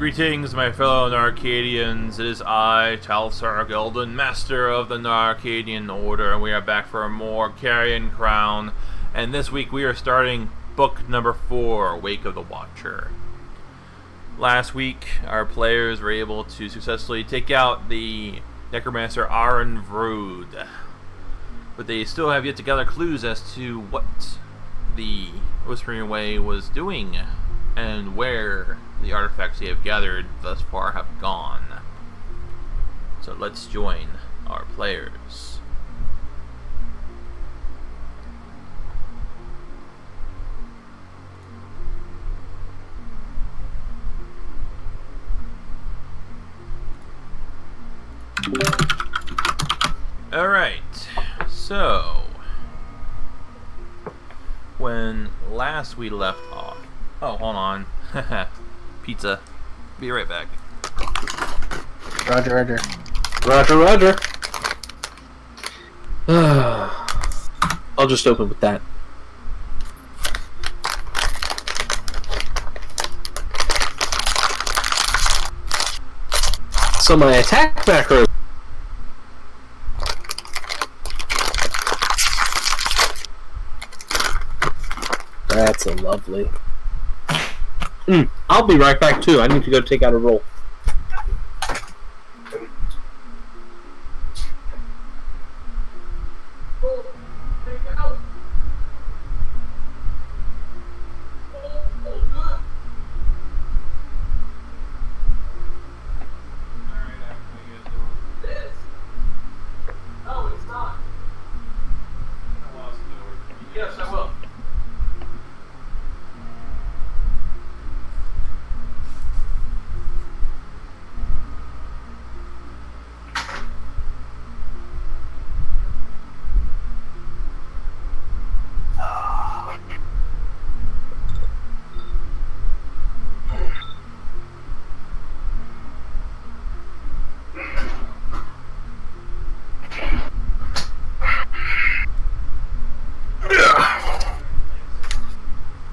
Greetings, my fellow Narcadians. It is I, Talsar Gelden, Master of the Narcadian Order, and we are back for more Carrion Crown. And this week we are starting book number 4, Wake of the Watcher. Last week, our players were able to successfully take out the Necromancer Aaron Vrood, but they still have yet to gather clues as to what the Whispering Way was doing and where the artifacts they have gathered thus far have gone. So let's join our players. Alright, so when last we left off, oh, hold on. Pizza. Be right back. Roger, roger. Roger, roger. I'll just open with that. So my attack macros. That's a lovely. I'll be right back too. I need to go take out a roll. Yes, I will.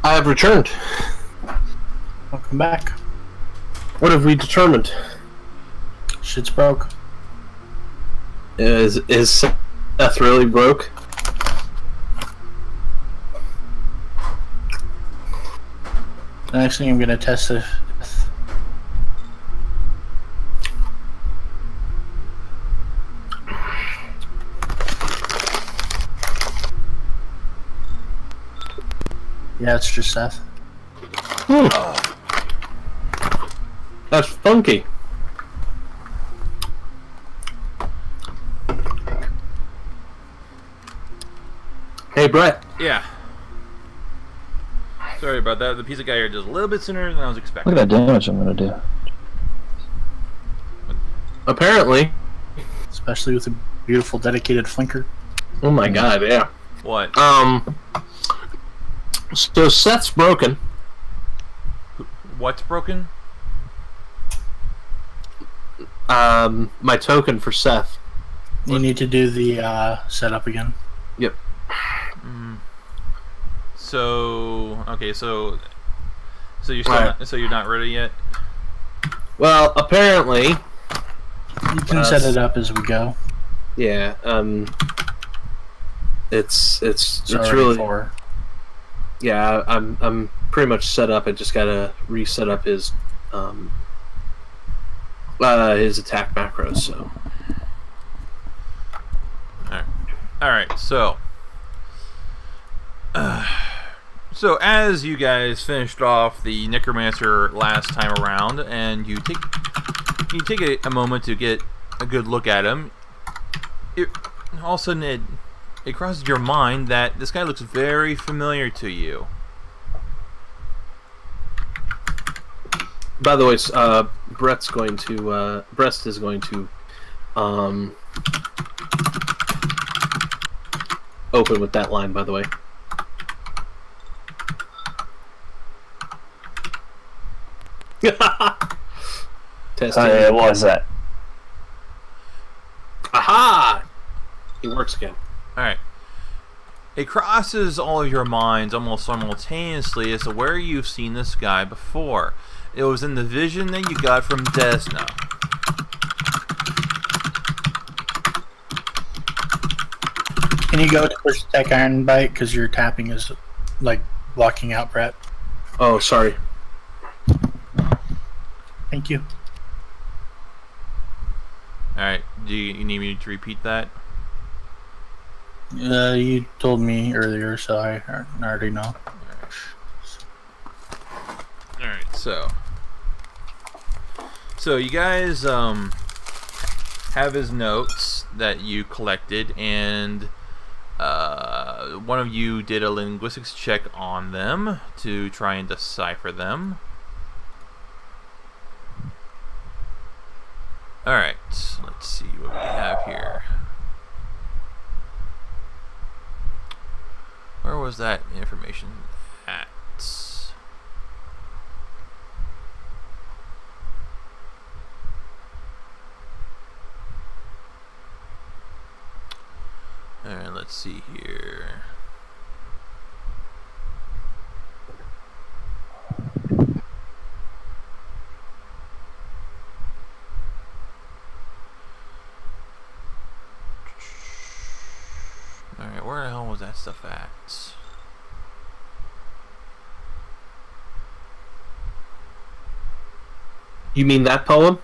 I have returned. Welcome back. What have we determined? Shit's broke. Is Seth really broke? The next thing I'm gonna test is yeah, it's just Seth. That's funky. Hey, Brett. Yeah. Sorry about that. The pizza guy here does a little bit sooner than I was expecting. Look at that damage I'm gonna do. Apparently. Especially with a beautiful dedicated flinker. Oh my god, yeah. What? So Seth's broken. What's broken? My token for Seth. You need to do the setup again. Yep. So okay, so you're still not, so you're not ready yet? Well, apparently. You can set it up as we go. Yeah. It's Sorry really. for. Yeah, I'm pretty much set up. I just gotta reset up his attack macros. So. All right. So. So as you guys finished off the Necromancer last time around, and you take a moment to get a good look at him, all of a sudden it crosses your mind that this guy looks very familiar to you. By the way, Brett is going to open with that line. By the way. Testing. What was that? Aha! He works again. Alright. It crosses all of your minds almost simultaneously as to where you've seen this guy before. It was in the vision that you got from Desna. Can you go to push Tech Iron Bite? Because your tapping is, like, blocking out Brett. Oh, sorry. Thank you. Alright, do you need me to repeat that? You told me earlier, so I already know. Alright, so you guys have his notes that you collected, and one of you did a linguistics check on them to try and decipher them. Alright, let's see what we have here. Where was that information at? Alright, let's see here. Alright, where the hell was that stuff at? You mean that poem?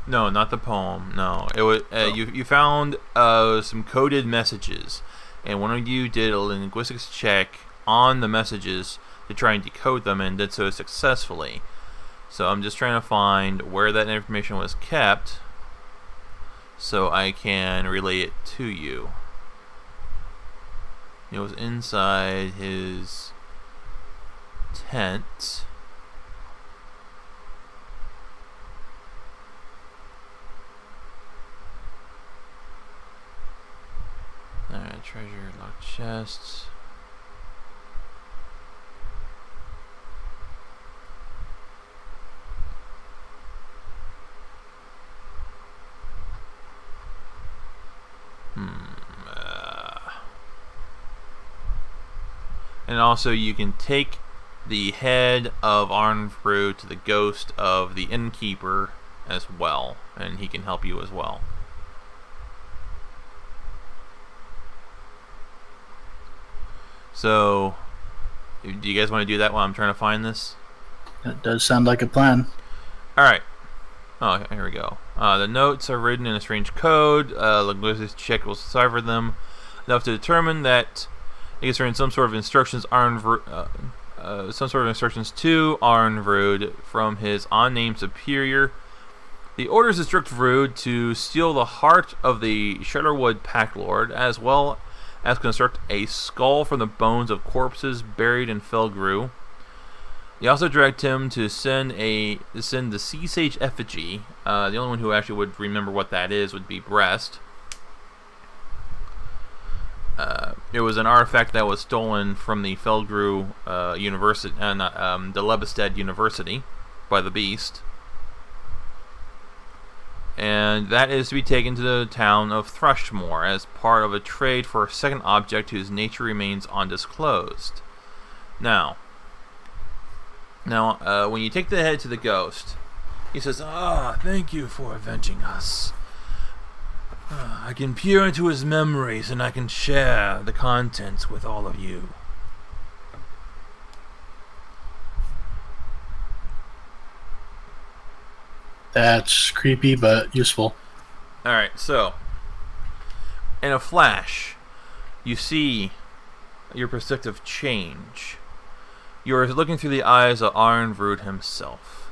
No, not the poem. No, it was you found some coded messages, and one of you did a linguistics check on the messages to try and decode them, and did so successfully. So I'm just trying to find where that information was kept, so I can relay it to you. It was inside his tent. Alright, treasure, locked chests. And also you can take the head of Arnfru to the ghost of the innkeeper as well, and he can help you as well. So, do you guys want to do that while I'm trying to find this? That does sound like a plan. Alright. Oh, here we go. The notes are written in a strange code. Linguistics check will decipher them enough to determine that I guess they're in some sort of instructions to Arnvrud from his unnamed superior. The orders instruct Vrud to steal the heart of the Shellerwood Pack Lord, as well as construct a skull from the bones of corpses buried in Felgru. They also direct him to send the Sea Sage effigy. The only one who actually would remember what that is would be Breast. It was an artifact that was stolen from the Felgru University, the Lebestead University, by the Beast. And that is to be taken to the town of Thrushmore as part of a trade for a second object whose nature remains undisclosed. Now, when you take the head to the ghost, he says, thank you for avenging us. I can peer into his memories and I can share the contents with all of you. That's creepy, but useful. Alright, so, in a flash, you see your perspective change. You are looking through the eyes of Arnvrud himself.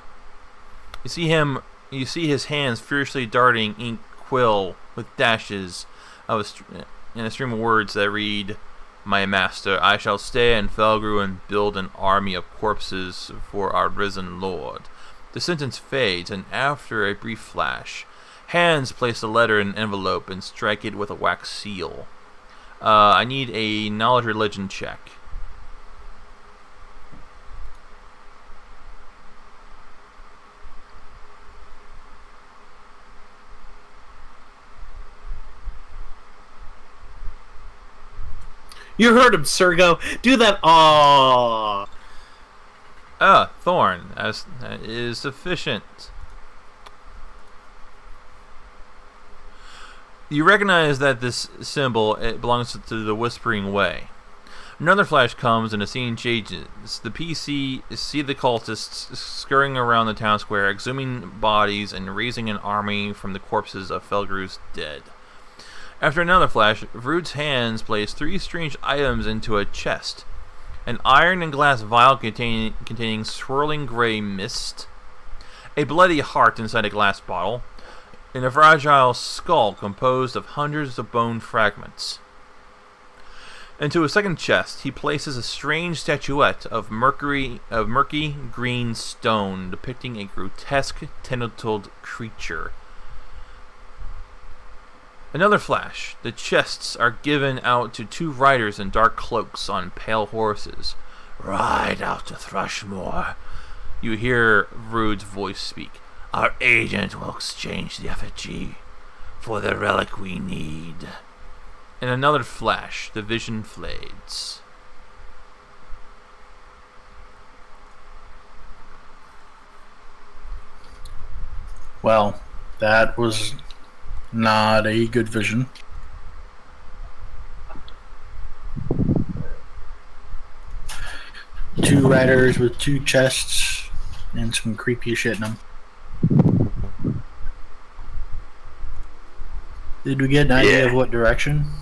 You see his hands furiously darting ink quill with dashes in a stream of words that read, "My master, I shall stay in Felgru and build an army of corpses for our risen lord." The sentence fades, and after a brief flash, hands place the letter in an envelope and strike it with a wax seal. I need a knowledge religion check. You heard him, Sergo. Do that. Aww. Thorn. That is sufficient. You recognize that this symbol belongs to the Whispering Way. Another flash comes and the scene changes. The PC see the cultists scurrying around the town square, exhuming bodies and raising an army from the corpses of Felgru's dead. After another flash, Vrood's hands place 3 strange items into a chest. An iron and glass vial containing swirling gray mist, a bloody heart inside a glass bottle, and a fragile skull composed of hundreds of bone fragments. Into a second chest, he places a strange statuette of murky green stone depicting a grotesque, tentacled creature. Another flash. The chests are given out to 2 riders in dark cloaks on pale horses. "Ride out to Thrushmoor," you hear Vrood's voice speak. "Our agent will exchange the effigy for the relic we need." In another flash, the vision fades. Well, that was not a good vision. Two riders with 2 chests and some creepy shit in them. Did we get an idea of what direction?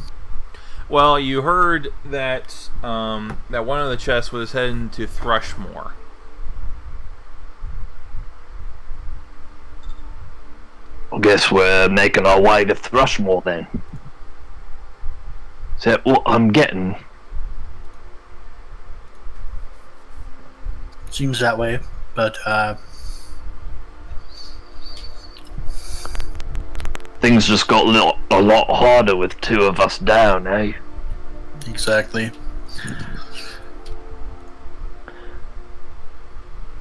Well, you heard that that one of the chests was heading to Thrushmoor. I guess we're making our way to Thrushmoor then. Is that what I'm getting? Seems that way, but Things just got a lot harder with 2 of us down, eh? exactly.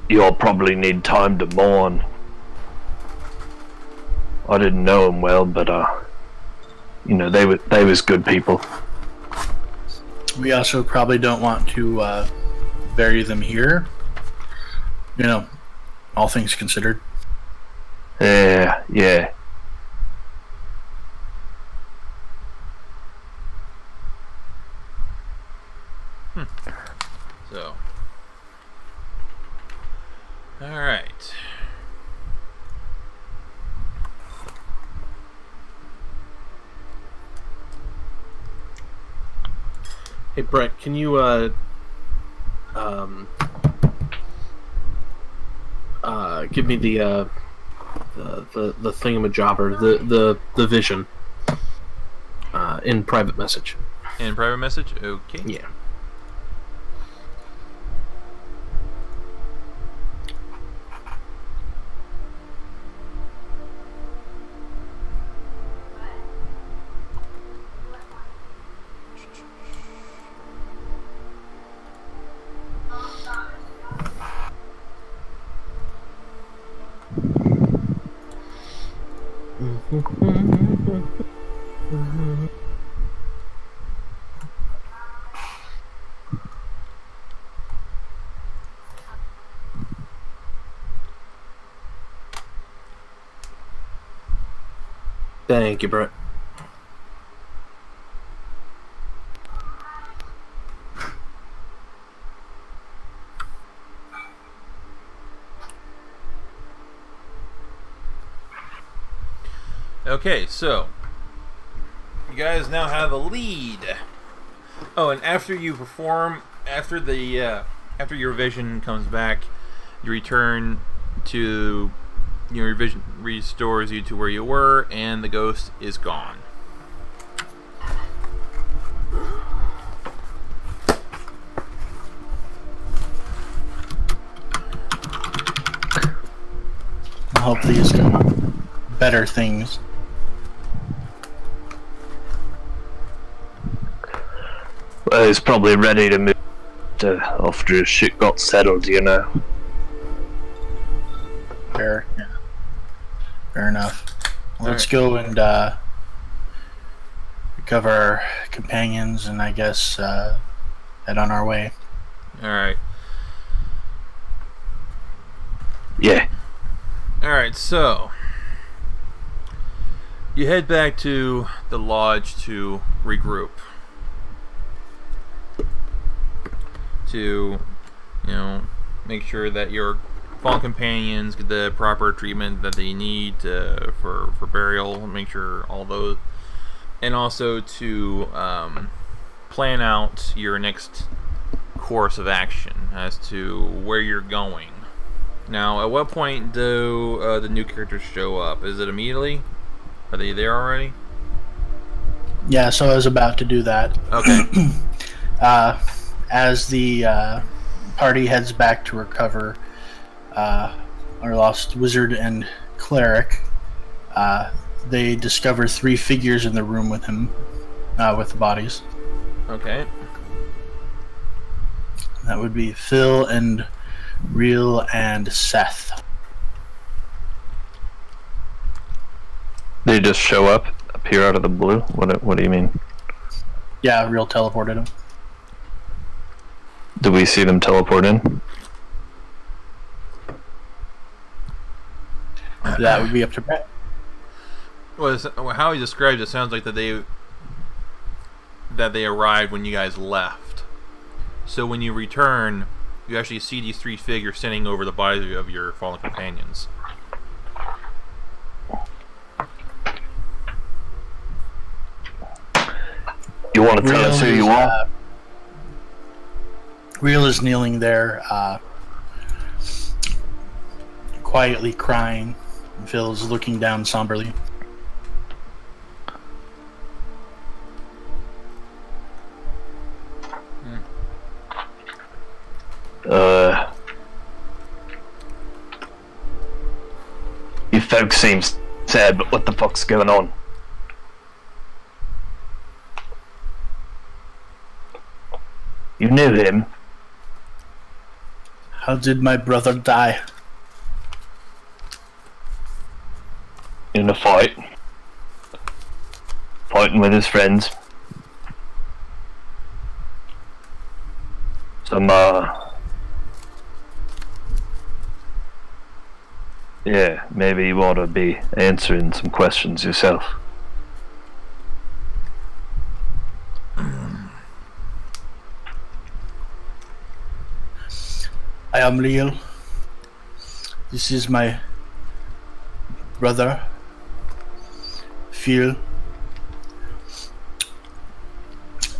You'll probably need time to mourn. I didn't know them well, but they was good people. We also probably don't want to bury them here. All things considered. Yeah. So, all right. Hey Brett, can you give me the thingamajobber, the vision in private message? In private message? Okay. Yeah. Thank you, Brett. Okay, so you guys now have a lead. Oh, and after you perform, after your vision comes back, you return to your vision restores you to where you were, and the ghost is gone. Hopefully it's done better things. Well, he's probably ready to move after his shit got settled, Fair, yeah. Fair enough. Let's Alright. go and recover our companions and, I guess, head on our way. All right. Yeah. Alright, so you head back to the lodge to regroup. To, make sure that your fallen companions get the proper treatment that they need for burial. Make sure all those, and also to plan out your next course of action as to where you're going. Now, at what point do the new characters show up? Is it immediately? Are they there already? Yeah, so I was about to do that. Okay. As the party heads back to recover our lost wizard and cleric, they discover 3 figures in the room with him, with the bodies. Okay. That would be Phil and Real and Seth. They just show up, appear out of the blue? What do you mean? Yeah, Real teleported him. Do we see them teleport in? That would be up to Brett. Well, how he describes it sounds like that they arrived when you guys left. So when you return, you actually see these 3 figures standing over the bodies of your fallen companions. You want to tell us who you are? Real is kneeling there, quietly crying. Phil's looking down somberly. You folks seem sad, but what the fuck's going on? You knew him. How did my brother die? In a fight. Fighting with his friends. Yeah, maybe you ought to be answering some questions yourself. I am Real. This is my brother, Phil,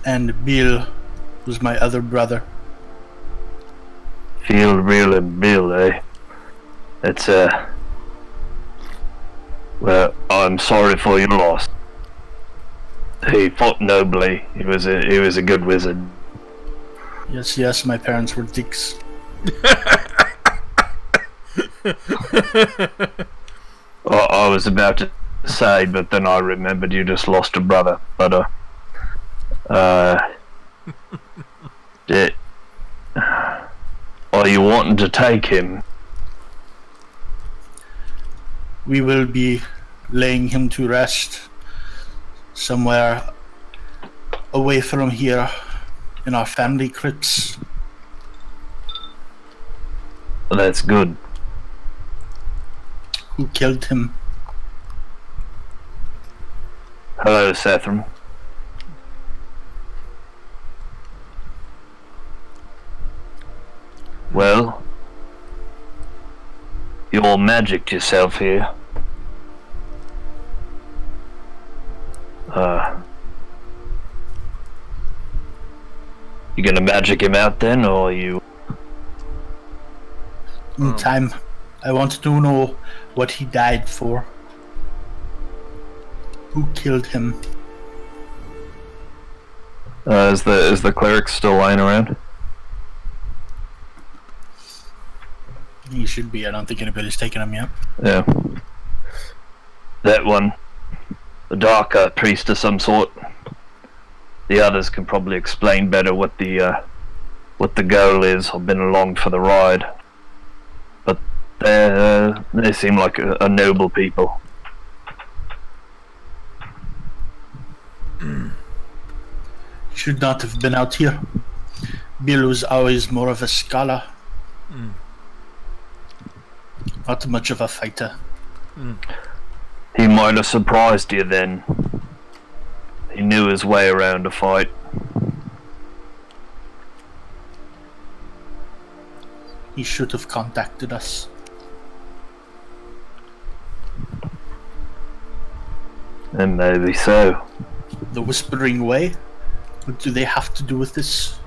and Bill was my other brother. Feel Real and Bill, eh? It's well, I'm sorry for your loss. He fought nobly. He was a good wizard. Yes, my parents were dicks. I was about to say, but then I remembered you just lost a brother. But are you wanting to take him? We will be laying him to rest somewhere away from here in our family crypts. That's good. Who killed him? Hello, Sethram. Well, you all magicked yourself here. You gonna magic him out then, or you? In time, I want to know what he died for. Who killed him? Is the cleric still lying around? He should be. I don't think anybody's taken him yet. Yeah. That one. The dark priest of some sort. The others can probably explain better what the goal is. I've been along for the ride. But they seem like a noble people. Should not have been out here. Bill was always more of a scholar. Not much of a fighter. He might have surprised you then. He knew his way around a fight. He should have contacted us. And maybe so. The Whispering Way? What do they have to do with this?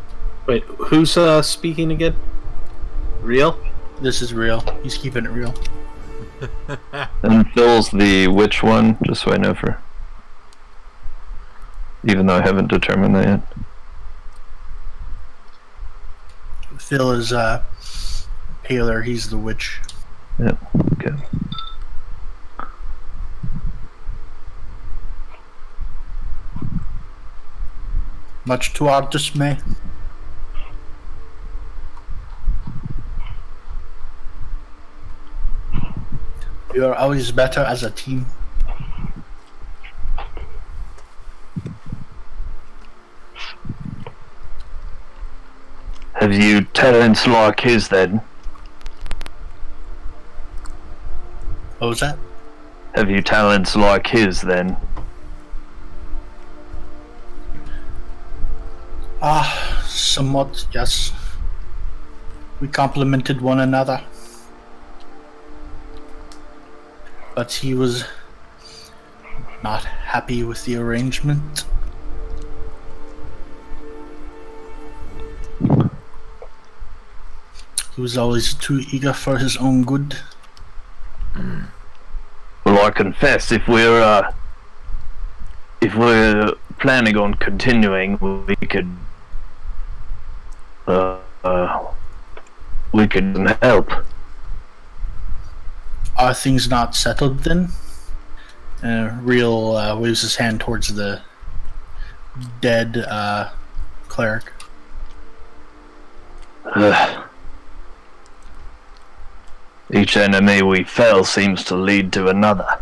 Wait, who's speaking again? Real? This is real. He's keeping it real. And Phil's the which one, just so I know for... Even though I haven't determined that yet. Phil is paler. He's the witch. Yep, okay. Much to our dismay. We are always better as a team. Have you talents like his then? What was that? Have you talents like his then? Somewhat, yes. We complimented one another. But he was not happy with the arrangement. He was always too eager for his own good. Well, I confess, if we're planning on continuing, we could help. Are things not settled then? Real waves his hand towards the dead cleric. Each enemy we fell seems to lead to another.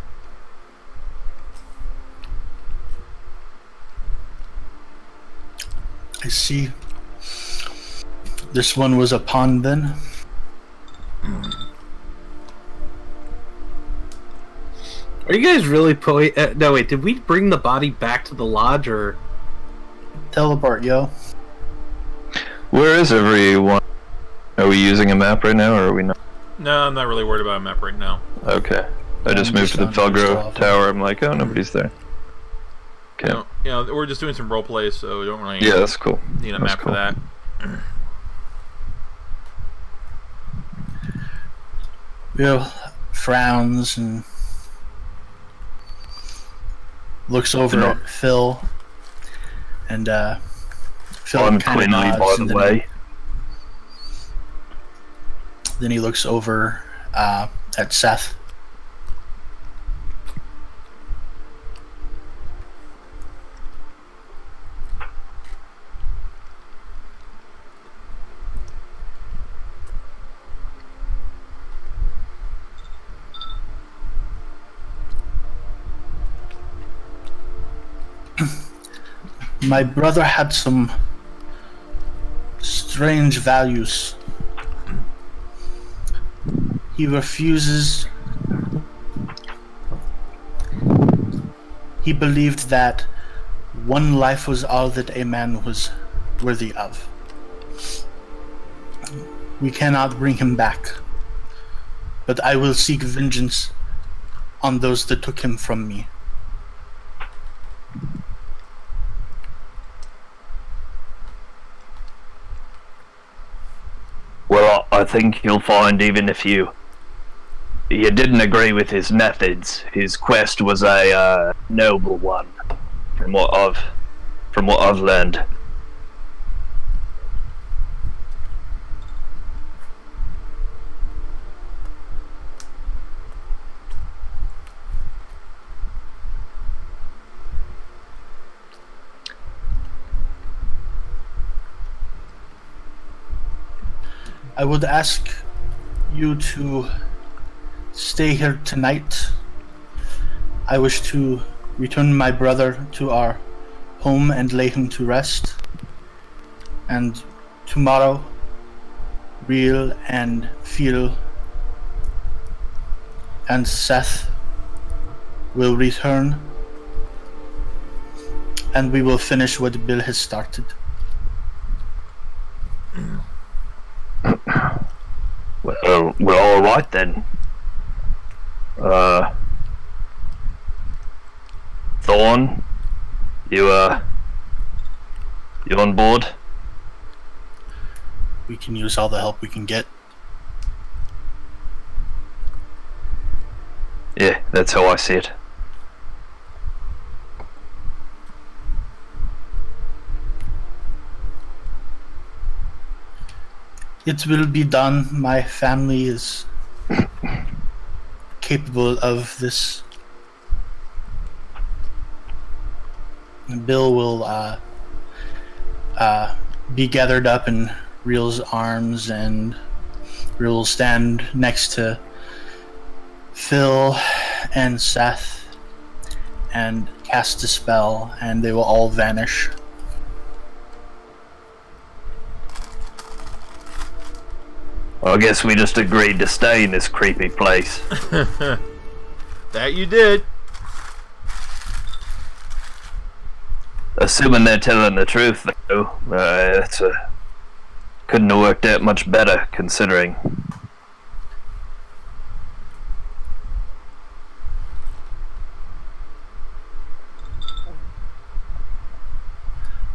I see. This one was a pawn then? Are you guys really no, wait, did we bring the body back to the lodge, or...? Teleport, yo. Where is everyone? Are we using a map right now, or are we not? No, I'm not really worried about a map right now. Okay. I just moved to the Felgro Tower. I'm like, oh, nobody's there. Okay. You know, we're just doing some role plays, so we don't really Yeah, that's cool. need a That's map cool. for that. Will frowns and looks over No. at Phil, and Phil I'm kinda Quinley, nods, by and the way. Then he looks over at Seth. My brother had some strange values. He refuses. He believed that one life was all that a man was worthy of. We cannot bring him back, but I will seek vengeance on those that took him from me. Well, I think you'll find even if you didn't agree with his methods, his quest was a noble one, from what I've learned. I would ask you to stay here tonight. I wish to return my brother to our home and lay him to rest. And tomorrow, Real and Feel and Seth will return, and we will finish what Bill has started. Well, we're all right then. Thorn, you on board? We can use all the help we can get. Yeah, that's how I see it. It will be done. My family is capable of this. Bill will be gathered up in Real's arms, and Real will stand next to Phil and Seth and cast a spell, and they will all vanish. Well, I guess we just agreed to stay in this creepy place. That you did. Assuming they're telling the truth, though, couldn't have worked out much better, considering.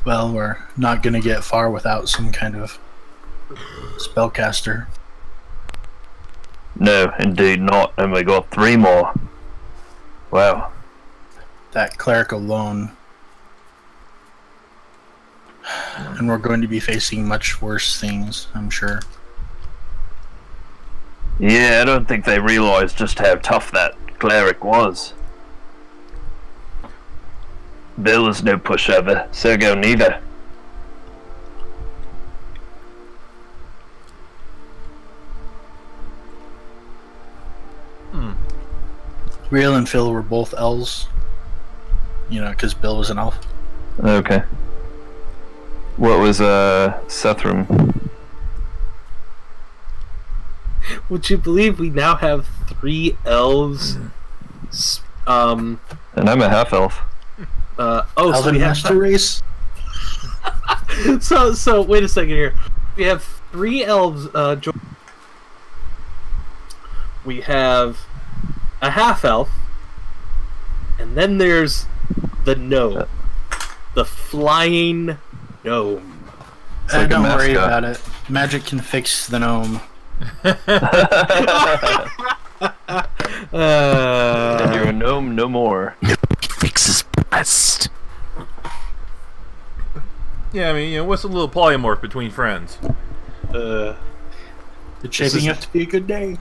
Well, we're not going to get far without some kind of spellcaster. No, indeed not. And we got 3 more. Wow. That cleric alone. And we're going to be facing much worse things, I'm sure. Yeah, I don't think they realized just how tough that cleric was. Bill is no pushover, Sergo neither. Real and Phil were both elves. You know, because Bill was an elf. Okay. What was Sethram? Would you believe we now have 3 elves? And I'm a half elf. So Elven we have Master Race? so wait a second here. We have 3 elves. We have a half elf, and then there's the gnome, the flying gnome. Like Don't a worry mascot. about it. Magic can fix the gnome. And you're a gnome no more. Fixes best. Yeah, I mean, you know, what's a little polymorph between friends? It's shaping up to be a good day.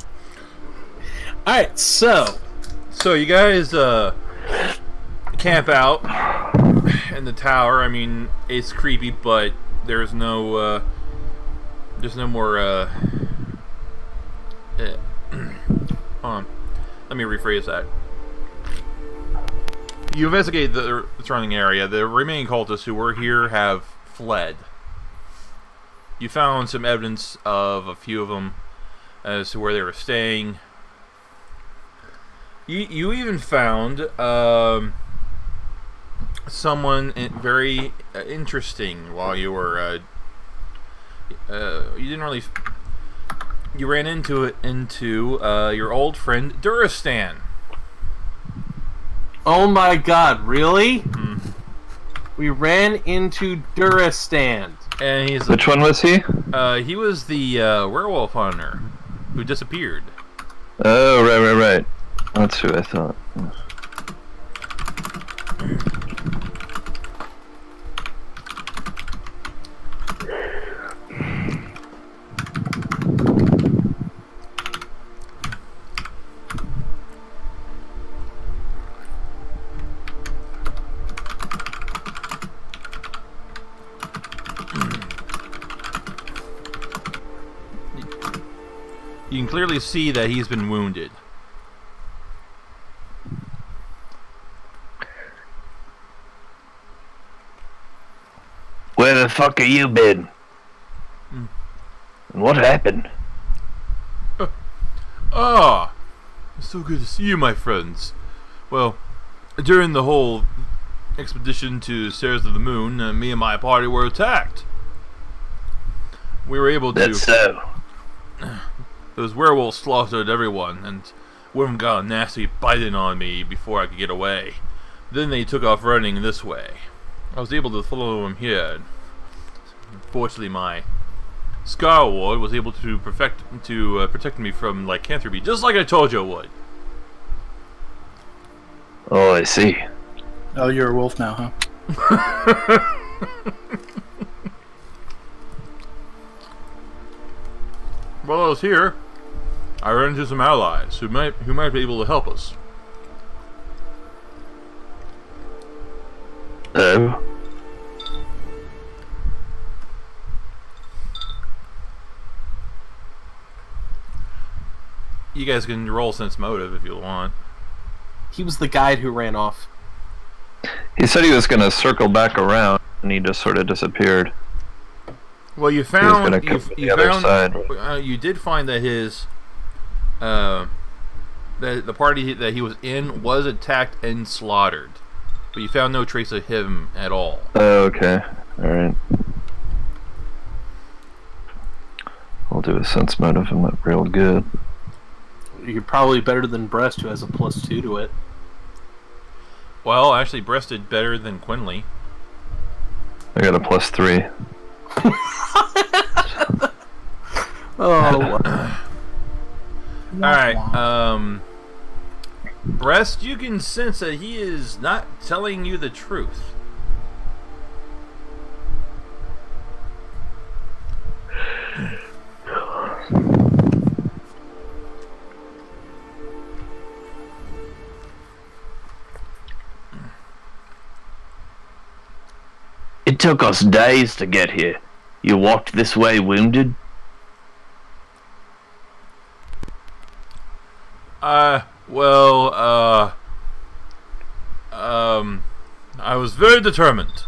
Alright, so you guys camp out in the tower. I mean, it's creepy, but there's no more hold on. Let me rephrase that. You investigate the surrounding area. The remaining cultists who were here have fled. You found some evidence of a few of them as to where they were staying. You even found someone very interesting while you were. You didn't really. You ran into your old friend Duristan. oh my god, really? We ran into Duristan. And he's Which one was he? he was the werewolf hunter who disappeared. Oh, right. That's who I thought. You can clearly see that he's been wounded. Where the fuck have you been? And what happened? Oh, It's so good to see you, my friends. Well, during the whole expedition to Stairs of the Moon, me and my party were attacked. We were able to... That's so. Those werewolves slaughtered everyone, and one of them got a nasty biting on me before I could get away. Then they took off running this way. I was able to follow them here. Fortunately, my Scar Ward was able to protect me from lycanthropy, just like I told you I would. Oh, I see. Oh, you're a wolf now, huh? While I was here, I ran into some allies who might be able to help us. Oh? You guys can roll sense motive if you want. He was the guide who ran off. He said he was going to circle back around, and he just sort of disappeared. Well, you He was found going to come from the other side. you did find that his the party that he was in was attacked and slaughtered, but you found no trace of him at all. Oh, okay. Alright. I'll do a sense motive. I'm not real good. You're probably better than Breast, who has a +2 to it. Well, actually, Breast did better than Quinley. I got a +3. Oh. Alright, Breast, you can sense that he is not telling you the truth. It took us days to get here. You walked this way wounded? I was very determined.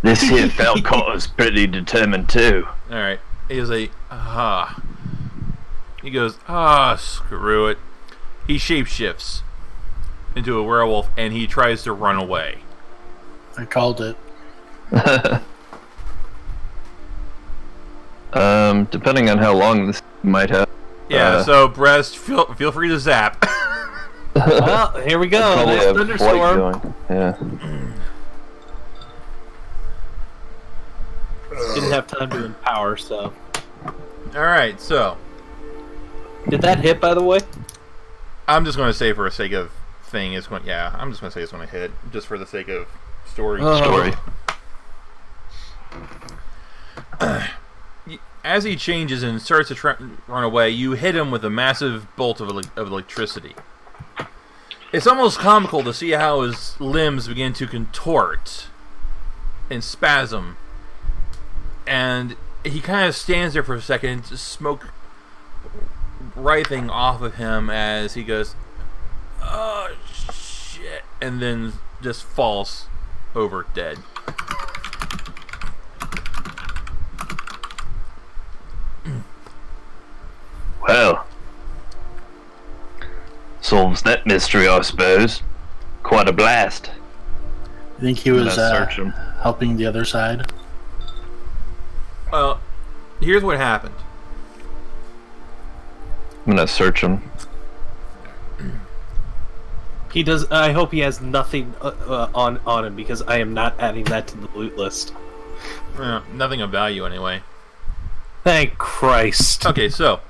This here Falcotter's pretty determined too. Alright. He was like, He goes, screw it. He shapeshifts into a werewolf and he tries to run away. I called it. Depending on how long this might have. Yeah, so Breast, feel free to zap. Well, here we go. Probably Nice a thunderstorm. flight going. Yeah. Didn't have time to empower, so. Alright, so Did that hit, by the way? I'm just going to say for the sake of thing, I'm just going to say it's going to hit, just for the sake of story. Story. As he changes and starts to run away, you hit him with a massive bolt of electricity. It's almost comical to see how his limbs begin to contort and spasm. And he kind of stands there for a second, smoke writhing off of him as he goes, "Oh, shit," and then just falls over dead. Well, solves that mystery, I suppose. Quite a blast. I think he was Search him. helping the other side. Well, here's what happened. I'm gonna search him. He does. I hope he has nothing on him, because I am not adding that to the loot list. Nothing of value anyway. Thank Christ. Okay, so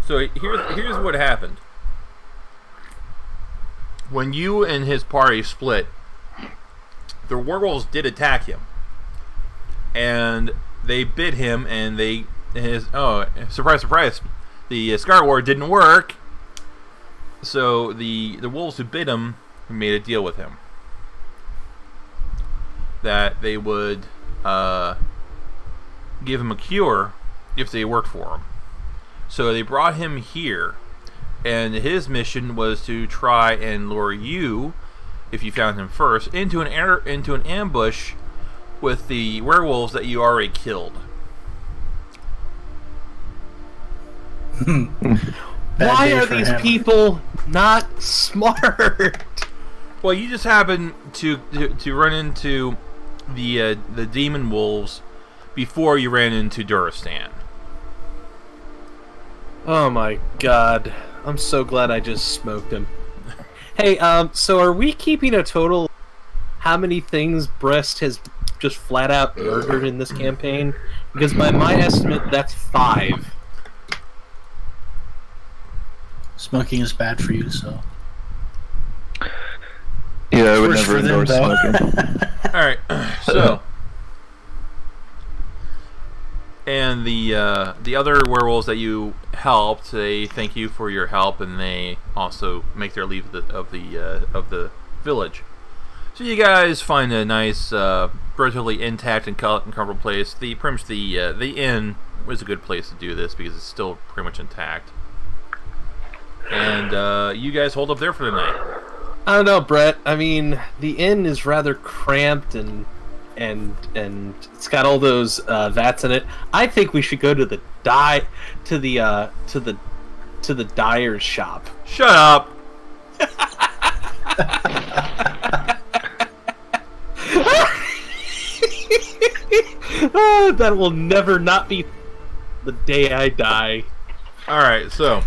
here's what happened. When you and his party split, the werewolves did attack him, and they bit him, and surprise, surprise, the Scar Ward didn't work. So the wolves who bit him made a deal with him that they would give him a cure if they worked for him. So they brought him here, and his mission was to try and lure you, if you found him first, into an ambush with the werewolves that you already killed. Why are these people not smart? Well, you just happen to run into the demon wolves before you ran into Duristan. Oh my god. I'm so glad I just smoked him. Hey, so are we keeping a total how many things Brest has just flat out murdered in this campaign? Because by my estimate, that's 5. Smoking is bad for you, so. Yeah, I would Worse never for them, endorse though. smoking. Alright, so... And the other werewolves that you helped, they thank you for your help, and they also make their leave of the village. So you guys find a nice, relatively intact and comfortable place. The inn was a good place to do this because it's still pretty much intact. And you guys hold up there for the night. I don't know, Brett. I mean, the inn is rather cramped and it's got all those vats in it. I think we should go to the dyer's shop. Shut up. That will never not be the day I die. All right, so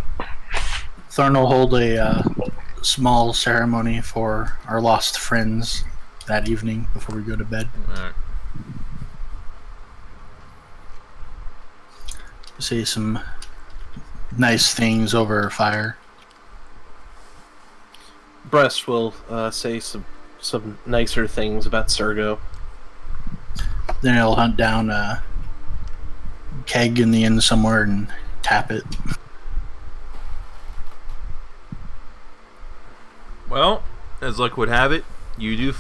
Thorn will hold a small ceremony for our lost friends that evening before we go to bed. all right. Say some nice things over a fire. Brest will say some nicer things about Sergo. Then he'll hunt down a keg in the inn somewhere and tap it. Well, as luck would have it, you do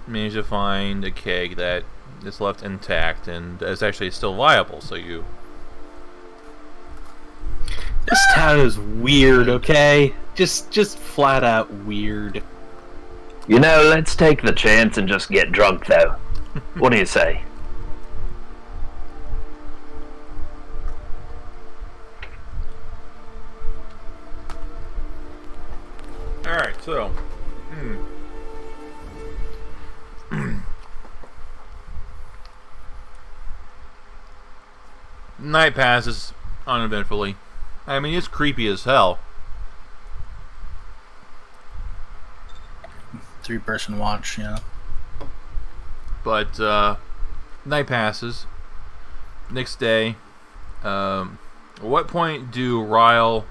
manage to find a keg that is left intact and is actually still viable. So you. This town is weird, okay? Just flat out weird. You know, let's take the chance and just get drunk, though. What do you say? All right, so. Night passes uneventfully. I mean, it's creepy as hell. 3-person watch, you know. But night passes. Next day, at what point do Ryle,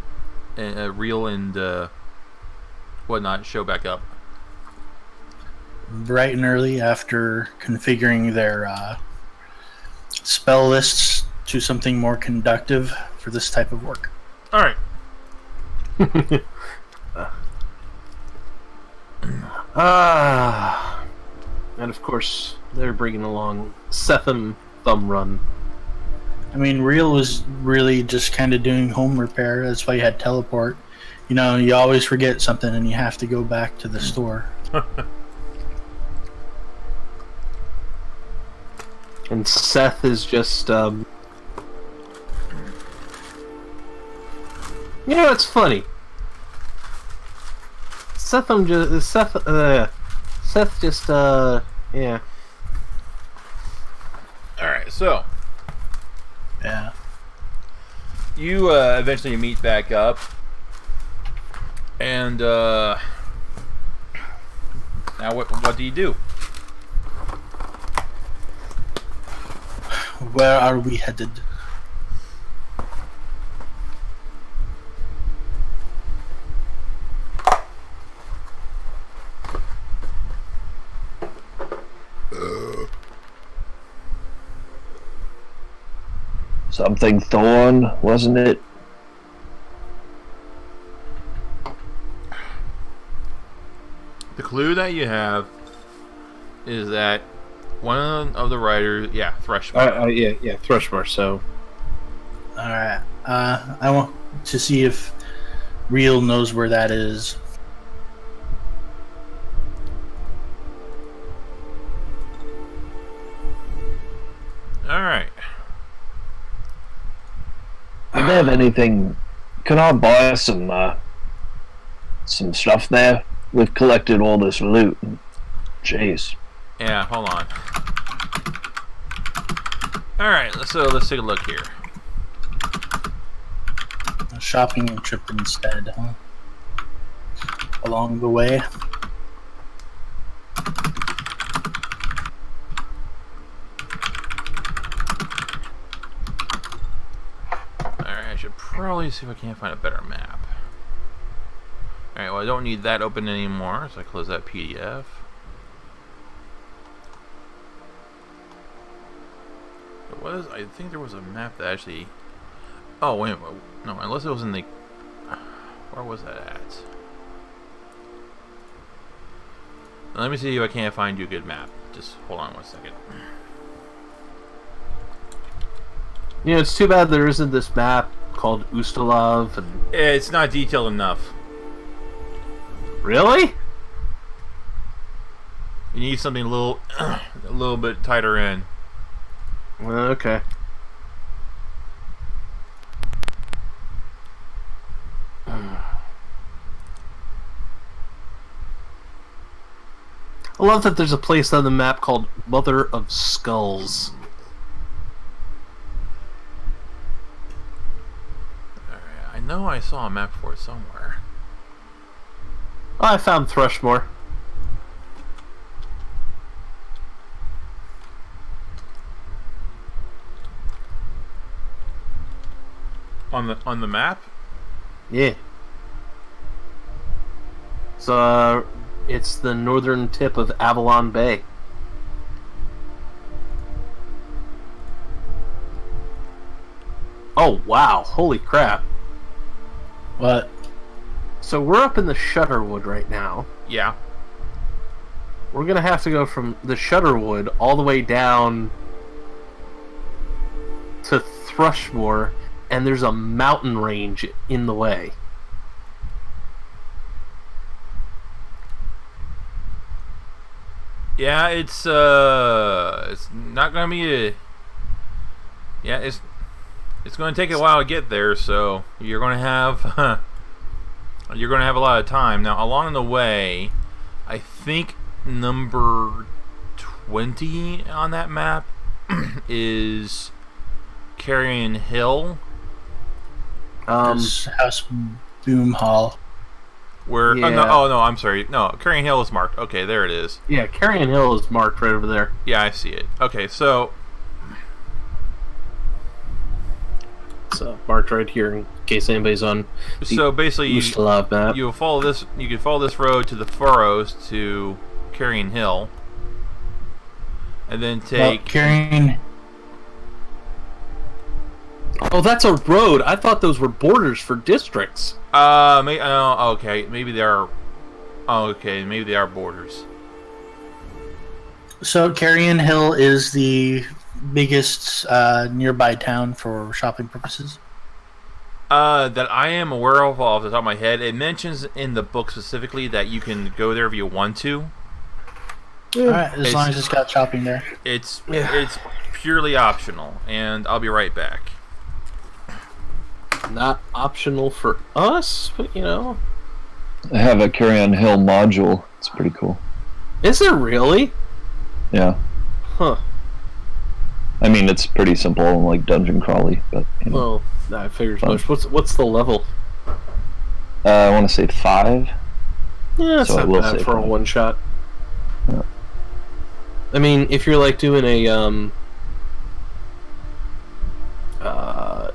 Reel, and whatnot show back up? Bright and early after configuring their spell lists to something more conductive for this type of work. All right. And of course, they're bringing along Setham Thumb Run. I mean, Reel was really just kind of doing home repair. That's why you had teleport. You know, you always forget something and you have to go back to the store. And Seth is just, You know, it's funny. Seth just, yeah. Alright, so. Yeah. You eventually meet back up. And, now what do you do? Where are we headed? Something Thorn, wasn't it? The clue that you have is that one of the writers, Thrushmore. Thrushmore, so. Alright. I want to see if Real knows where that is. Alright. Do they have anything? Can I buy some stuff there? We've collected all this loot. Jeez. Yeah, hold on. Alright, so let's take a look here. A shopping trip instead, huh? Along the way. Alright, I should probably see if I can't find a better map. Alright, well I don't need that open anymore, so I close that PDF. I think there was a map that actually... Oh, wait, no, unless it was in the... Where was that at? Let me see if I can't find you a good map. Just hold on 1 second. You know, it's too bad there isn't this map called Ustalov. And... It's not detailed enough. Really? You need something a little bit tighter in. Okay. I love that there's a place on the map called Mother of Skulls. I know I saw a map for it somewhere. Oh, I found Thrushmore. On the map? Yeah. So, it's the northern tip of Avalon Bay. Oh, wow. Holy crap. What? So we're up in the Shutterwood right now. Yeah. We're gonna have to go from the Shutterwood all the way down to Thrushmore, and there's a mountain range in the way. Yeah, it's not gonna be a... Yeah, it's gonna take a while to get there, so you're gonna have you're gonna have a lot of time. Now, along the way, I think number 20 on that map is Carrion Hill. This House Boom Hall. Where? Yeah. Oh no, I'm sorry. No, Carrion Hill is marked. Okay, there it is. Yeah, Carrion Hill is marked right over there. Yeah, I see it. Okay, so It's marked right here in case anybody's on the basically Ustalov map. you follow this. You can follow this road to the furrows to Carrion Hill, and then take. Carrying. Oh, that's a road. I thought those were borders for districts. Okay, maybe they are. Oh, okay, maybe they are borders. So Carrion Hill is the biggest nearby town for shopping purposes. That I am aware of off the top of my head. It mentions in the book specifically that you can go there if you want to. All right, as long as it's got shopping there. It's purely optional, and I'll be right back. Not optional for us, but you know. I have a Carrion Hill module. It's pretty cool. Is it really? Yeah. Huh. I mean, it's pretty simple and like dungeon crawly, but you know. Well, I figured as much. What's the level? I want to say 5. Yeah, it's So I not will bad say for a five. one shot. Yeah. I mean, if you're like doing a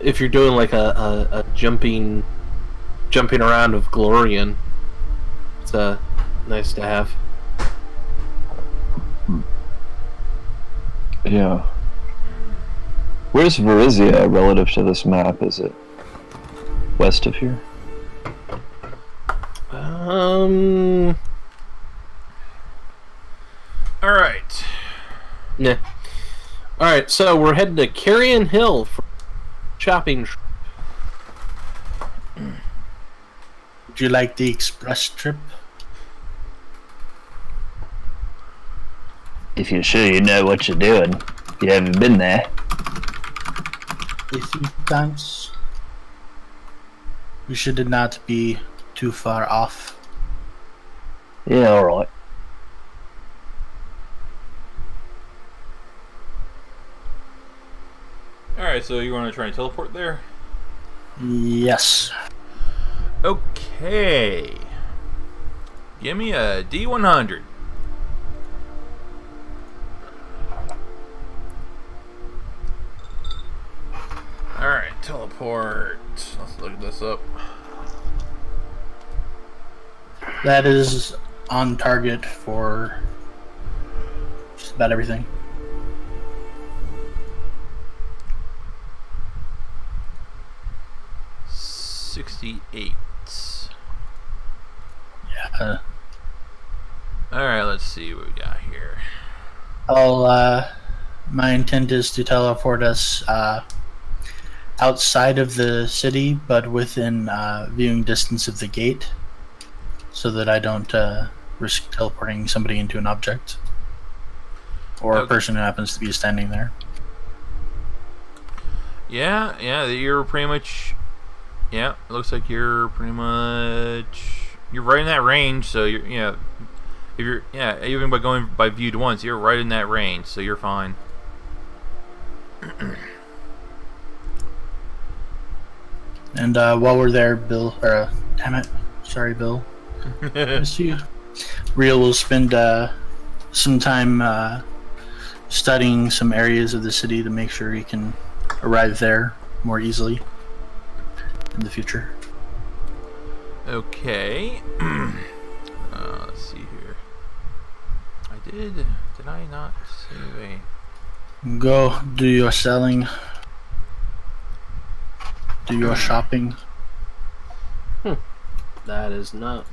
if you're doing like a jumping around of Glorian, it's nice to have. Yeah. Where's Verizia relative to this map? Is it west of here? All right. Yeah. All right, so we're heading to Carrion Hill for shopping. Would you like the express trip? If you're sure you know what you're doing, you haven't been there. A few times. We should not be too far off. Yeah, alright. Alright, so you want to try and teleport there? Yes. Okay. Give me a D100. Alright, teleport. Let's look this up. That is on target for just about everything. $68. Yeah. Alright, let's see what we got here. My intent is to teleport us outside of the city, but within viewing distance of the gate, so that I don't risk teleporting somebody into an object or a person who happens to be standing there. Yeah, you're pretty much. Yeah, it looks like you're pretty much. You're right in that range, so you're. Yeah. If you're. Yeah, even by going by viewed once, you're right in that range, so you're fine. And while we're there, Bill, damn it, sorry, Bill. Miss you. Real will spend some time studying some areas of the city to make sure he can arrive there more easily in the future. Okay. Let's see here. Did I not save a... Go do your selling. Do your shopping. That is not.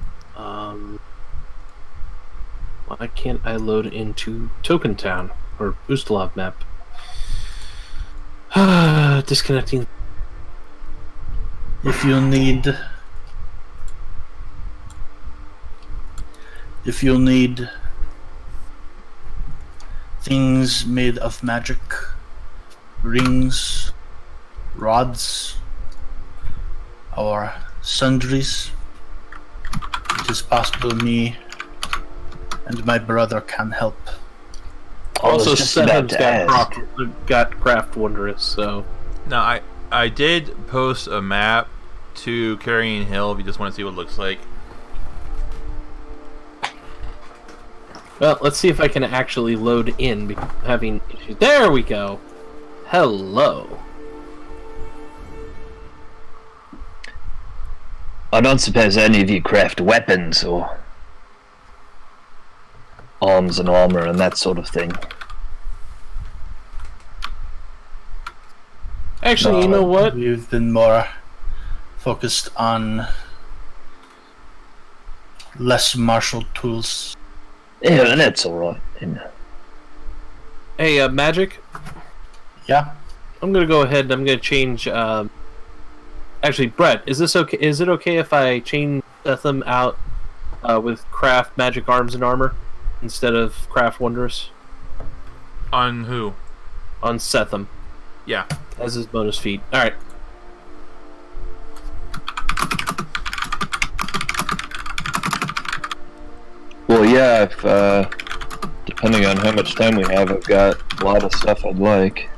Why can't I load into Token Town or Ustalav map? Disconnecting. If you'll need things made of magic, rings, rods, or sundries, it is possible me and my brother can help. Also, just about Seven's to ask. got Craft Wondrous, so. No, I did post a map to Carrion Hill if you just want to see what it looks like. Well, let's see if I can actually load in, having issues. There we go! Hello. I don't suppose any of you craft weapons or arms and armor and that sort of thing. Actually, you know what? We've been more focused on less martial tools. Yeah, that's alright. Hey, Magic, Yeah. I'm gonna go ahead and I'm gonna change, actually, Brett, is this okay? Is it okay if I change them out with Craft Magic Arms and Armor instead of Craft Wondrous? On who? On Setham, Yeah. as his bonus feat. Alright. Well, yeah, if, depending on how much time we have, I've got a lot of stuff I'd like.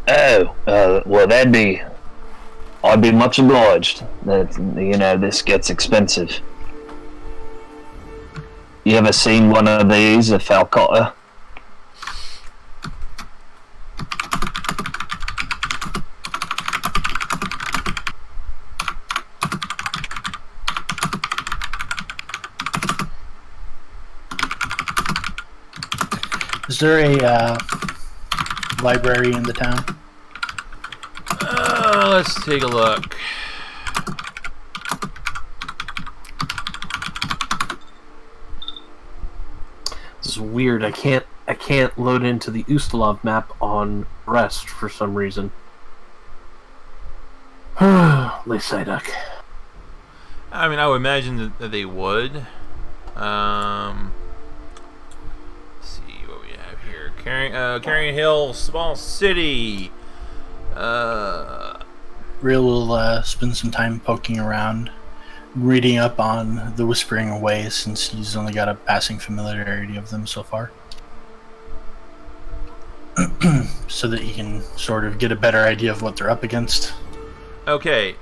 Oh, well, I'd be much obliged. That, you know, this gets expensive. You ever seen one of these, a falcotter? Is there a library in the town? Let's take a look. This is weird. I can't load into the Ustalav map on Rest for some reason. Lay Psyduck. I mean, I would imagine that they would. Let's see what we have here. Carrion Hill, small city. Real will spend some time poking around, reading up on the Whispering Way since he's only got a passing familiarity of them so far. So that he can sort of get a better idea of what they're up against. Okay,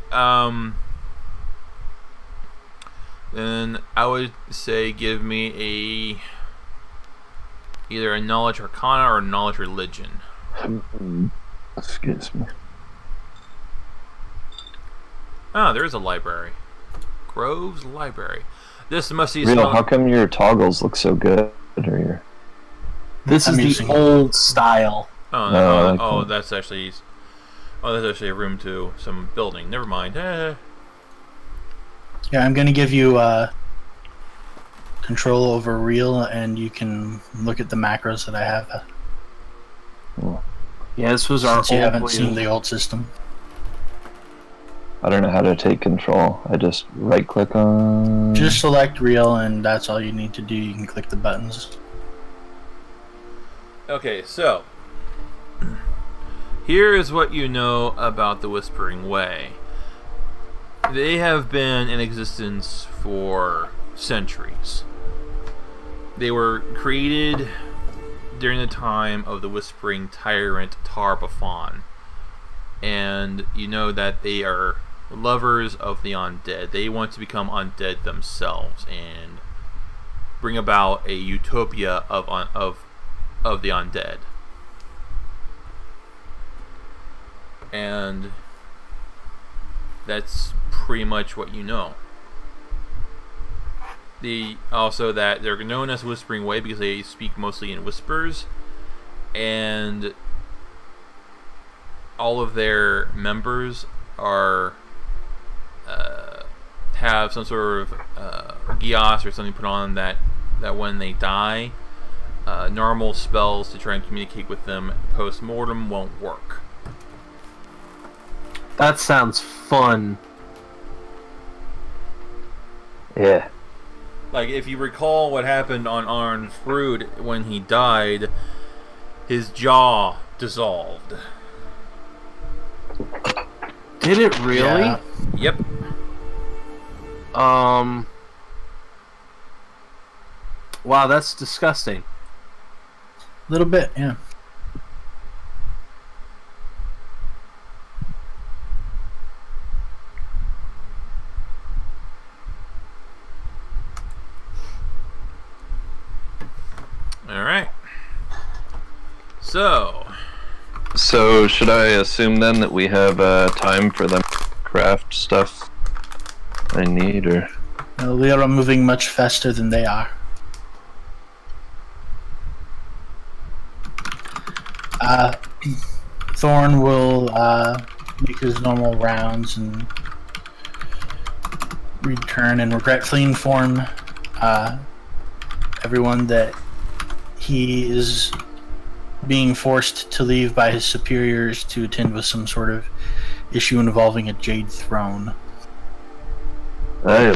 then I would say give me either a knowledge arcana or a knowledge religion. Excuse me. Ah, there is a library. Grove's Library. This must be Real, how come your toggles look so good? Or your... This is the old style. Oh, No, no, that's actually a room to some building. Never mind. Yeah, I'm going to give you control over Real, and you can look at the macros that I have. Yeah, this was our Since you old haven't way seen of- the old system. I don't know how to take control. I just right click on. Just select Real, and that's all you need to do. You can click the buttons. Okay, so here is what you know about the Whispering Way. They have been in existence for centuries. They were created during the time of the Whispering Tyrant Tar-Baphon. And you know that they are lovers of the undead. They want to become undead themselves and bring about a utopia of the undead. And that's pretty much what you know. Also that they're known as Whispering Way because they speak mostly in whispers, and all of their members are have some sort of gias or something put on that when they die, normal spells to try and communicate with them post-mortem won't work. That sounds fun. Yeah. Like, if you recall what happened on Arn Frood when he died, his jaw dissolved. Did it really? Yeah. Yep. Wow, that's disgusting. A little bit, yeah. Alright. So, should I assume then that we have time for them to craft stuff I need, or... We are moving much faster than they are. Thorn will make his normal rounds and return and regretfully inform everyone that he is being forced to leave by his superiors to attend with some sort of issue involving a jade throne. Oh.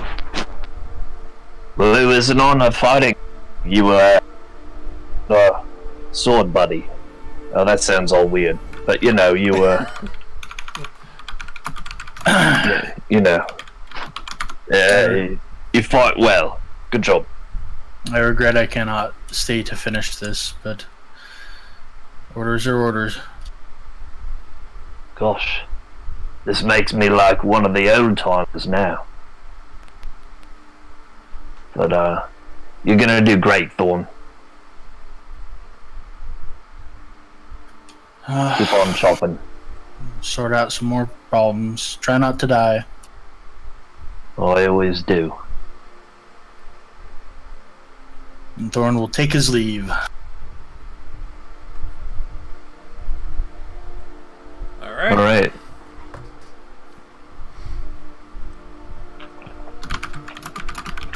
Well, it was an honor fighting you, sword buddy. Oh, that sounds all weird. But, you know, you, you know. You fought well. Good job. I regret I cannot stay to finish this, but orders are orders. Gosh. This makes me like one of the old timers now. But, you're gonna do great, Thorn. Keep on chopping. Sort out some more problems. Try not to die. I always do. And Thorn will take his leave. alright. Alright.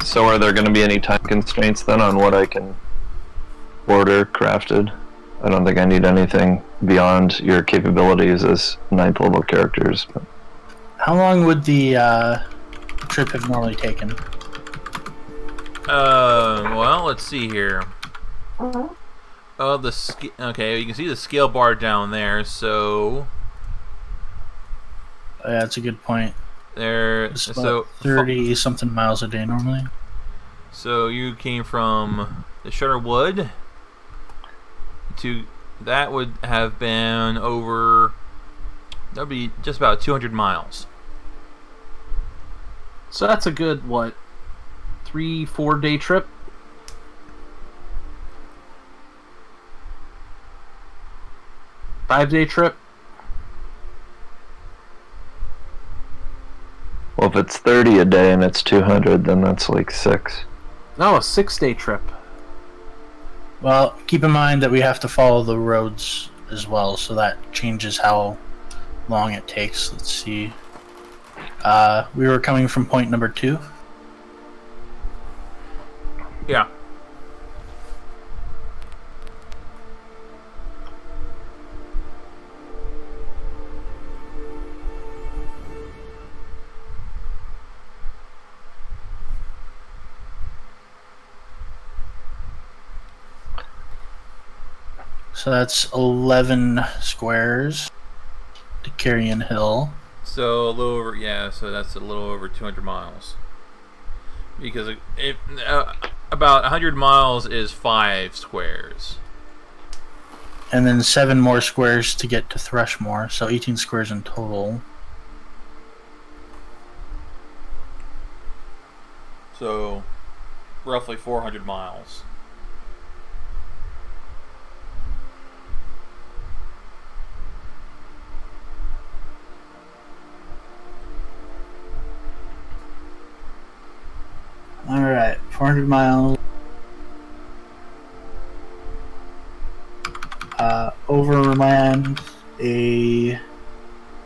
So are there going to be any time constraints then on what I can order crafted? I don't think I need anything beyond your capabilities as 9th level characters. But... How long would the trip have normally taken? Well, let's see here. Oh, okay, you can see the scale bar down there, so... Oh, yeah, that's a good point. So 30-something miles a day normally. So you came from the Shutterwood to... That would have been over... That would be just about 200 miles. So that's a good, 3-4 day trip? Five-day trip? Well, if it's 30 a day and it's 200, then that's like 6. No, a 6-day trip. Well, keep in mind that we have to follow the roads as well, so that changes how long it takes. Let's see. We were coming from point number 2. Yeah. So that's 11 squares to Carrion Hill. So a little over, yeah. So that's a little over 200 miles. Because about 100 miles is 5 squares. And then 7 more squares to get to Thrushmore, so 18 squares in total. So roughly 400 miles. Alright, 400 miles. Overland, It's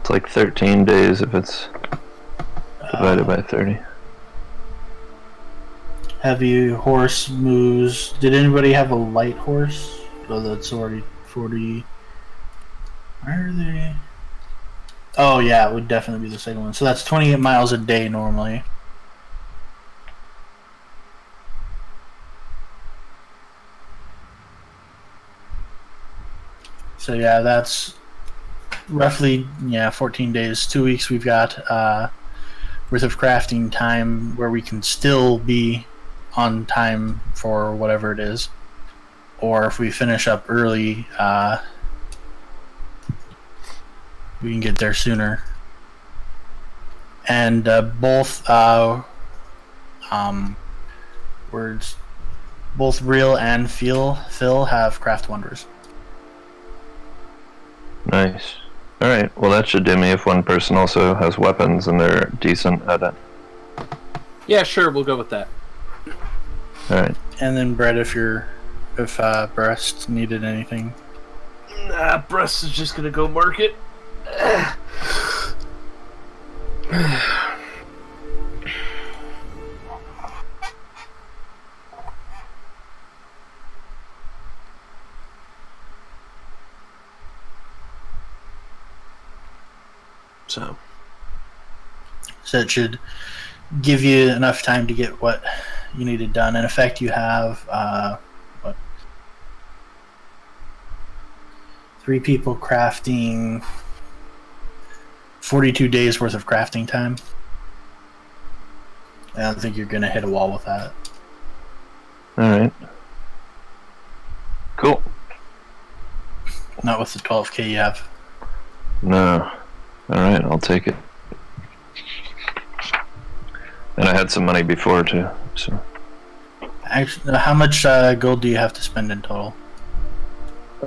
like 13 days if it's divided by 30. Heavy horse moves. Did anybody have a light horse? Oh, that's already 40. Where are they? Oh, yeah, it would definitely be the second one. So that's 28 miles a day normally. So yeah, that's roughly 14 days, 2 weeks we've got worth of crafting time where we can still be on time for whatever it is. Or if we finish up early, we can get there sooner. And both words, both real and Phil have craft wonders. Nice. Alright, well that should do me if one person also has weapons and they're decent at it. Yeah, sure, we'll go with that. Alright. And then Brett, if Breast needed anything. Nah, Breast is just gonna go market. So it should give you enough time to get what you needed done. In effect, you have 3 people crafting 42 days worth of crafting time. I don't think you're going to hit a wall with that. Alright. Cool. Not with the 12k you have. No. Alright, I'll take it. And I had some money before too, so. Actually, how much gold do you have to spend in total?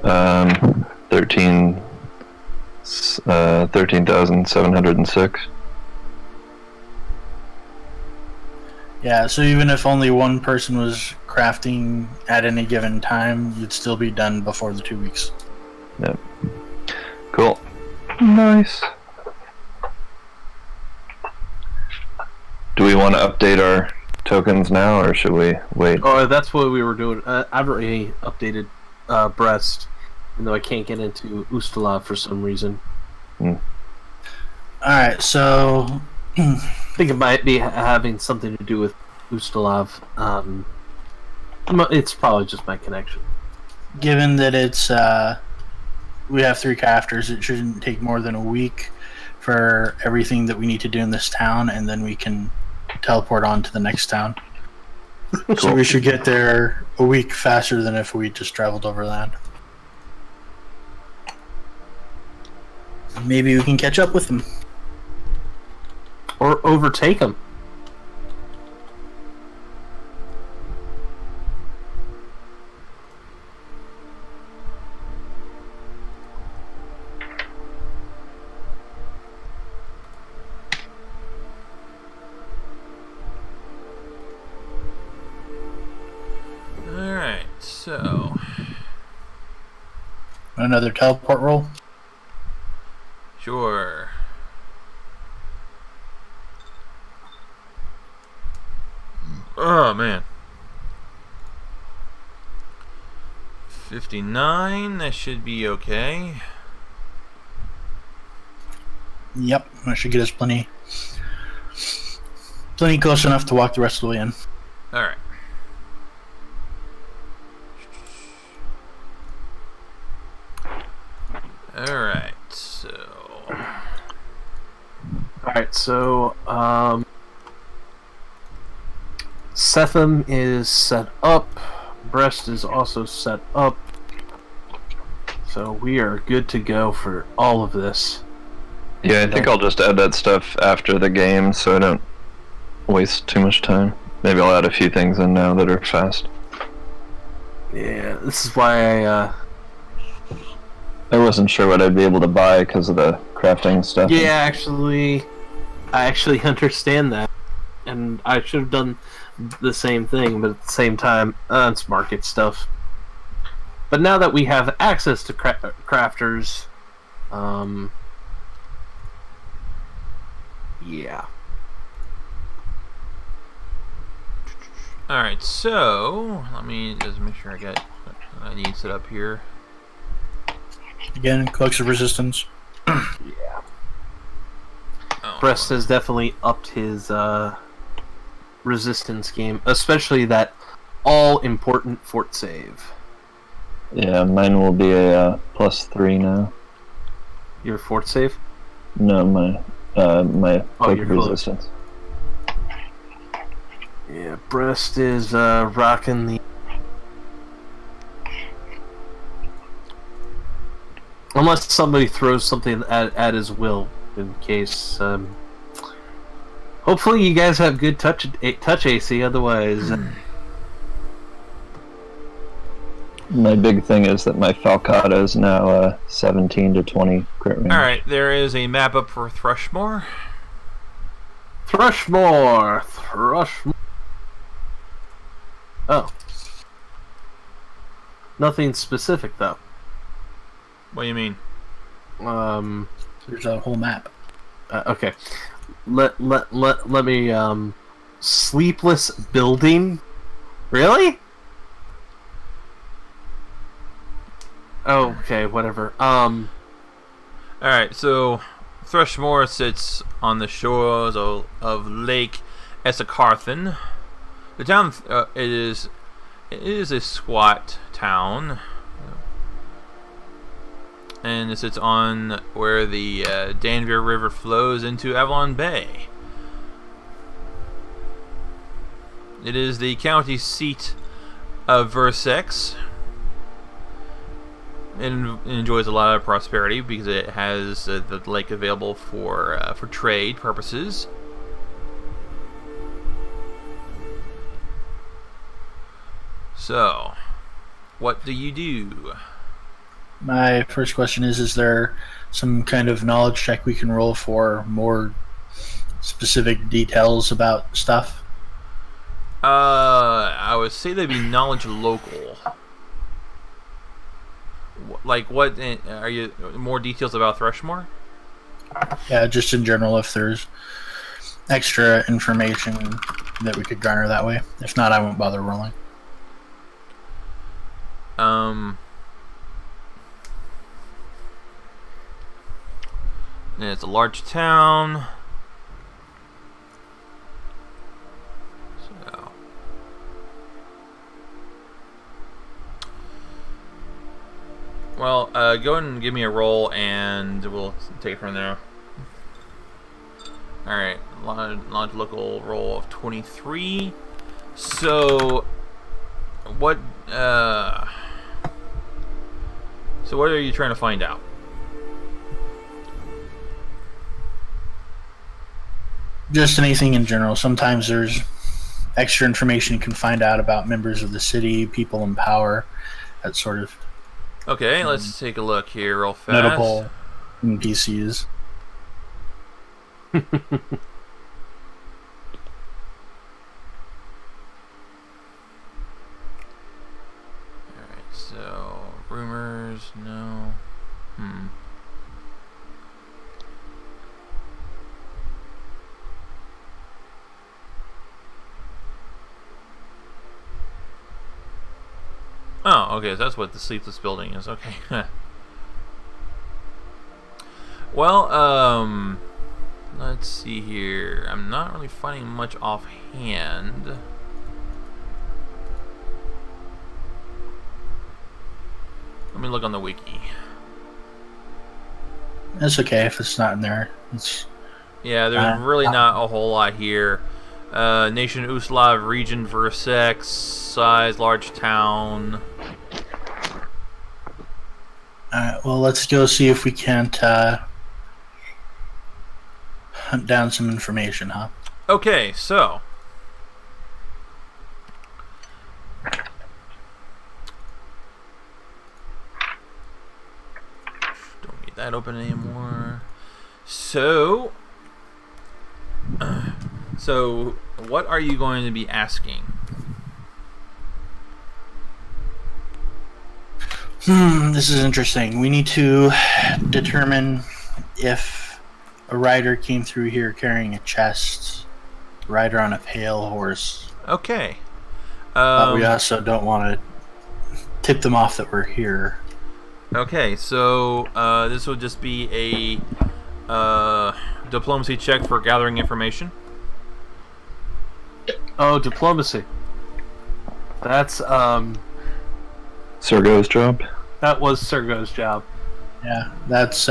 13,706. Yeah, so even if only one person was crafting at any given time, you'd still be done before the 2 weeks. Yep. Cool. Nice. Do we want to update our tokens now, or should we wait? Oh, that's what we were doing. I've already updated Brest, even though I can't get into Ustala for some reason. Alright, so I think it might be having something to do with Ustalov. It's probably just my connection. given that it's we have 3 crafters, it shouldn't take more than a week for everything that we need to do in this town, and then we can teleport on to the next town. So we should get there a week faster than if we just traveled overland. Maybe we can catch up with them. Or overtake them. Alright, so... Another teleport roll. Sure. Oh, man. 59, that should be okay. Yep, that should get us plenty close enough to walk the rest of the way in. Alright. Alright, so... Alright, so, Setham is set up. Brest is also set up. So we are good to go for all of this. Yeah, I think I'll just add that stuff after the game so I don't waste too much time. Maybe I'll add a few things in now that are fast. Yeah, this is why I wasn't sure what I'd be able to buy because of the crafting stuff. Yeah, I actually understand that. And I should have done the same thing, but at the same time, it's market stuff. But now that we have access to crafters, yeah. Alright, so... Let me just make sure I got what I need set up here. Again, cloaks of resistance. Yeah. Oh, Brest has definitely upped his resistance game, especially that all-important fort save. Yeah, mine will be a +3 now. Your fort save? No, my quick your resistance. Yeah, Brest is rocking the... Unless somebody throws something at his will, in case... Hopefully you guys have good touch AC, otherwise... My big thing is that my Falcata is now 17 to 20 crit range. Alright, there is a map up for Thrushmore. Thrushmore! Oh. Nothing specific, though. What do you mean? There's a whole map. Okay. Let me, Sleepless Building? Really? Oh, okay, whatever. Alright, so Thrushmore sits on the shores of Lake Essacarthan. The town it is a squat town, and it sits on where the Danvere River flows into Avalon Bay. It is the county seat of Versex. It enjoys a lot of prosperity because it has the lake available for trade purposes. So, what do you do? My first question is there some kind of knowledge check we can roll for more specific details about stuff? I would say they'd be knowledge local. Like, what are you? More details about Thrushmore? Yeah, just in general, if there's extra information that we could garner that way. If not, I won't bother rolling. And it's a large town. So. Well, go ahead and give me a roll, and we'll take it from there. Alright, large local roll of 23. So, what are you trying to find out? Just anything in general. Sometimes there's extra information you can find out about members of the city, people in power, that sort of Okay, let's take a look here real fast. notable NPCs. Alright, so rumors, no. Oh, okay, so that's what the sleepless building is. Okay. Well, let's see here. I'm not really finding much offhand. Let me look on the wiki. It's okay if it's not in there. It's Yeah, there's really not a whole lot here. Nation Uslav, region Versex, size, large town. Alright, well, let's go see if we can't hunt down some information, huh? Okay, so. Don't need that open anymore. So. So, what are you going to be asking? This is interesting. We need to determine if a rider came through here carrying a chest, rider on a pale horse. Okay. But we also don't want to tip them off that we're here. Okay, so this will just be a diplomacy check for gathering information. Oh, diplomacy. That's Sergo's job. that was Sergo's job. Yeah, that's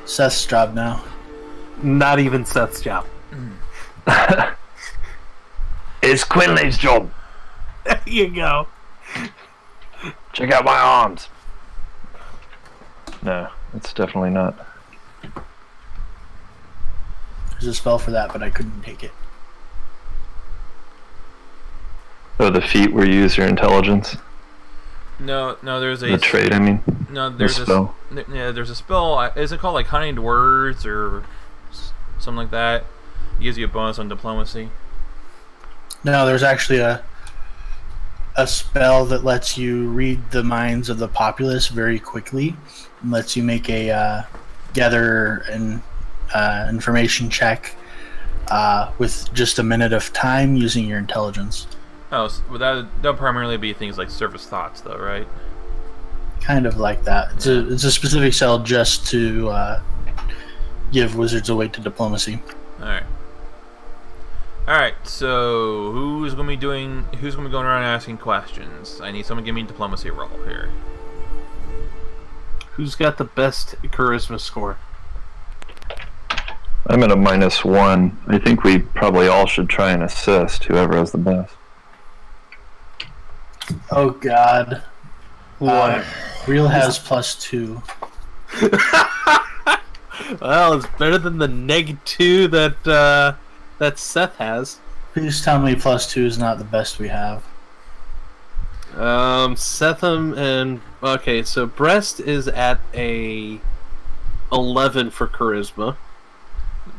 Seth's job now. Not even Seth's job. It's Quinley's job. There you go. Check out my arms. No, it's definitely not. There's a spell for that, but I couldn't take it. Oh, the feat where you use your intelligence. No, there's a The trait, I mean. No, there's the a spell. Yeah, there's a spell. Is it called like Honeyed Words or something like that? It gives you a bonus on diplomacy. No, there's actually a spell that lets you read the minds of the populace very quickly, and lets you make a gather an information check with just a minute of time using your intelligence. Oh, so that'll primarily be things like surface thoughts, though, right? Kind of like that. It's a specific spell just to give wizards a way to diplomacy. All right. So who's gonna be going around asking questions? I need someone to give me a diplomacy roll here. Who's got the best charisma score? I'm at a -1. I think we probably all should try and assist whoever has the best. Oh God. Real has +2. Well, it's better than the -2 that Seth has. Please tell me +2 is not the best we have. Setham and okay, so Breast is at a 11 for charisma.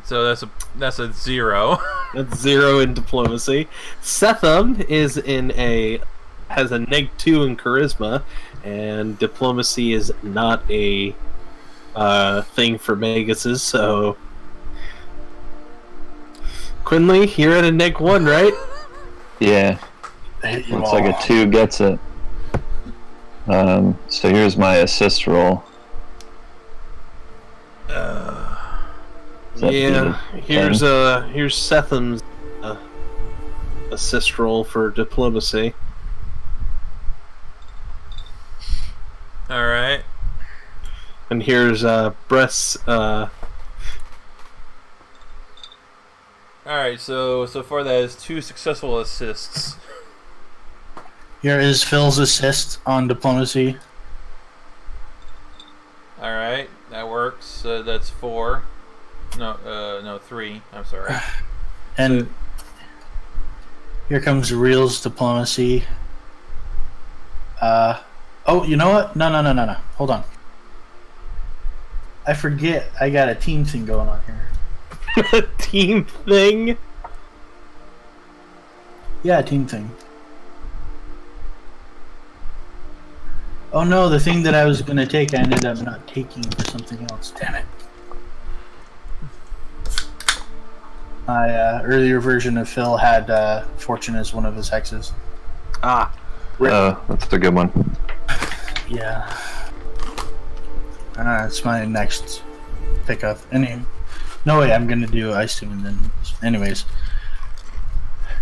So that's a 0. That's 0 in diplomacy. Setham is has a -2 in charisma, and diplomacy is not a thing for Maguses. So Quinley, you're at a -1, right? Yeah. Looks like a 2 gets it. So here's my assist roll. Yeah, here's Setham's assist roll for diplomacy. All right. And here's Brett's. All right. So far that is 2 successful assists. Here is Phil's assist on diplomacy. All right, that works. That's 4. No, 3. I'm sorry. And here comes Real's diplomacy. Oh, you know what? No. Hold on. I forget. I got a team thing going on here. Team thing? Yeah, team thing. Oh no, the thing that I was going to take, I ended up not taking for something else. Damn it. My earlier version of Phil had Fortune as one of his hexes. Ah. That's a good one. Yeah. It's my next pickup. No way, I'm going to do Ice Tomb and then... Anyways.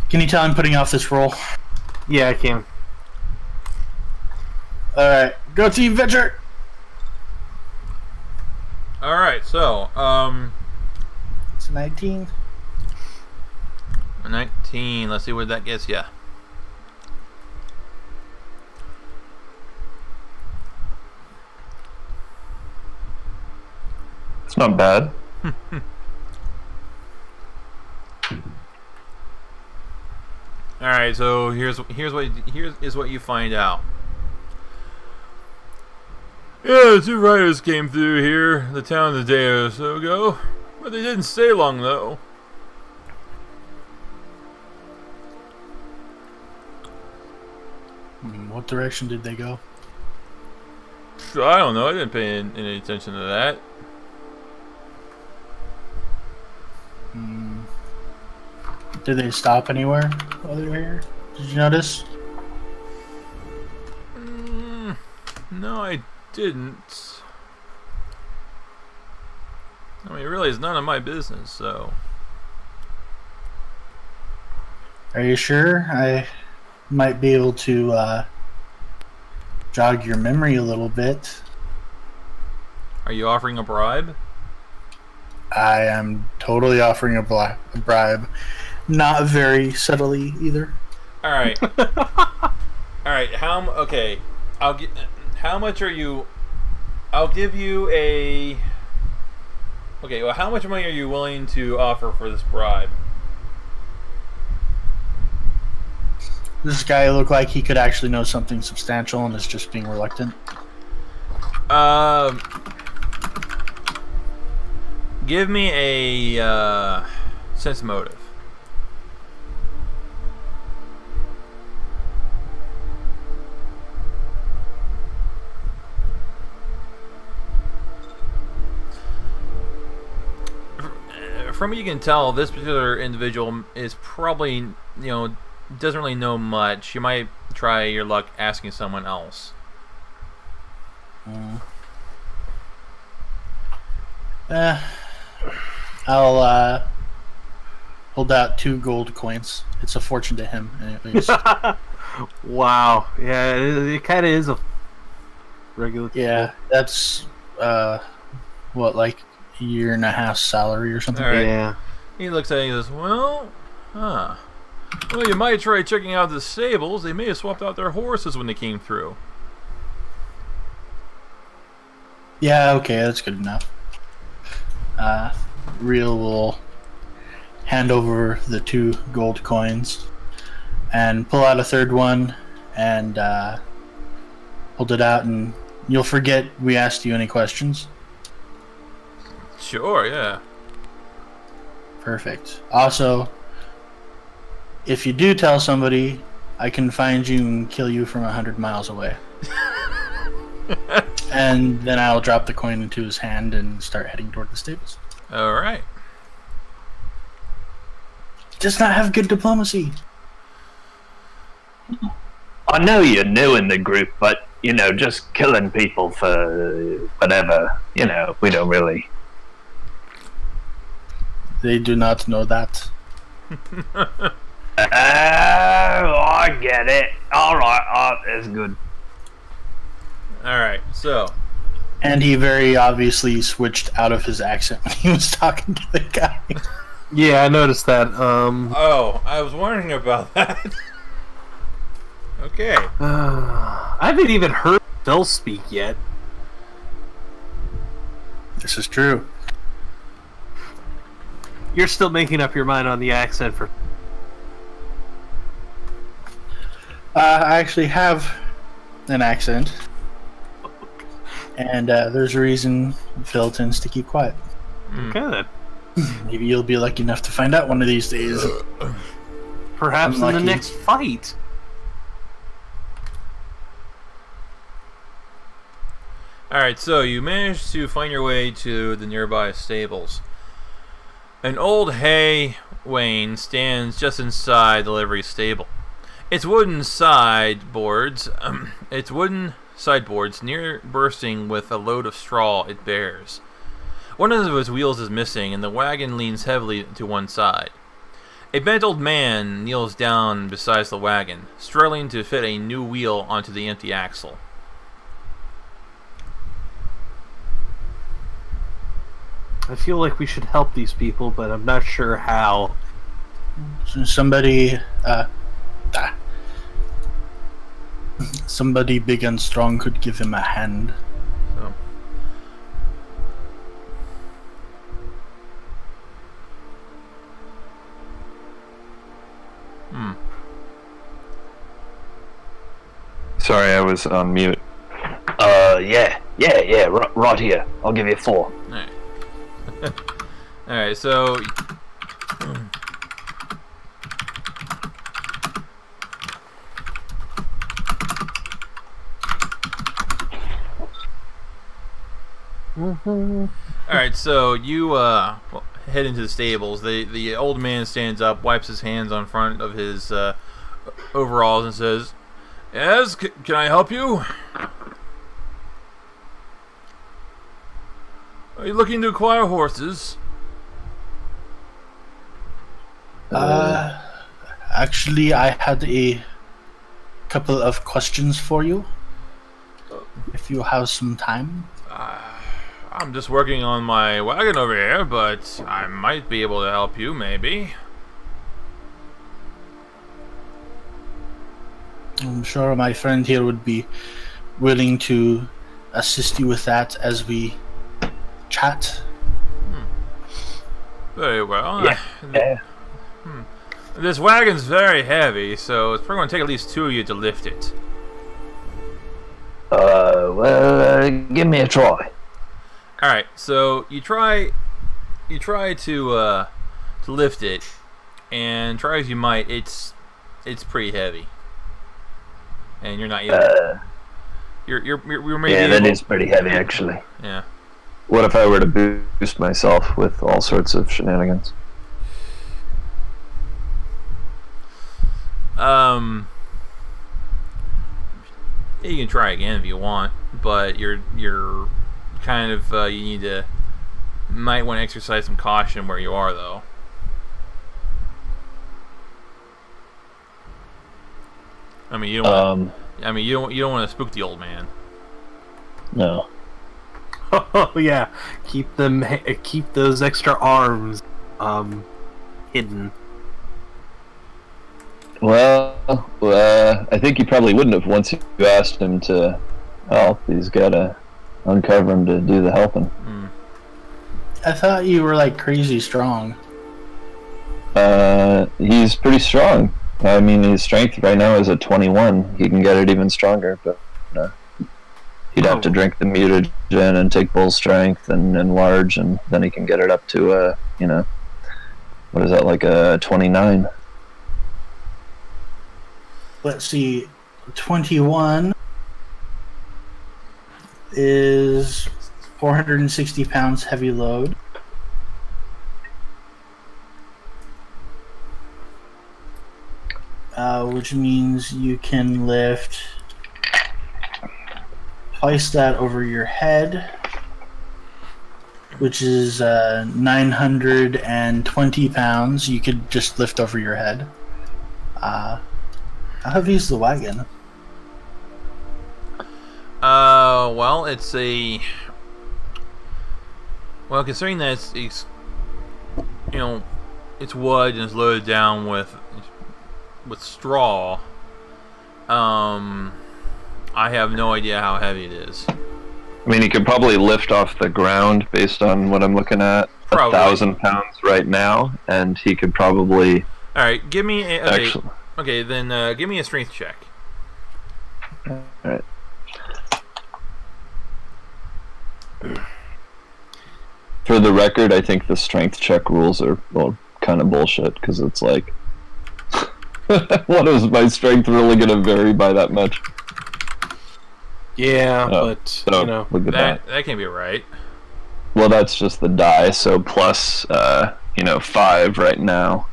Can you tell I'm putting off this roll? Yeah, I can. Alright, go Team Venture! All right. So It's 19. 19. Let's see where that gets ya. It's not bad. All right. So here's what you find out. Yeah, the 2 riders came through here, the town a day or so ago, but they didn't stay long though. What direction did they go? I don't know. I didn't pay any attention to that. Did they stop anywhere while they were here? Did you notice? No, I didn't. I mean, really, it's none of my business, so. Are you sure? I might be able to jog your memory a little bit. Are you offering a bribe? I am totally offering a bribe. Not very subtly either. All right. All right. Okay. How much are you? I'll give you a. Okay. Well, how much money are you willing to offer for this bribe? This guy looked like he could actually know something substantial and is just being reluctant. Give me a sense motive. From what you can tell, this particular individual is probably, doesn't really know much. You might try your luck asking someone else. I'll hold out 2 gold coins. It's a fortune to him, anyways. Wow. Yeah, it kind of is a regular. Yeah, that's what, like a year and a half salary or something. All right. Yeah. He looks at it and he goes, well, you might try checking out the stables. They may have swapped out their horses when they came through. Yeah, okay, that's good enough. Real will hand over the 2 gold coins and pull out a 3rd one and hold it out, and you'll forget we asked you any questions. Sure, yeah. Perfect. Also, if you do tell somebody, I can find you and kill you from 100 miles away. And then I'll drop the coin into his hand and start heading toward the stables. All right. Does not have good diplomacy. I know you're new in the group, but, just killing people for whatever, we don't really They do not know that. Oh, I get it. Alright, that's good. Alright, so. And he very obviously switched out of his accent when he was talking to the guy. Yeah, I noticed that. Oh, I was wondering about that. Okay. I haven't even heard Phil speak yet. This is true. You're still making up your mind on the accent for. I actually have an accent. And there's a reason Phil tends to keep quiet. Okay, then. Maybe you'll be lucky enough to find out one of these days. Perhaps in the Unlucky. next fight. Alright, so you managed to find your way to the nearby stables. An old hay wain stands just inside the livery stable. Its wooden sideboards near bursting with a load of straw it bears. One of its wheels is missing, and the wagon leans heavily to one side. A bent old man kneels down beside the wagon, struggling to fit a new wheel onto the empty axle. I feel like we should help these people, but I'm not sure how. Somebody big and strong could give him a hand. So. Sorry, I was on mute. Yeah, right here. I'll give you 4. Alright. Alright, so. Alright, so you head into the stables. The old man stands up, wipes his hands on front of his overalls, and says, "Yes, can I help you? Are you looking to acquire horses?" Actually, I had a couple of questions for you. If you have some time. I'm just working on my wagon over here, but I might be able to help you, maybe. I'm sure my friend here would be willing to assist you with that as we chat. Very well. Yeah. This wagon's very heavy, so it's probably going to take at least 2 of you to lift it. Give me a try. Alright, so you try to lift it, and try as you might, it's pretty heavy. And you're not even you're maybe Yeah, that able, is pretty heavy, actually. Yeah. What if I were to boost myself with all sorts of shenanigans? You can try again if you want, but you're kind of you might want to exercise some caution where you are, though. I mean, you don't. You don't want to spook the old man. No. Oh yeah, keep those extra arms hidden. Well, I think he probably wouldn't have once you asked him to help. He's got to uncover him to do the helping. I thought you were like crazy strong. He's pretty strong. I mean, his strength right now is at 21. He can get it even stronger, but he'd have to drink the mutagen and take bull strength and enlarge, and then he can get it up to what is that, like a 29? Let's see, 21 is 460 pounds heavy load. Which means you can lift twice that over your head. which is 920 pounds. You could just lift over your head. How heavy is the wagon? Well, it's a... Well, considering that it's it's wood and it's loaded down with straw, I have no idea how heavy it is. I mean, he could probably lift off the ground based on what I'm looking at. Probably. 1,000 pounds right now, and he could probably... Alright, give me a... Okay, Actually, okay then give me a strength check. alright. For the record, I think the strength check rules are, well, kind of bullshit, because it's like... what is my strength really going to vary by that much? Yeah, Oh, but, so, you know. look at that. That can't be right. Well, that's just the die, so plus, 5 right now.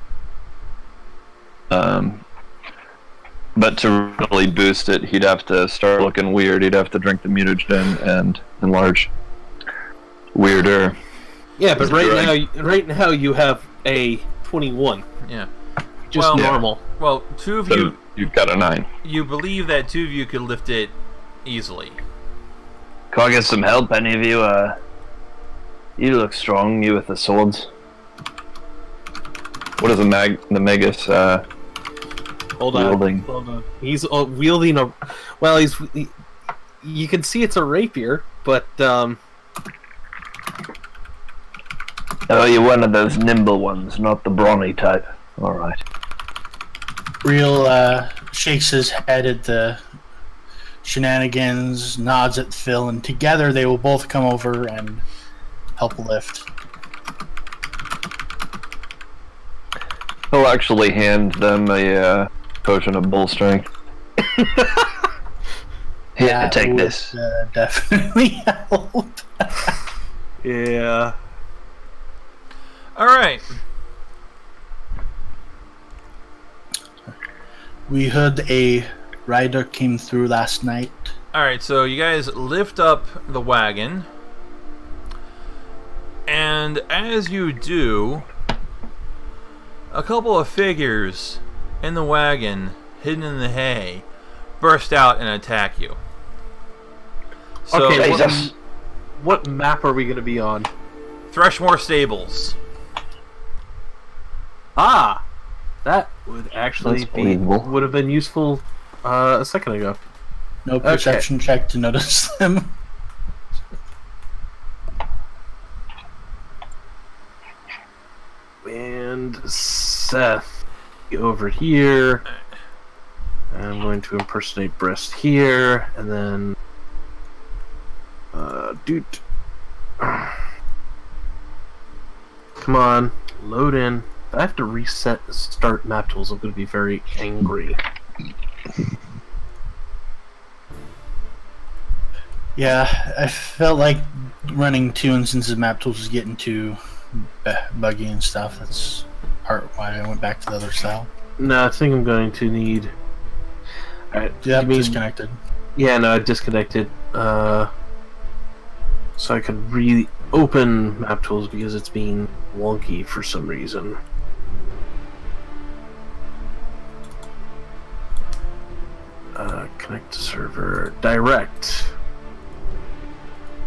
But to really boost it, he'd have to start looking weird. He'd have to drink the mutagen and enlarge. Weirder. Yeah, but That's right now you have a 21. Yeah. Just Well, normal. Well, two of So you... you've got a 9. You believe that two of you could lift it easily. Can I get some help, any of you? You look strong, you with the swords. What is the Magus Hold on. wielding? Hold on. He's wielding a... Well, you can see it's a rapier, but, Oh, you're one of those nimble ones, not the brawny type. Alright. Real shakes his head at the shenanigans, nods at Phil, and together they will both come over and help lift. He'll actually hand them a potion of bull strength. Here, That take would, this. Definitely help. yeah. Alright. We heard a rider came through last night. Alright, so you guys lift up the wagon. And as you do, a couple of figures in the wagon, hidden in the hay, burst out and attack you. So, Okay, Jesus. what map are we going to be on? Threshmore Stables. Ah! That would actually That's believable. would have been useful a second ago. No perception check to notice them. And Seth, over here. I'm going to impersonate Breast here, and then Doot. Come on, load in. If I have to start map tools, I'm going to be very angry. Yeah, I felt like running two instances of map tools was getting too buggy and stuff. That's part why I went back to the other style. No, I think I'm going to need. Alright, Yeah, you mean- disconnected. Yeah, no, I disconnected. So I could really open map tools because it's being wonky for some reason. Connect to server. Direct.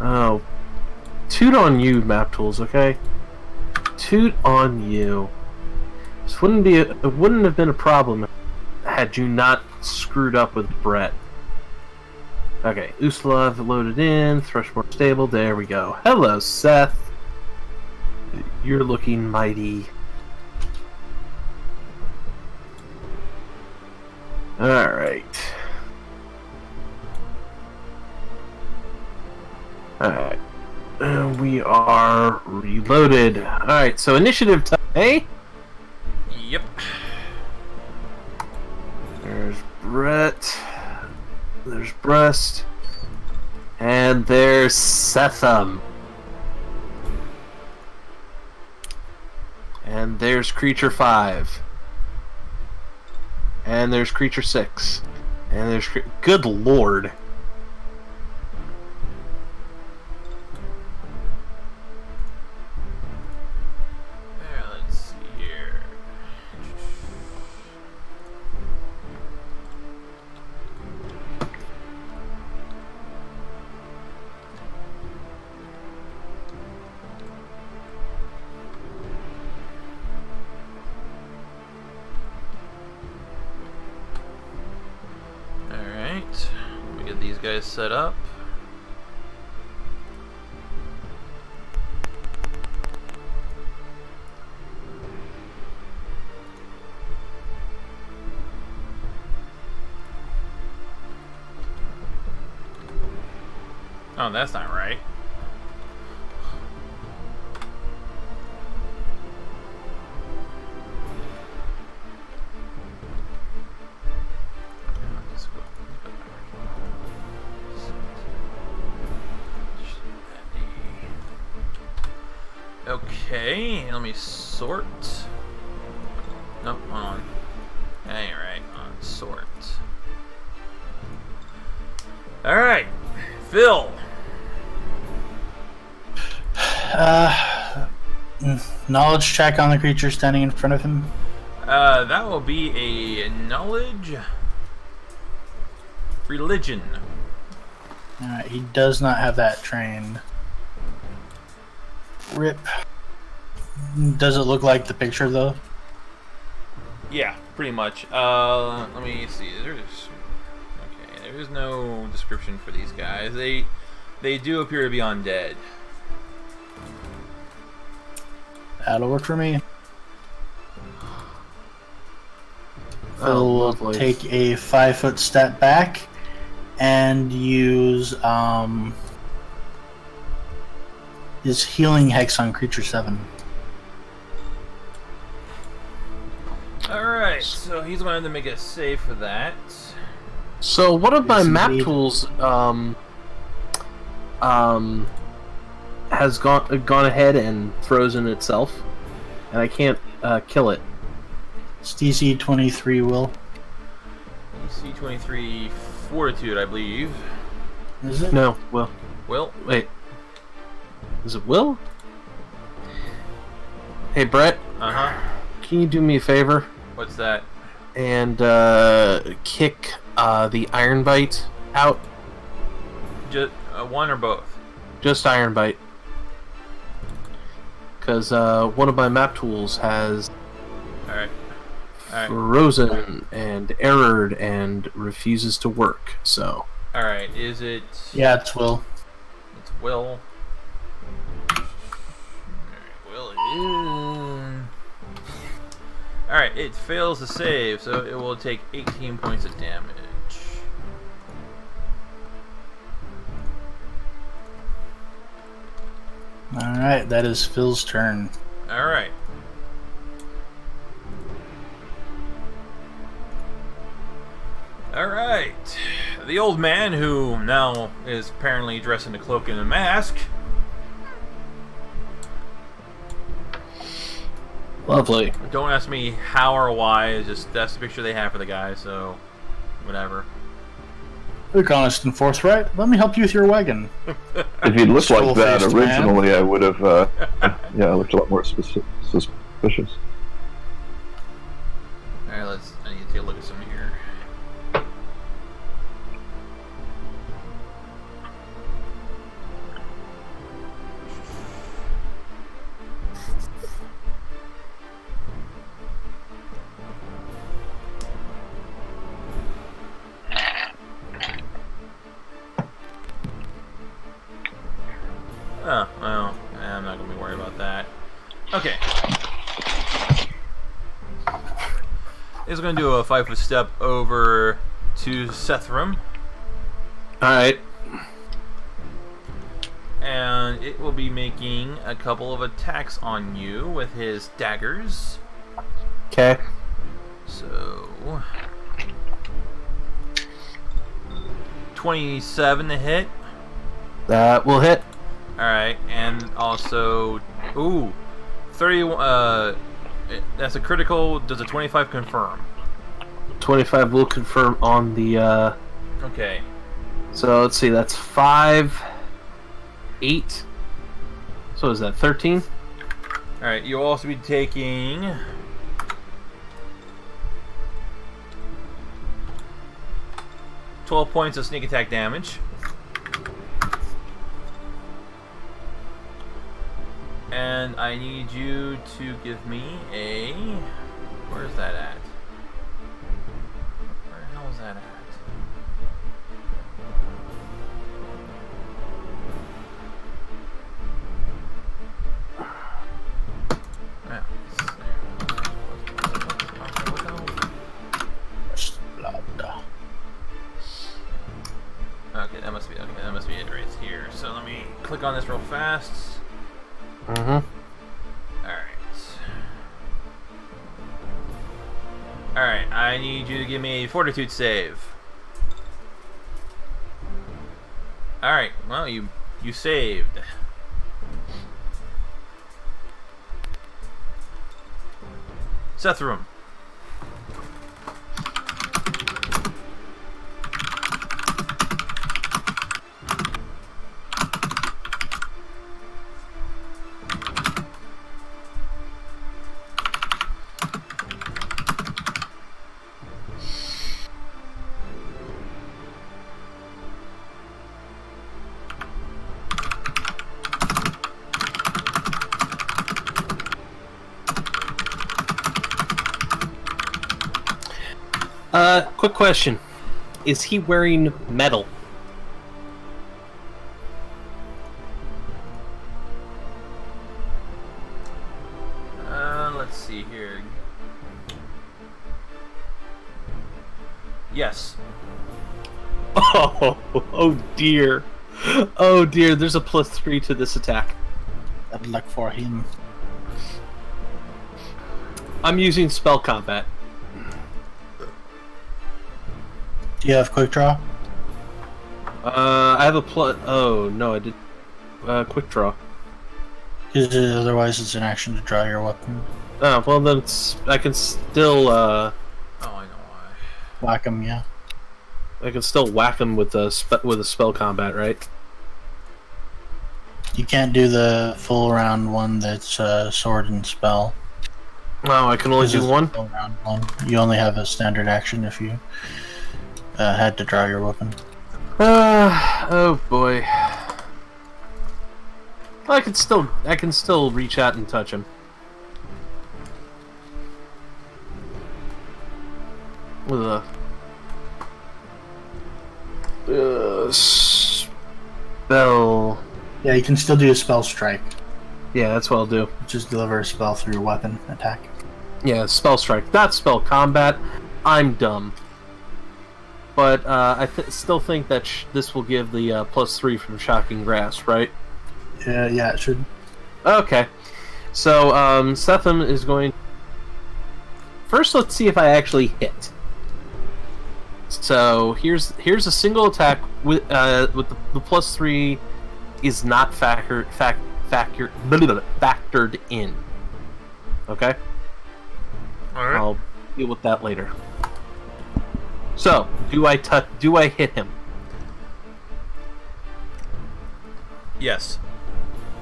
Oh. Toot on you, map tools, okay? Toot on you. This it wouldn't have been a problem had you not screwed up with Brett. Okay, Uslav loaded in, Threshmore stable, there we go. Hello, Seth. You're looking mighty. Alright. Alright. We are reloaded. Alright, so initiative time, eh? Yep. There's Brett. There's Breast. And there's Setham. And there's Creature 5. And there's Creature 6. And there's... Good lord. guys set up. Oh, that's not right. Okay, let me sort. Nope, on. That ain't right. On sort. Alright, Phil. Knowledge check on the creature standing in front of him. That will be a knowledge religion. Alright, he does not have that trained. Rip. Does it look like the picture though? Yeah, pretty much. Let me see. There's no description for these guys. They do appear to be undead. That'll work for me. Oh, Phil will lovely. take a 5-foot step back and use his healing hex on creature 7. Alright, so he's going to have to make a save for that. So one of my Yes, map indeed. tools has gone ahead and frozen itself, and I can't kill it. It's DC 23 will. DC 23 Fortitude, I believe. Is it? No, Will. Well, Wait. Is it Will? Hey, Brett, uh-huh. can you do me a favor What's that? and kick the Iron Bite out? Just one or both? Just Iron Bite. Because one of my map tools has Alright. Alright. frozen and errored and refuses to work, so... Alright, is it... Yeah, it's will. It's Will. Will it is... Alright, it fails to save, so it will take 18 points of damage. Alright, that is Phil's turn. Alright. Alright. The old man, who now is apparently dressed in a cloak and a mask, Lovely. don't ask me how or why, it's just that's the picture they have for the guy, so whatever. Look honest and forthright. Let me help you with your wagon. If he'd looked like that Skull-faced man. originally, I would have, yeah, looked a lot more suspicious. Alright, I need to take a look at some here. Oh, well, I'm not gonna be worried about that. Okay. He's gonna do a 5-foot step over to Sethram, Alright. and it will be making a couple of attacks on you with his daggers. Okay. So 27 to hit. That will hit. Alright, and also 30 that's a critical. Does a 25 confirm? 25 will confirm on the, Okay. So let's see, that's 5, 8. So is that 13? Alright, you'll also be taking 12 points of sneak attack damage. And I need you to give me a... Where's that at? Where the hell is that at? click on this real fast. Mm-hmm. Alright, I need you to give me a fortitude save. Alright, well, you saved. Sethrum. Quick question. Is he wearing metal? Let's see here. Yes. Oh dear. Oh dear, there's a +3 to this attack. Bad luck for him. I'm using spell combat. Do you have quick draw? I have a oh no, I did quick draw. Because otherwise it's an action to draw your weapon. Oh well, then I can still Oh, I know why. Whack him, yeah. I can still whack him with a spell combat, right? You can't do the full round one that's sword and spell. No, I can only This do is one. a full round one. You only have a standard action if you had to draw your weapon. Oh boy. I can still reach out and touch him. With a spell. Yeah, you can still do a spell strike. Yeah, that's what I'll do. Just deliver a spell through your weapon attack. Yeah, spell strike. Not spell combat. I'm dumb. But I still think that this will give the +3 from Shocking Grasp, right? Yeah, it should. Okay. So, Setham is going... First, let's see if I actually hit. So, here's a single attack with the +3 is not factored in. Okay? Alright. I'll deal with that later. So, do I hit him? Yes.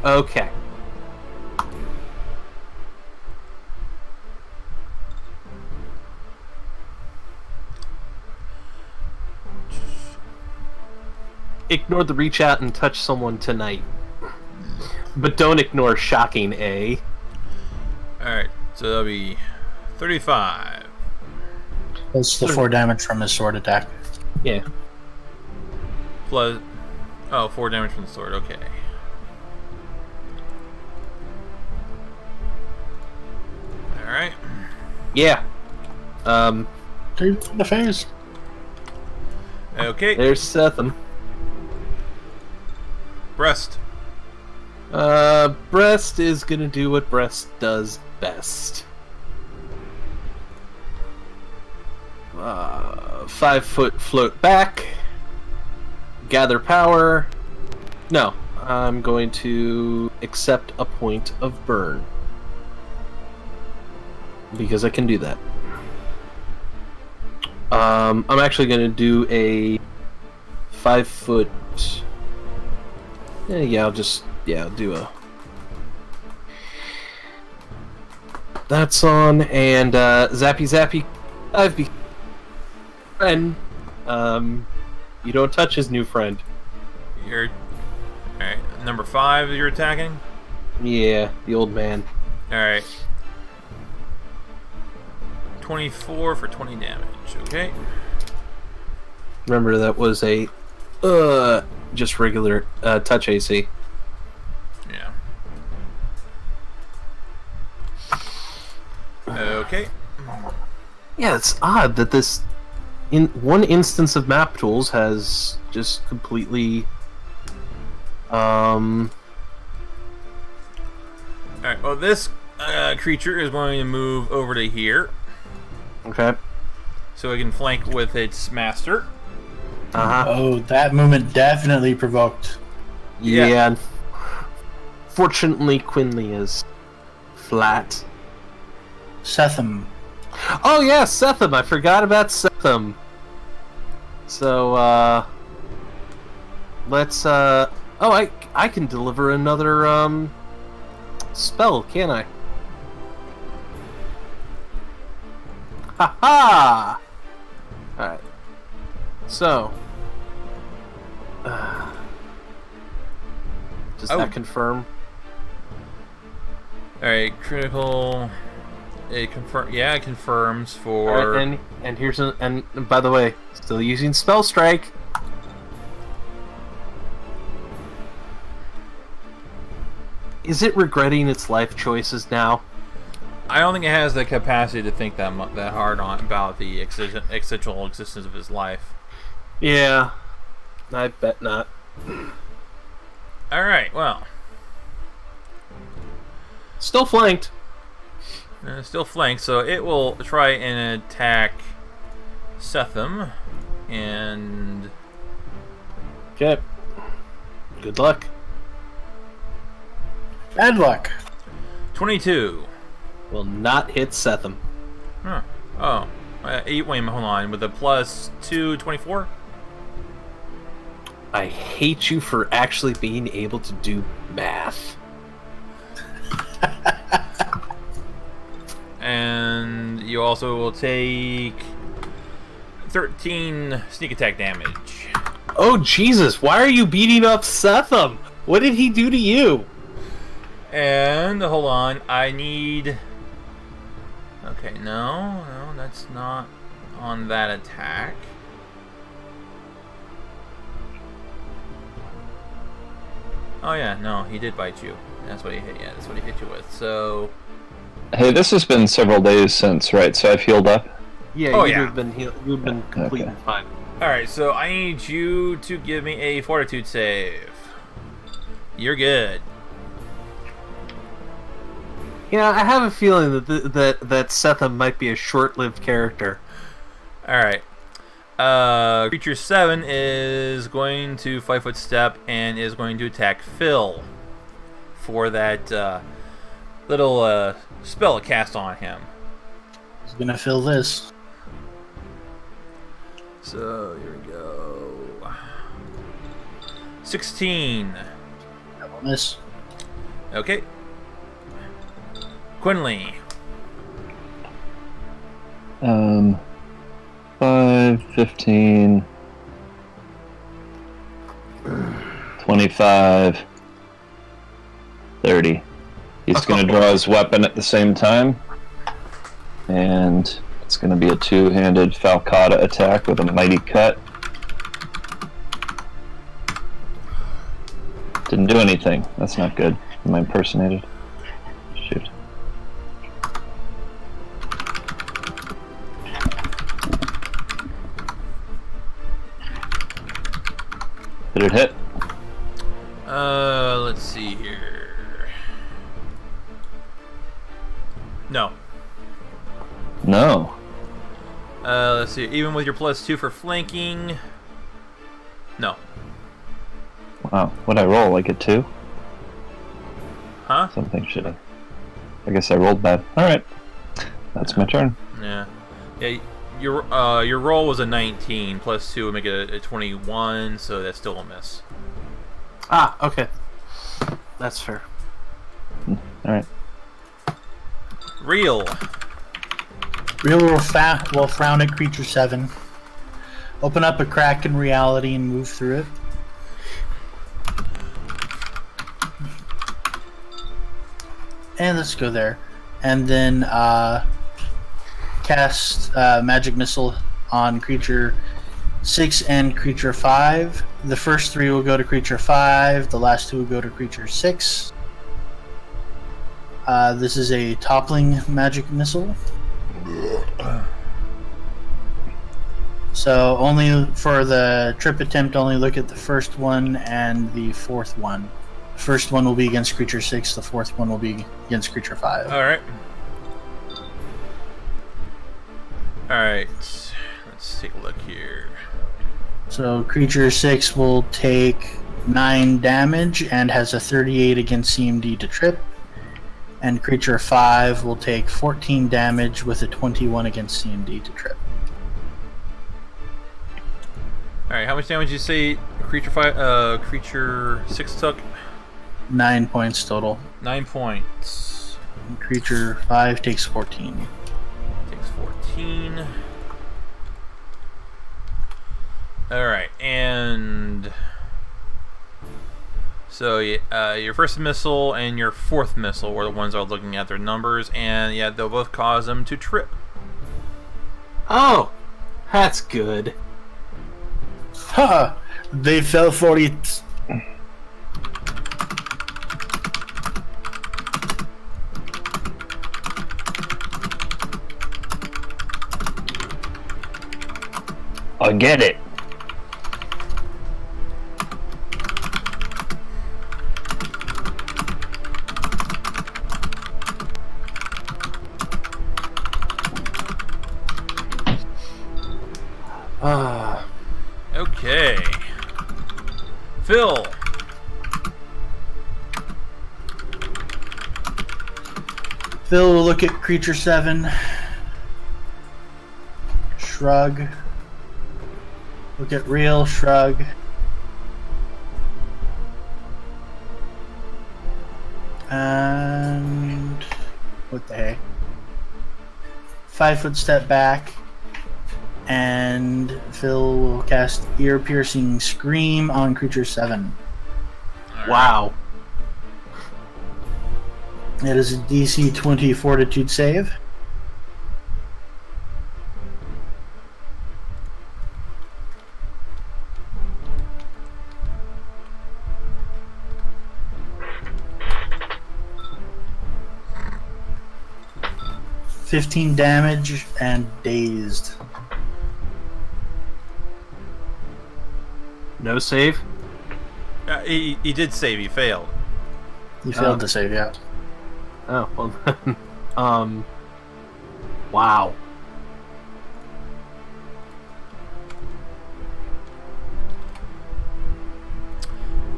Okay. Ignore the reach out and touch someone tonight. But don't ignore shocking, eh? Alright, so that'll be 35. That's the 4 damage from his sword attack. Yeah. Plus... Oh, 4 damage from the sword, okay. Alright. Yeah. Dude, in the face. Okay, There's Setham. breast. Breast is gonna do what Breast does best. 5 foot float back. Gather power. No, I'm going to accept a point of burn. Because I can do that. I'm actually going to do a 5 foot... I'll do a... That's on, and Zappy, I've become friend. You don't touch his new friend. You're... Alright, number 5 you're attacking? Yeah, the old man. Alright. 24 for 20 damage, okay? Remember, that was a just regular touch AC. Yeah. Okay. Yeah, it's odd that this, in one instance of map tools, has just completely Alright, well, this creature is going to move over to here, Okay. so it can flank with its master. Oh, that movement definitely provoked. Yeah. Fortunately, Quinley is flat. Setham. Oh yeah, Setham. I forgot about Setham. So let's oh, I can deliver another spell, can't I? Ha ha! All right. So does that confirm? Alright, critical. It confirms for. Alright, and here's and by the way, still using spell strike. Is it regretting its life choices now? I don't think it has the capacity to think that hard about the existential existence of his life. Yeah, I bet not. Alright, well. Still flanked. Still flanked, so it will try and attack Setham. And. Okay. Good luck. Bad luck. 22. Will not hit Setham. Huh. Oh. Wait, hold on. With a plus 2, 24? I hate you for actually being able to do math. And you also will take 13 sneak attack damage. Oh Jesus! Why are you beating up Setham? What did he do to you? And hold on, I need. Okay, no, that's not on that attack. Oh yeah, no, he did bite you. That's what he hit. Yeah, that's what he hit you with. So. Hey, this has been several days since, right? So I've healed up. Yeah, Oh, you'd yeah. have been you'd been completely Okay. fine. All right, so I need you to give me a fortitude save. You're good. Yeah, I have a feeling that Setham might be a short-lived character. All right. Creature 7 is going to 5-foot step and is going to attack Phil for that little spell cast on him. He's gonna fill this. So here we go. 16. That will miss. Okay. Quinley. 5, 15, 25, 30. He's going to draw his weapon at the same time. And it's going to be a two-handed falcata attack with a mighty cut. Didn't do anything. That's not good. Am I impersonated? Shoot. Did it hit? Let's see here. No. No. Let's see. Even with your +2 for flanking. No. Wow. What'd I roll? Like a 2? Huh? Something shitty. I guess I rolled bad. Alright. That's my turn. Yeah. Yeah. Your roll was a 19. +2 would make it a 21, so that's still a miss. Ah, okay. That's fair. Alright. Real. Real will frown at creature 7. Open up a crack in reality and move through it. And let's go there. And then cast magic missile on creature 6 and creature 5. The first 3 will go to creature 5. The last 2 will go to creature 6. This is a toppling magic missile. So only for the trip attempt, only look at the first one and the fourth one. The first one will be against creature 6. The fourth one will be against creature 5. All right. All right. Let's take a look here. So creature 6 will take 9 damage and has a 38 against CMD to trip. And creature 5 will take 14 damage with a 21 against CMD to trip. All right. How much damage did you say creature 6 took? 9 points total. 9 points. And creature 5 takes 14. Takes 14. All right, and so your first missile and your fourth missile were the ones I was looking at their numbers, and yeah, they'll both cause them to trip. Oh, that's good. Ha! They fell for it. I get it. Okay. Phil. Phil will look at creature 7. Shrug. Look at real, shrug. And what the heck? 5 foot step back. And Phil will cast Ear Piercing Scream on creature 7. Wow. It is a DC 20 Fortitude save. $15 damage and dazed. No save? He did save. He failed. You failed to save, yeah. Oh, well then. Wow.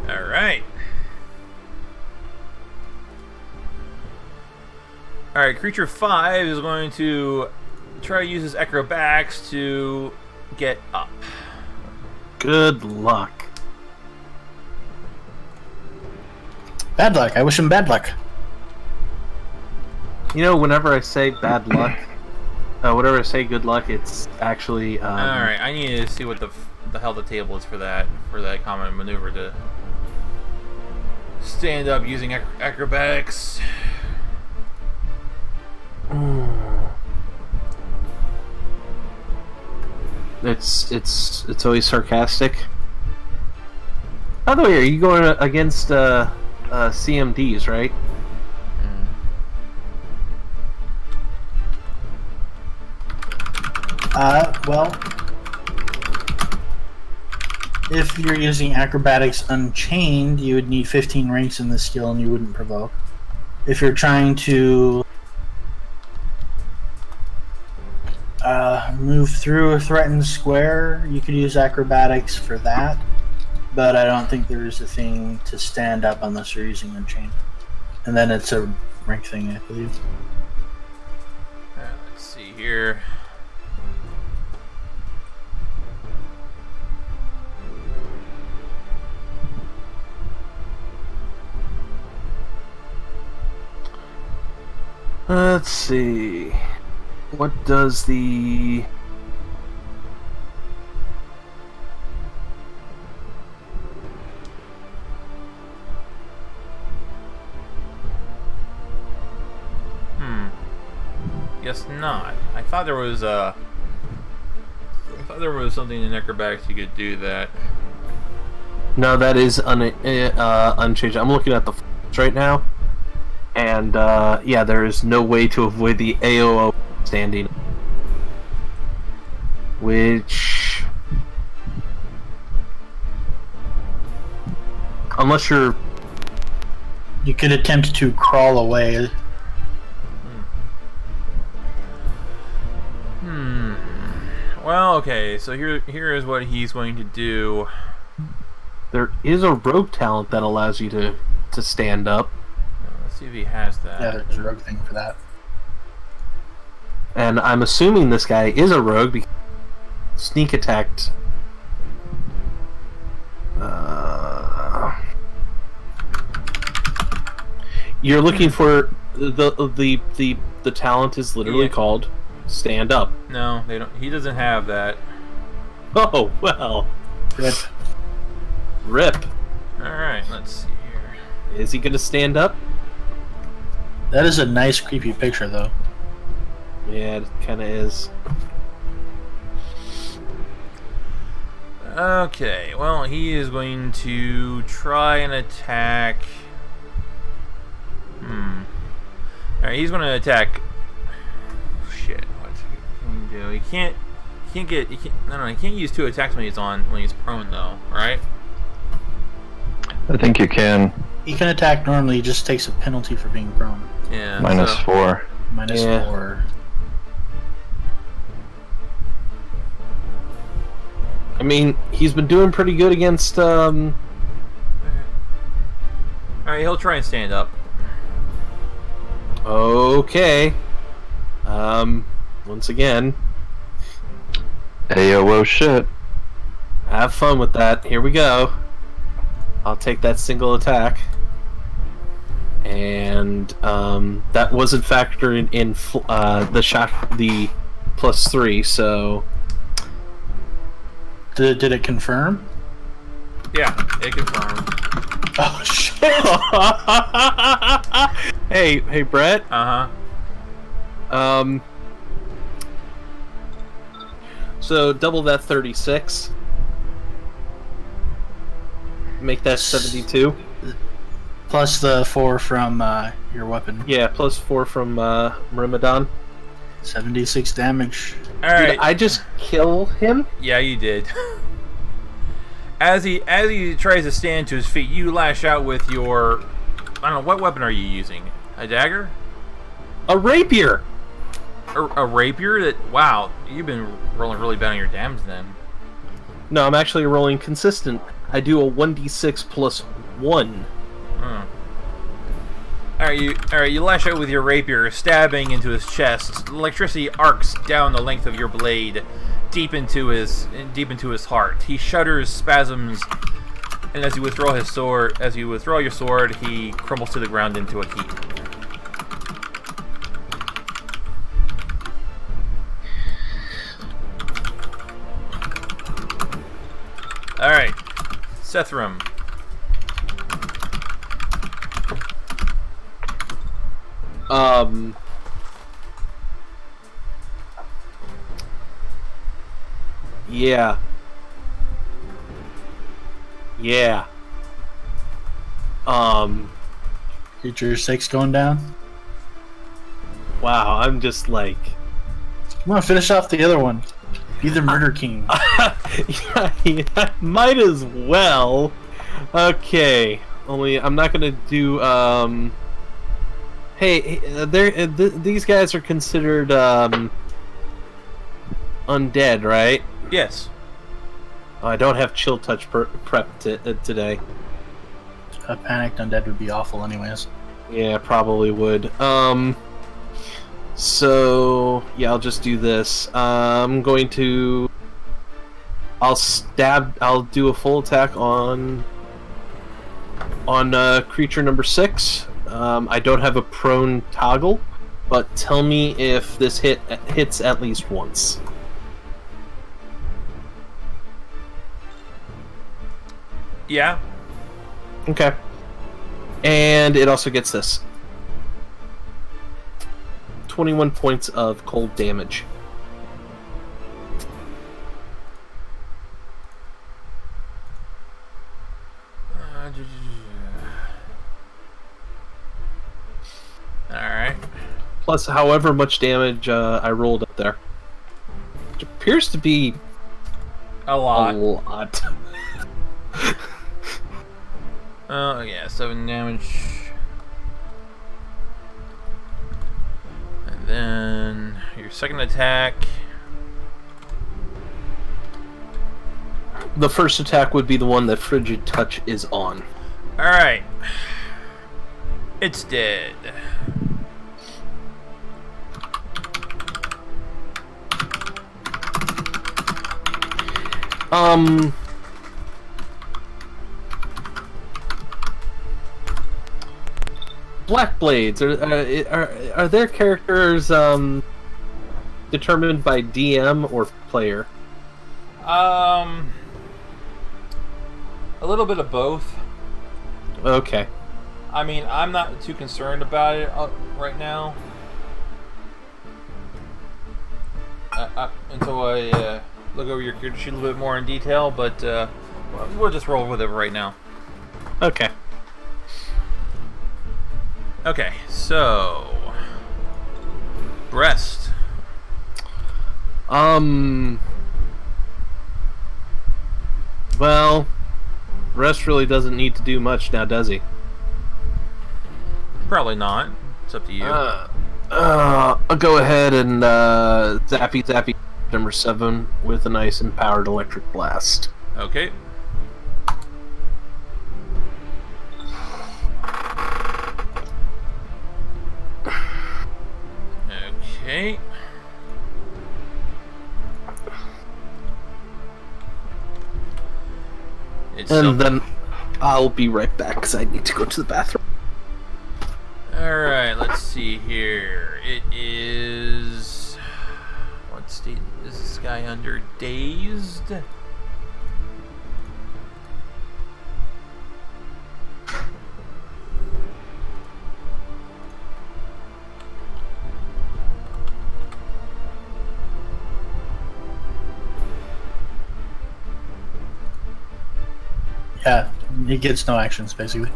All right. All right. Creature 5 is going to try to use his acrobatics to get up. Good luck. Bad luck. I wish him bad luck. You know, whenever I say bad luck, whenever I say good luck, it's actually. All right. I need to see what the hell the table is for that common maneuver to stand up using acrobatics. It's always sarcastic. By the way, are you going against CMDs, right? Well, if you're using acrobatics unchained, you would need 15 ranks in the skill and you wouldn't provoke. If you're trying to move through a threatened square, you could use acrobatics for that, but I don't think there's a thing to stand up unless you're using unchained. And then it's a rank thing, I believe. Let's see here. Let's see. What does the... Guess not. I thought there was something in acrobatics you could do that. No, that is unchanged. I'm looking at the right now. And, yeah, there is no way to avoid the AOO standing. Which Unless you're... You could attempt to crawl away. Well, okay, so here is what he's going to do. There is a rogue talent that allows you to stand up. Let's see if he has that. Yeah, there's a rogue thing for that. And I'm assuming this guy is a rogue because sneak attacked. You're looking for the talent is literally called stand up. No, they don't. He doesn't have that. Oh well. Rip. All right, let's see here. Is he gonna stand up? That is a nice, creepy picture, though. Yeah, it kind of is. Okay, well, he is going to try and attack. Alright, he's going to attack. Shit, what's he going to do? He can't he can't use 2 attacks when he's prone, though, right? I think you can. He can attack normally, he just takes a penalty for being prone. Yeah. -4. -4. I mean, he's been doing pretty good against. Alright, he'll try and stand up. Okay. Once again, Ayo, well, shit. have fun with that. Here we go. I'll take that single attack. And that wasn't factored in the +3, so Did it confirm? Yeah, it confirmed. Oh shit! hey, Brett. So double that 36. Make that 72. Plus the 4 from your weapon. Yeah, +4 from Ramadan. 76 damage. Alright. Did I just kill him? Yeah, you did. As he tries to stand to his feet, you lash out with your... I don't know, what weapon are you using? A dagger? A rapier! A rapier? Wow, you've been rolling really bad on your damage then. No, I'm actually rolling consistent. I do a 1d6 +1. Alright, you lash out with your rapier, stabbing into his chest. Electricity arcs down the length of your blade, deep into his heart. He shudders, spasms, and as you withdraw your sword, he crumbles to the ground into a heap. Alright, Sethram. Yeah. Creature 6 going down. Wow, I'm just like... Come on, finish off the other one. Be the Murder King. yeah, might as well. Okay, only I'm not gonna do. Hey, these guys are considered undead, right? Yes. I don't have chill touch prep today. A panicked undead would be awful, anyways. Yeah, probably would. So yeah, I'll just do this. I'm going to. I'll do a full attack on creature number 6. I don't have a prone toggle, but tell me if this hits at least once. Yeah. Okay. And it also gets this. 21 points of cold damage. Alright. Plus however much damage I rolled up there. Which appears to be a lot. Oh, yeah, 7 damage. And then your second attack. The first attack would be the one that Frigid Touch is on. Alright. It's dead. Black Blades, are their characters determined by DM or player? A little bit of both. Okay. I mean, I'm not too concerned about it right now. Until I look over your character sheet a little bit more in detail, but we'll just roll with it right now. Okay. Okay, so... Breast. Well, Rest really doesn't need to do much now, does he? Probably not. It's up to you. I'll go ahead and zappy number 7 with a nice empowered electric blast. Okay. Okay. And then I'll be right back because I need to go to the bathroom. Alright, let's see here. It is... What state is this guy under? Dazed? Yeah, he gets no actions, basically.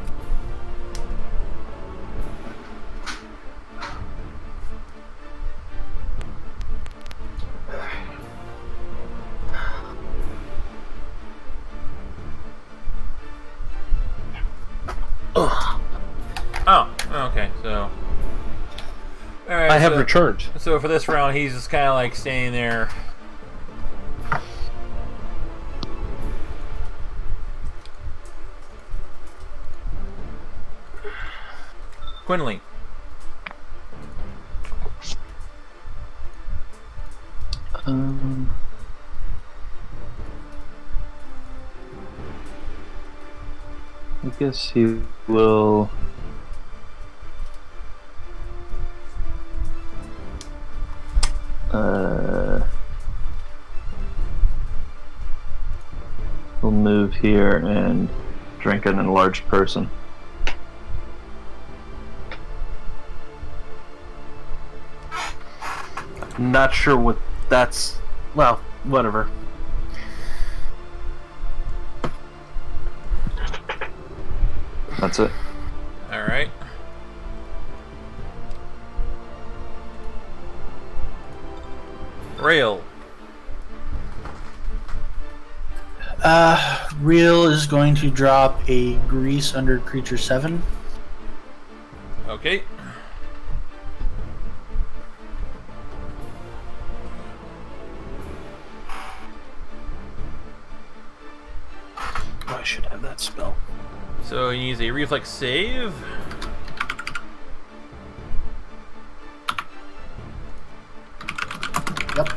Oh, okay, so... Alright, I have returned. So for this round, he's just kind of like staying there. Quinley. I guess he will. He'll move here and drink an enlarged person. Not sure what that's... Well, whatever. That's it. Alright. Rail. Real is going to drop a grease under creature 7. Okay. I should have that spell. So he needs a reflex save. Yep.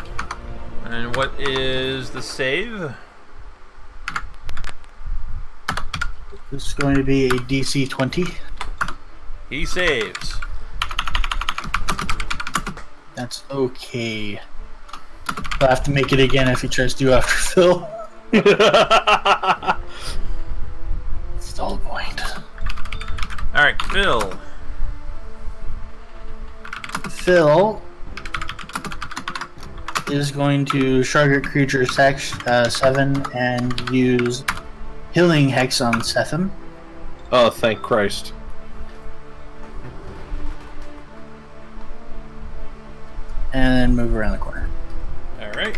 And what is the save? This is going to be a DC 20. He saves. That's okay. I'll have to make it again if he tries to do after Phil. It's all the point. Alright, Phil. Phil is going to target creature 7 and use Healing Hex on Setham. Oh, thank Christ. And then move around the corner. Alright.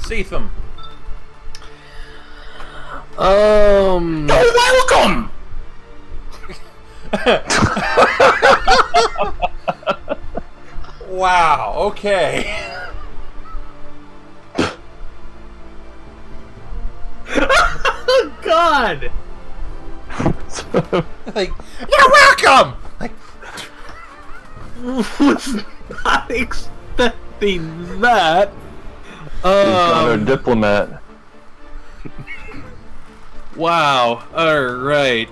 Setham. welcome! Wow, okay. God! Like, you're welcome! Like, Was not expecting that. He's got our diplomat. Wow. Alright.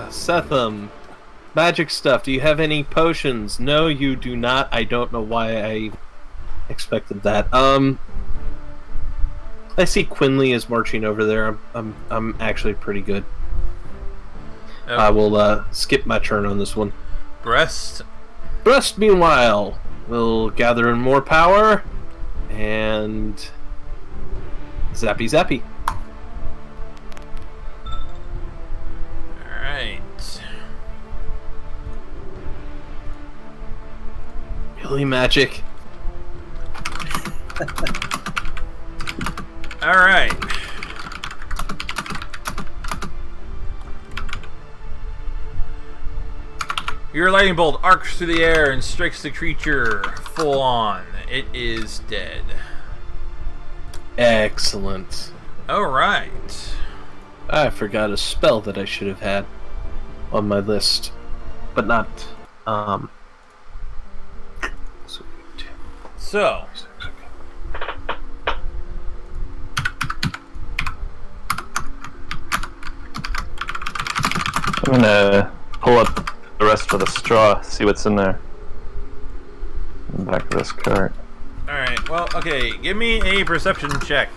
Setham. Magic stuff. Do you have any potions? No, you do not. I don't know why I expected that. I see Quinley is marching over there. I'm actually pretty good. okay. I will skip my turn on this one. Breast. Breast, meanwhile, will gather in more power and zappy zappy. Alright. Really magic. Alright. Your lightning bolt arcs through the air and strikes the creature full on. It is dead. Excellent. Alright. I forgot a spell that I should have had on my list, but not. So, I'm gonna pull up the rest of the straw, see what's in there. In the back of this cart. alright, well, okay, give me a perception check.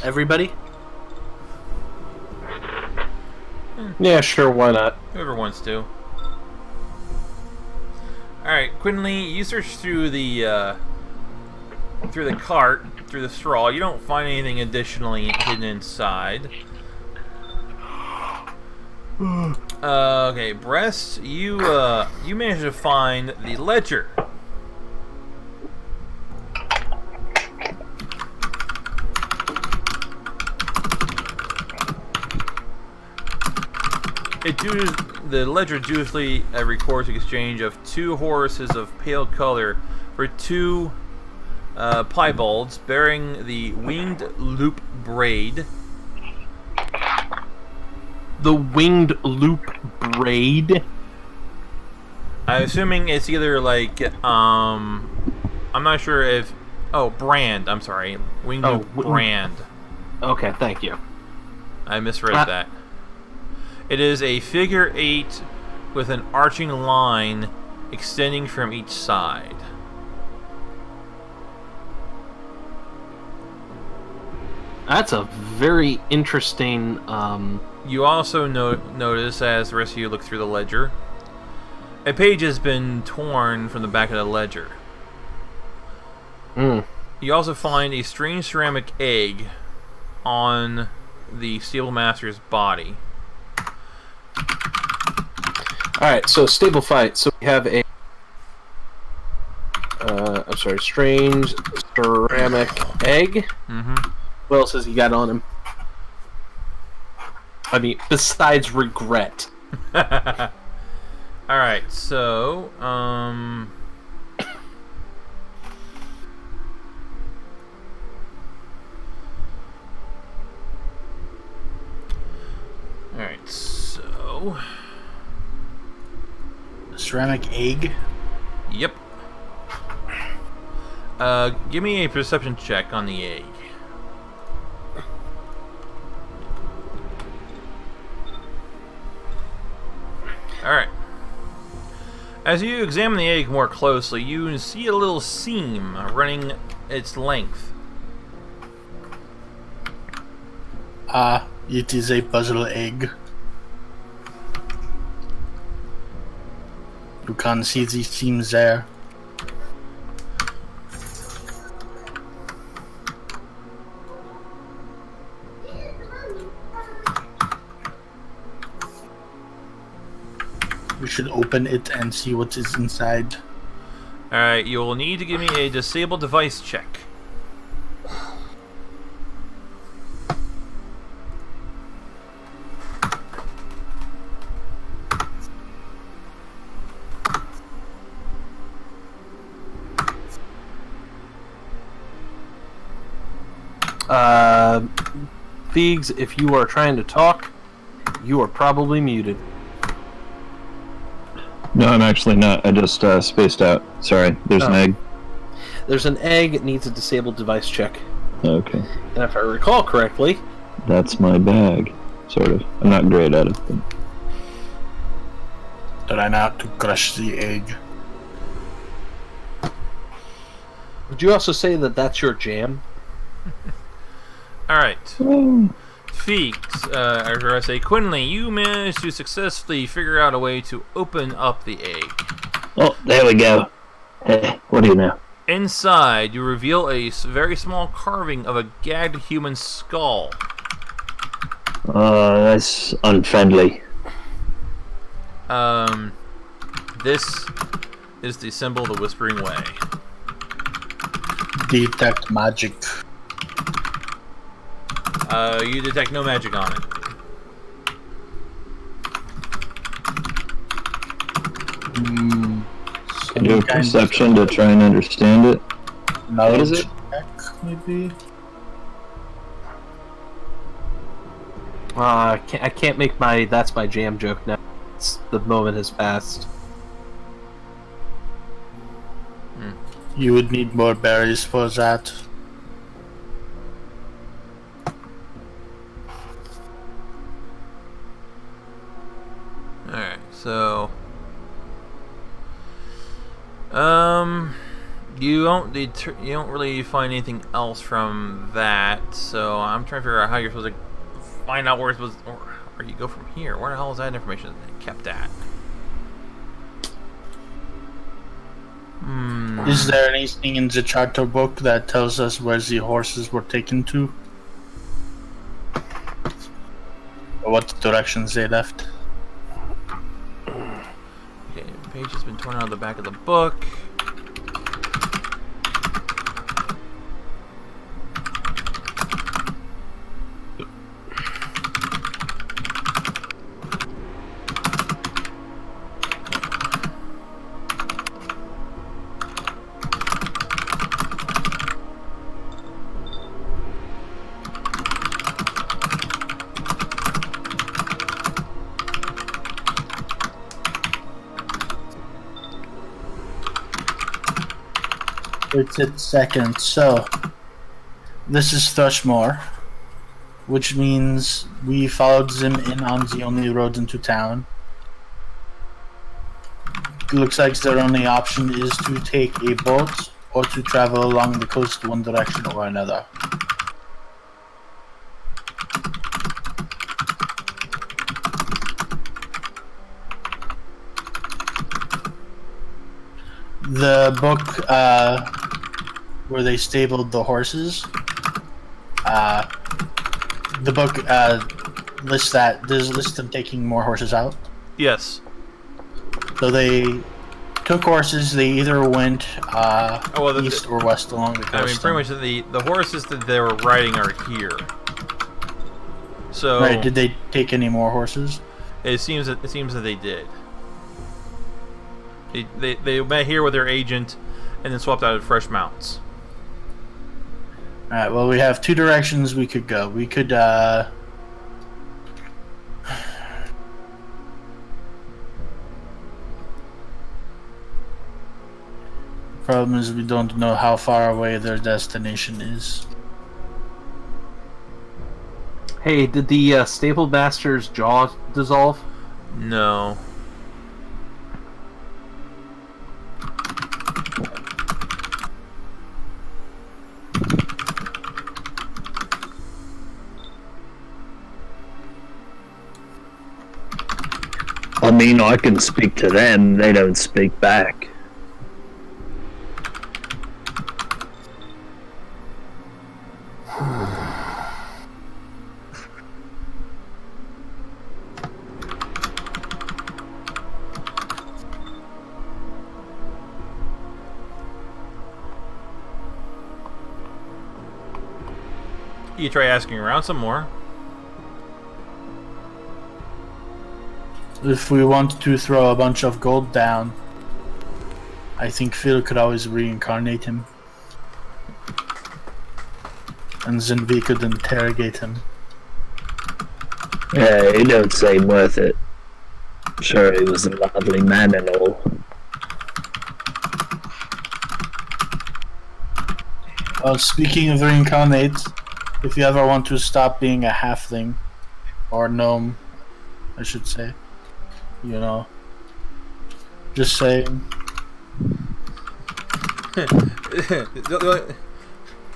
Everybody? Yeah, sure, why not? Whoever wants to. Alright, Quinley, you search through the cart, through the straw. You don't find anything additionally hidden inside. Okay, Breast, you managed to find the ledger. The ledger dutifully records the exchange of 2 horses of pale color for 2 piebalds bearing the winged loop braid. The winged loop braid? I'm assuming it's either like, I'm not sure if... Oh, brand, I'm sorry. Winged loop brand. Okay, thank you. I misread that. It is a figure 8 with an arching line extending from each side. That's a very interesting. You also notice, as the rest of you look through the ledger, a page has been torn from the back of the ledger. You also find a strange ceramic egg on the Stable Master's body. Alright, so stable fight. So we have a. I'm sorry, strange ceramic egg. Mm-hmm. What else has he got on him? I mean, besides regret. Alright, so, Alright, so... Ceramic egg? Yep. Give me a perception check on the egg. Alright. As you examine the egg more closely, you see a little seam running its length. It is a puzzle egg. You can see the seams there. We should open it and see what is inside. Alright, you will need to give me a disable device check. Feegs, if you are trying to talk, you are probably muted. No, I'm actually not. I just spaced out. Sorry. There's an egg. There's an egg. It needs a disabled device check. Okay. And if I recall correctly... That's my bag. Sort of. I'm not great at it. But... Try not to crush the egg. Would you also say that that's your jam? Alright. Feeks, or I say Quinley, you managed to successfully figure out a way to open up the egg. Oh, there we go. Hey, what do you know? Inside, you reveal a very small carving of a gagged human skull. That's unfriendly. This is the symbol of the Whispering Way. Detect magic. You detect no magic on it. Can do a perception to try and understand it. Knowledge What is it? check, maybe? I can't make my that's my jam joke now. The moment has passed. You would need more berries for that. Alright, so... You don't really find anything else from that, so I'm trying to figure out how you're supposed to find out where it's supposed to, or you go from here. Where the hell is that information kept at? Is there anything in the charter book that tells us where the horses were taken to? Or what directions they left? Okay, page has been torn out of the back of the book. It's at second, so this is Thrushmore, which means we followed them in on the only road into town. Looks like their only option is to take a boat or to travel along the coast one direction or another. The book where they stabled the horses, the book lists that. Does list them taking more horses out. Yes. So they took horses. They either went east or west along the coast. I mean, pretty much the horses that they were riding are here. So Right? Did they take any more horses? it seems that they did. They met here with their agent, and then swapped out of fresh mounts. All right. Well, we have two directions we could go. We could. Problem is, we don't know how far away their destination is. Hey, did the stable master's jaw dissolve? No. I mean, I can speak to them. They don't speak back. You try asking around some more. If we want to throw a bunch of gold down, I think Phil could always reincarnate him. And then we could interrogate him. Yeah, you don't seem worth it. Sure, he was a lovely man and all. Well, speaking of reincarnate, if you ever want to stop being a halfling, or gnome, I should say, you know, just saying. The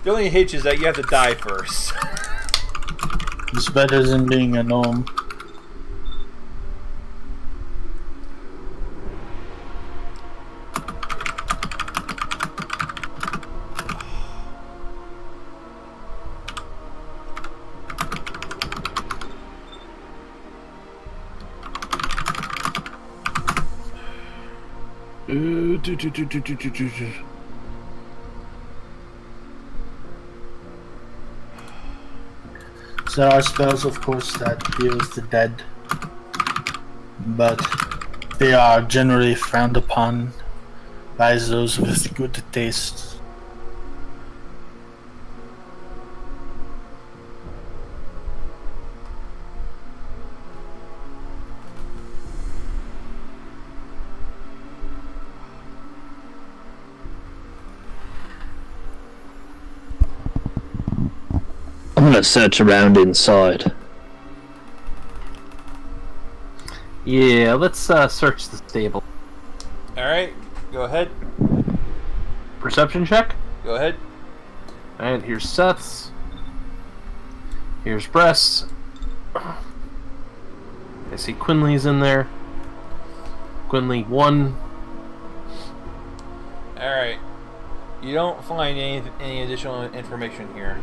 only hitch is that you have to die first. It's better than being a gnome. There are spells, of course, that deal with the dead, but they are generally frowned upon by those with good taste. I'm gonna search around inside. Yeah, let's search the stable. Alright, go ahead. Perception check. Go ahead. Alright, here's Seth's. Here's Breast's. I see Quinley's in there. Quinley 1. Alright. You don't find any additional information here.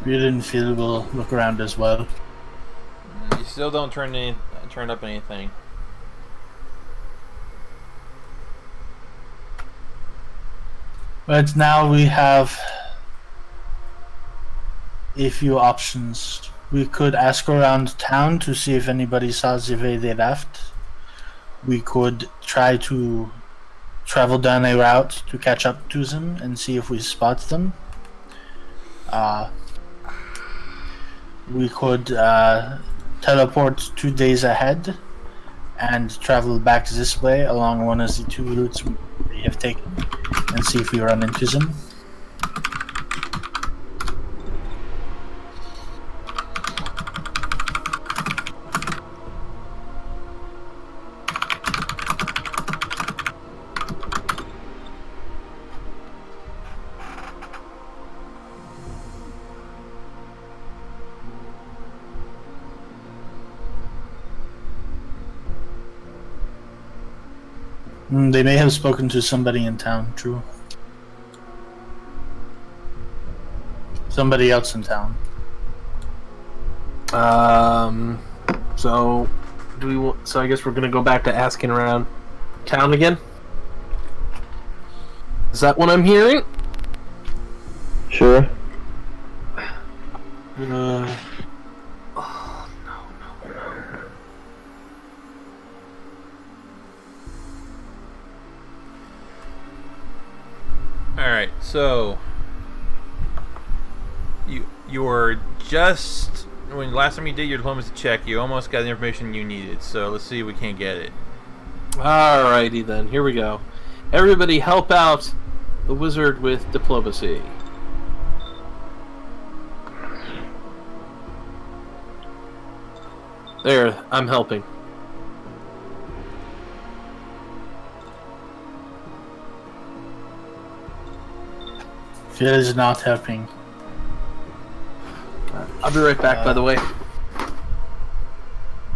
We didn't feel we'll look around as well. You still don't turn up anything. But now we have a few options. We could ask around town to see if anybody saw the way they left. We could try to travel down a route to catch up to them and see if we spot them. We could teleport 2 days ahead and travel back this way along one of the two routes we have taken and see if we run into them. They may have spoken to somebody in town, true. Somebody else in town. So do we want, so I guess we're gonna go back to asking around town again? Is that what I'm hearing? Sure. Alright, so you were just when last time you did your diplomacy check, you almost got the information you needed, so let's see if we can't get it. Alrighty then, here we go. Everybody help out the wizard with diplomacy. There, I'm helping. Phil is not helping. I'll be right back, by the way.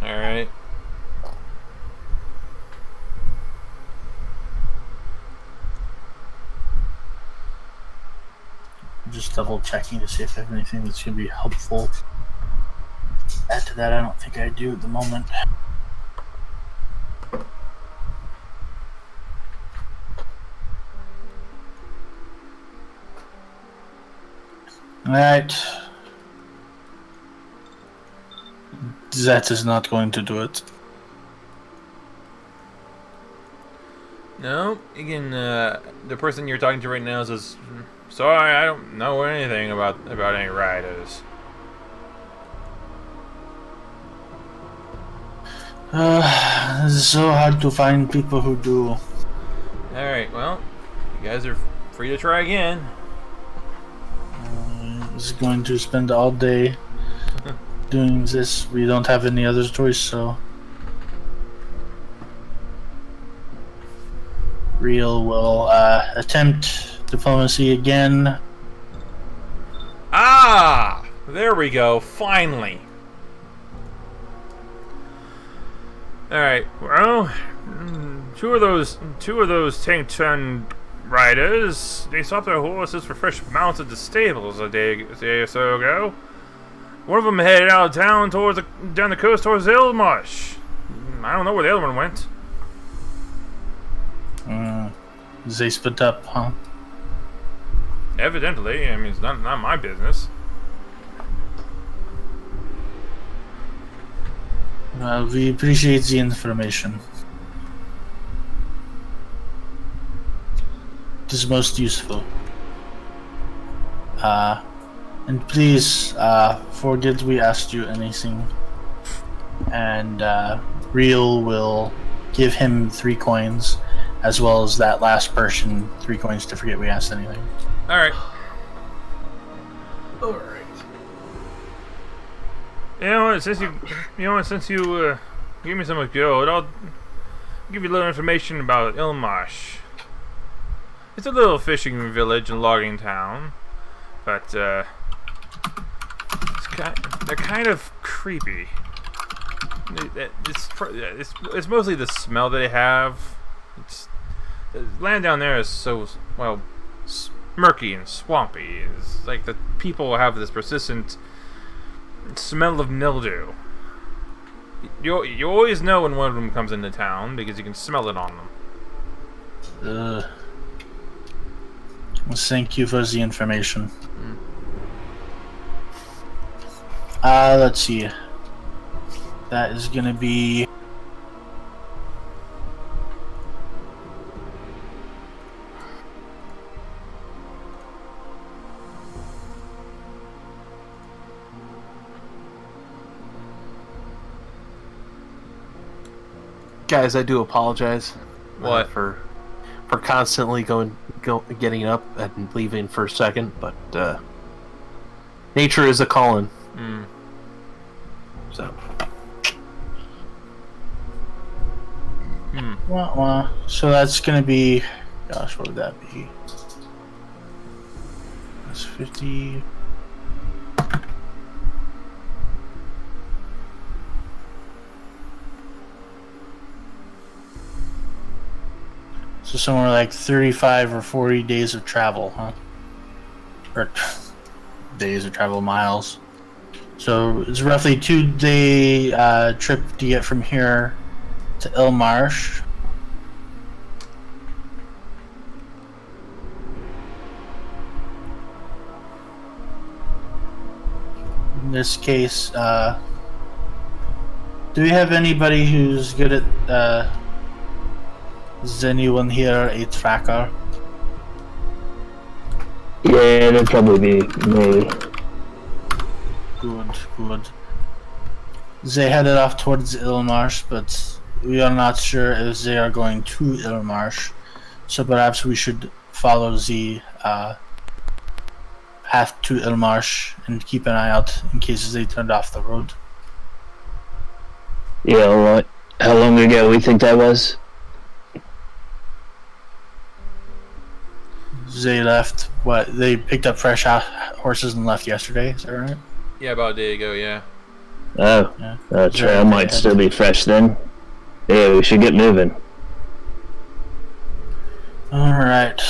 Alright. Just double checking to see if I have anything that's going to be helpful. Add to that, I don't think I do at the moment. Alright. That is not going to do it. No, again, the person you're talking to right now says, "Sorry, I don't know anything about any riders." This is so hard to find people who do. All right, well, you guys are free to try again. Is going to spend all day doing this. We don't have any other choice, so Real will attempt diplomacy again. Ah, there we go. Finally. All right. Well, two of those tank ton riders. They stopped their horses for fresh mounts at the stables a day or so ago. One of them headed out of town down the coast towards Ilmarsh. I don't know where the other one went. They split up, huh? Evidently, I mean, it's not my business. Well, we appreciate the information. It is most useful. And please, forget we asked you anything. And, Real will give him 3 coins, as well as that last person 3 coins to forget we asked anything. Alright. Alright. You know what, since you gave me some gold, I'll give you a little information about Ilmarsh. It's a little fishing village and logging town, but they're kind of creepy. It's mostly the smell that they have. The land down there is so, well, murky and swampy. It's like the people have this persistent smell of mildew. You always know when one of them comes into town because you can smell it on them. Thank you for the information. Let's see. That is gonna be... Guys, I do apologize. What? For constantly getting up and leaving for a second, but nature is a calling. So. Wah, wah. So that's gonna be... Gosh, what would that be? That's 50... So somewhere like 35 or 40 days of travel, huh? Or days of travel, miles. So it's roughly 2-day trip to get from here to Ilmarsh. In this case, do we have anybody who's good at... Is anyone here a tracker? Yeah, that'd probably be me. Good. They headed off towards Ilmarsh, but we are not sure if they are going to Ilmarsh. So perhaps we should follow the path to Ilmarsh and keep an eye out in case they turned off the road. Yeah, alright. How long ago we think that was? They left, what, they picked up fresh horses and left yesterday, is that right? Yeah, about a day ago, yeah. Oh, Yeah. the trail might still be fresh then. Yeah, we should get moving. Alright,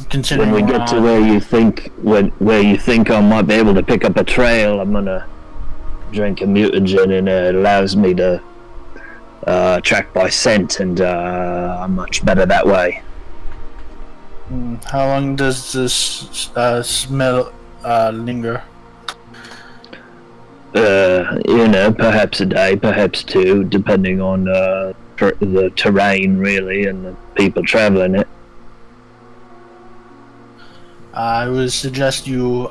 considering When we get to where you think I might be able to pick up a trail, I'm gonna drink a mutagen, and it allows me to track by scent, and I'm much better that way. How long does this smell linger? Perhaps a day, perhaps two, depending on the terrain, really, and the people traveling it. I would suggest you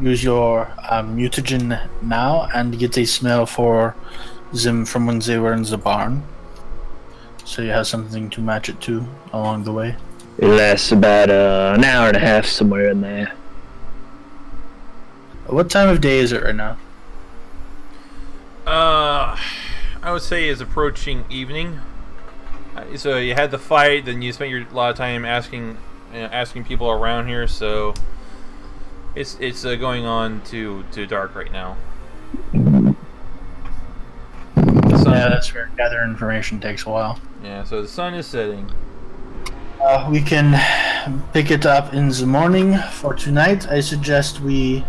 use your mutagen now and get a smell for them from when they were in the barn. So you have something to match it to along the way. It lasts about an hour and a half, somewhere in there. What time of day is it right now? I would say is approaching evening. So you had the fight, then you spent a lot of time asking people around here. So it's going on to dark right now. Yeah, that's where gather information takes a while. Yeah, so the sun is setting. We can pick it up in the morning. For tonight, I suggest we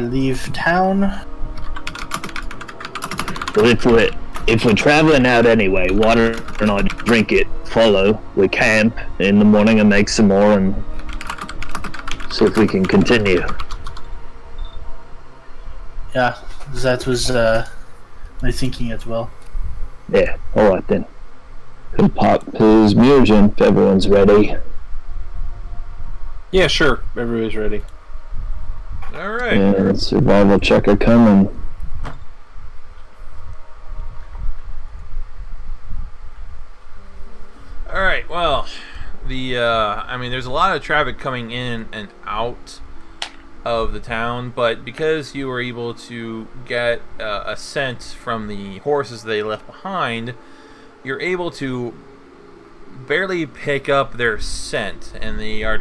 leave town. Well, if we're traveling out anyway, water and I drink it, follow. We camp in the morning and make some more and see if we can continue. Yeah, that was my thinking as well. Yeah, alright then. He'll pop his mutagen if everyone's ready. Yeah, sure. Everybody's ready. All right. And survival checker coming. All right. Well, there's a lot of traffic coming in and out of the town, but because you were able to get a scent from the horses they left behind, you're able to barely pick up their scent, and they are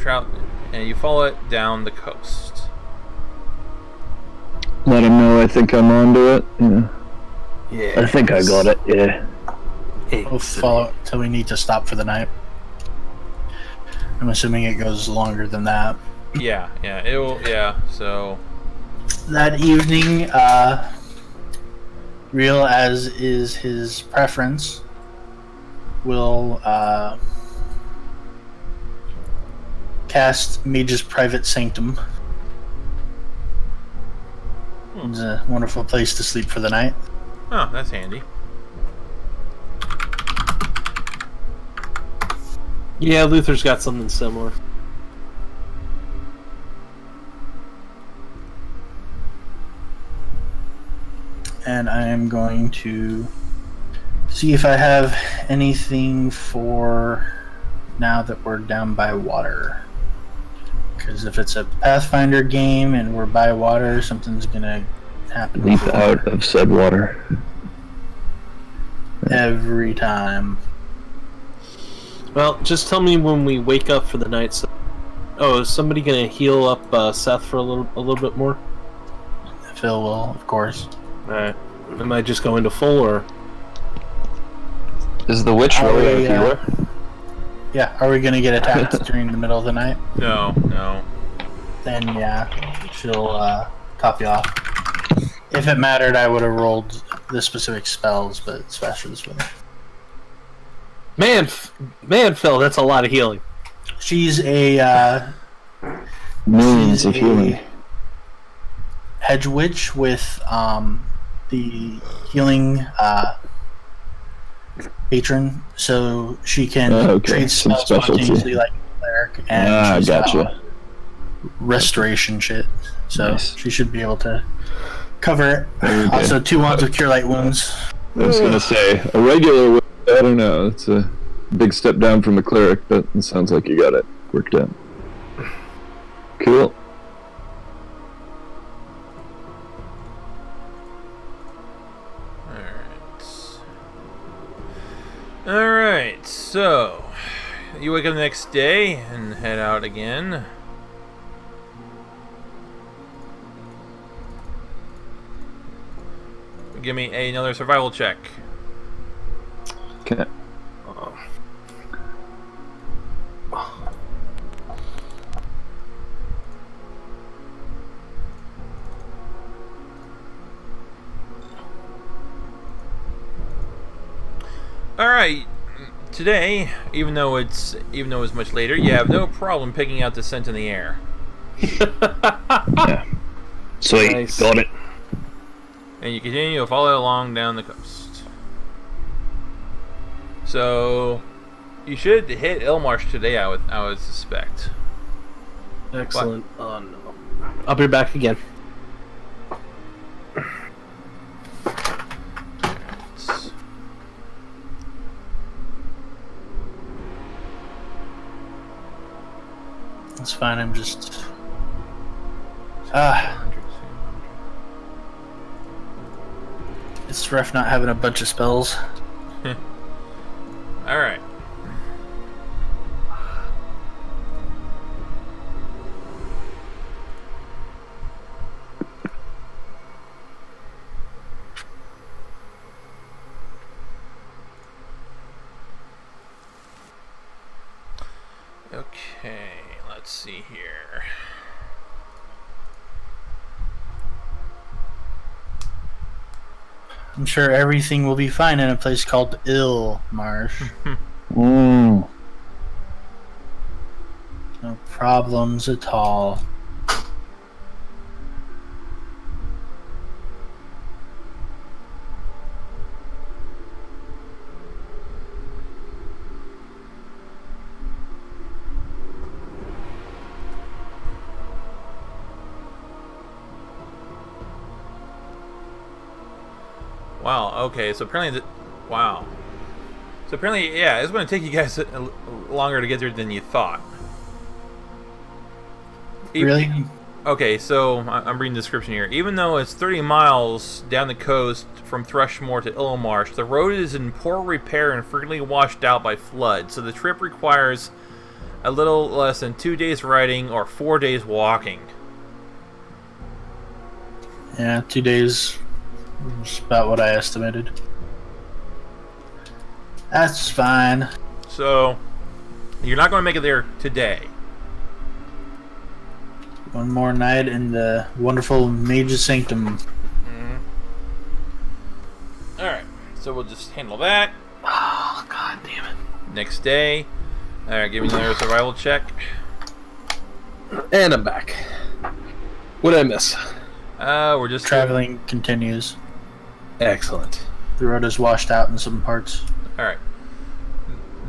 and you follow it down the coast. Let him know I think I'm onto it. Yeah. Yeah. I think I got it, yeah. We'll follow it till we need to stop for the night. I'm assuming it goes longer than that. Yeah, it will. Yeah, so That evening, real as is his preference, will cast Mage's Private Sanctum. It's a wonderful place to sleep for the night. oh, that's handy. Yeah, Luther's got something similar. And I am going to see if I have anything for now that we're down by water. Because if it's a Pathfinder game and we're by water, something's gonna happen. Leap before. out of said water. Every time. Well, just tell me when we wake up for the night. So... Oh, is somebody gonna heal up Seth for a little bit more? Phil will, of course. Alright. Am I just going to full or? Is the witch Are really we, a healer? Yeah, are we gonna get attacked during the middle of the night? No. Then yeah, she'll top you off. If it mattered, I would have rolled the specific spells, but especially this one. Man, Phil, that's a lot of healing. She's a Millions of healing. hedge witch with the healing patron, so she can trade some spells specialty. spontaneously like a cleric, and she's gotcha. Restoration shit. So Nice. she should be able to cover it. Okay. Also, 2 wands of cure light wounds. I was gonna say, a regular witch, I don't know, it's a big step down from a cleric, but it sounds like you got it worked out. Cool. Alright, so you wake up the next day and head out again. Give me another survival check. Okay. Alright, today, even though it's much later, you have no problem picking out the scent in the air. Yeah. Sweet, Nice. got it. And you continue to follow along down the coast. So, you should hit Ilmarsh today, I would suspect. Excellent. Oh no. I'll be back again. That's fine. I'm just. It's rough not having a bunch of spells. Alright. Okay, let's see here. I'm sure everything will be fine in a place called Ill Marsh. Mm. No problems at all. Wow, okay, so apparently wow. So apparently, yeah, it's going to take you guys longer to get there than you thought. Really? Okay, so I'm reading the description here. Even though it's 30 miles down the coast from Thrushmoor to Ilmarsh, the road is in poor repair and frequently washed out by flood, so the trip requires a little less than 2 days riding or 4 days walking. Yeah, 2 days. That's about what I estimated. That's fine. So, you're not going to make it there today. One more night in the wonderful Mage's Sanctum. Alright, so we'll just handle that. Oh, god damn it. Next day. Alright, give me another survival check. And I'm back. What did I miss? We're just Traveling continues. Excellent. The road is washed out in some parts. Alright.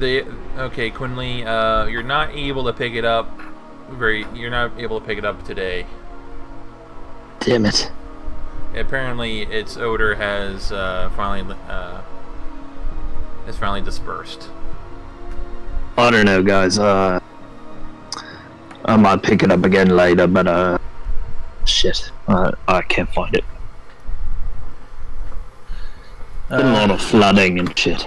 Okay, Quinley, you're not able to pick it up today. Damn it. Apparently its odor has finally dispersed. I don't know, guys. I might pick it up again later, but shit, I can't find it. Been a lot of flooding and shit.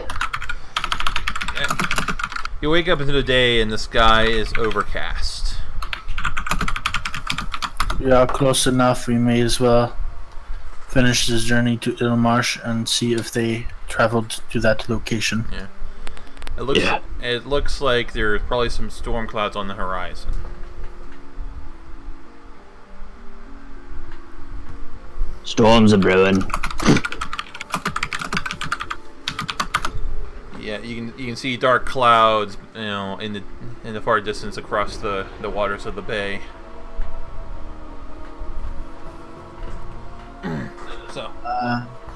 You wake up into the day and the sky is overcast. Yeah, close enough. We may as well finish this journey to Ilmarsh and see if they traveled to that location. Yeah. It looks like there's probably some storm clouds on the horizon. Storms are brewing. Yeah, you can see dark clouds, in the far distance across the waters of the bay. So,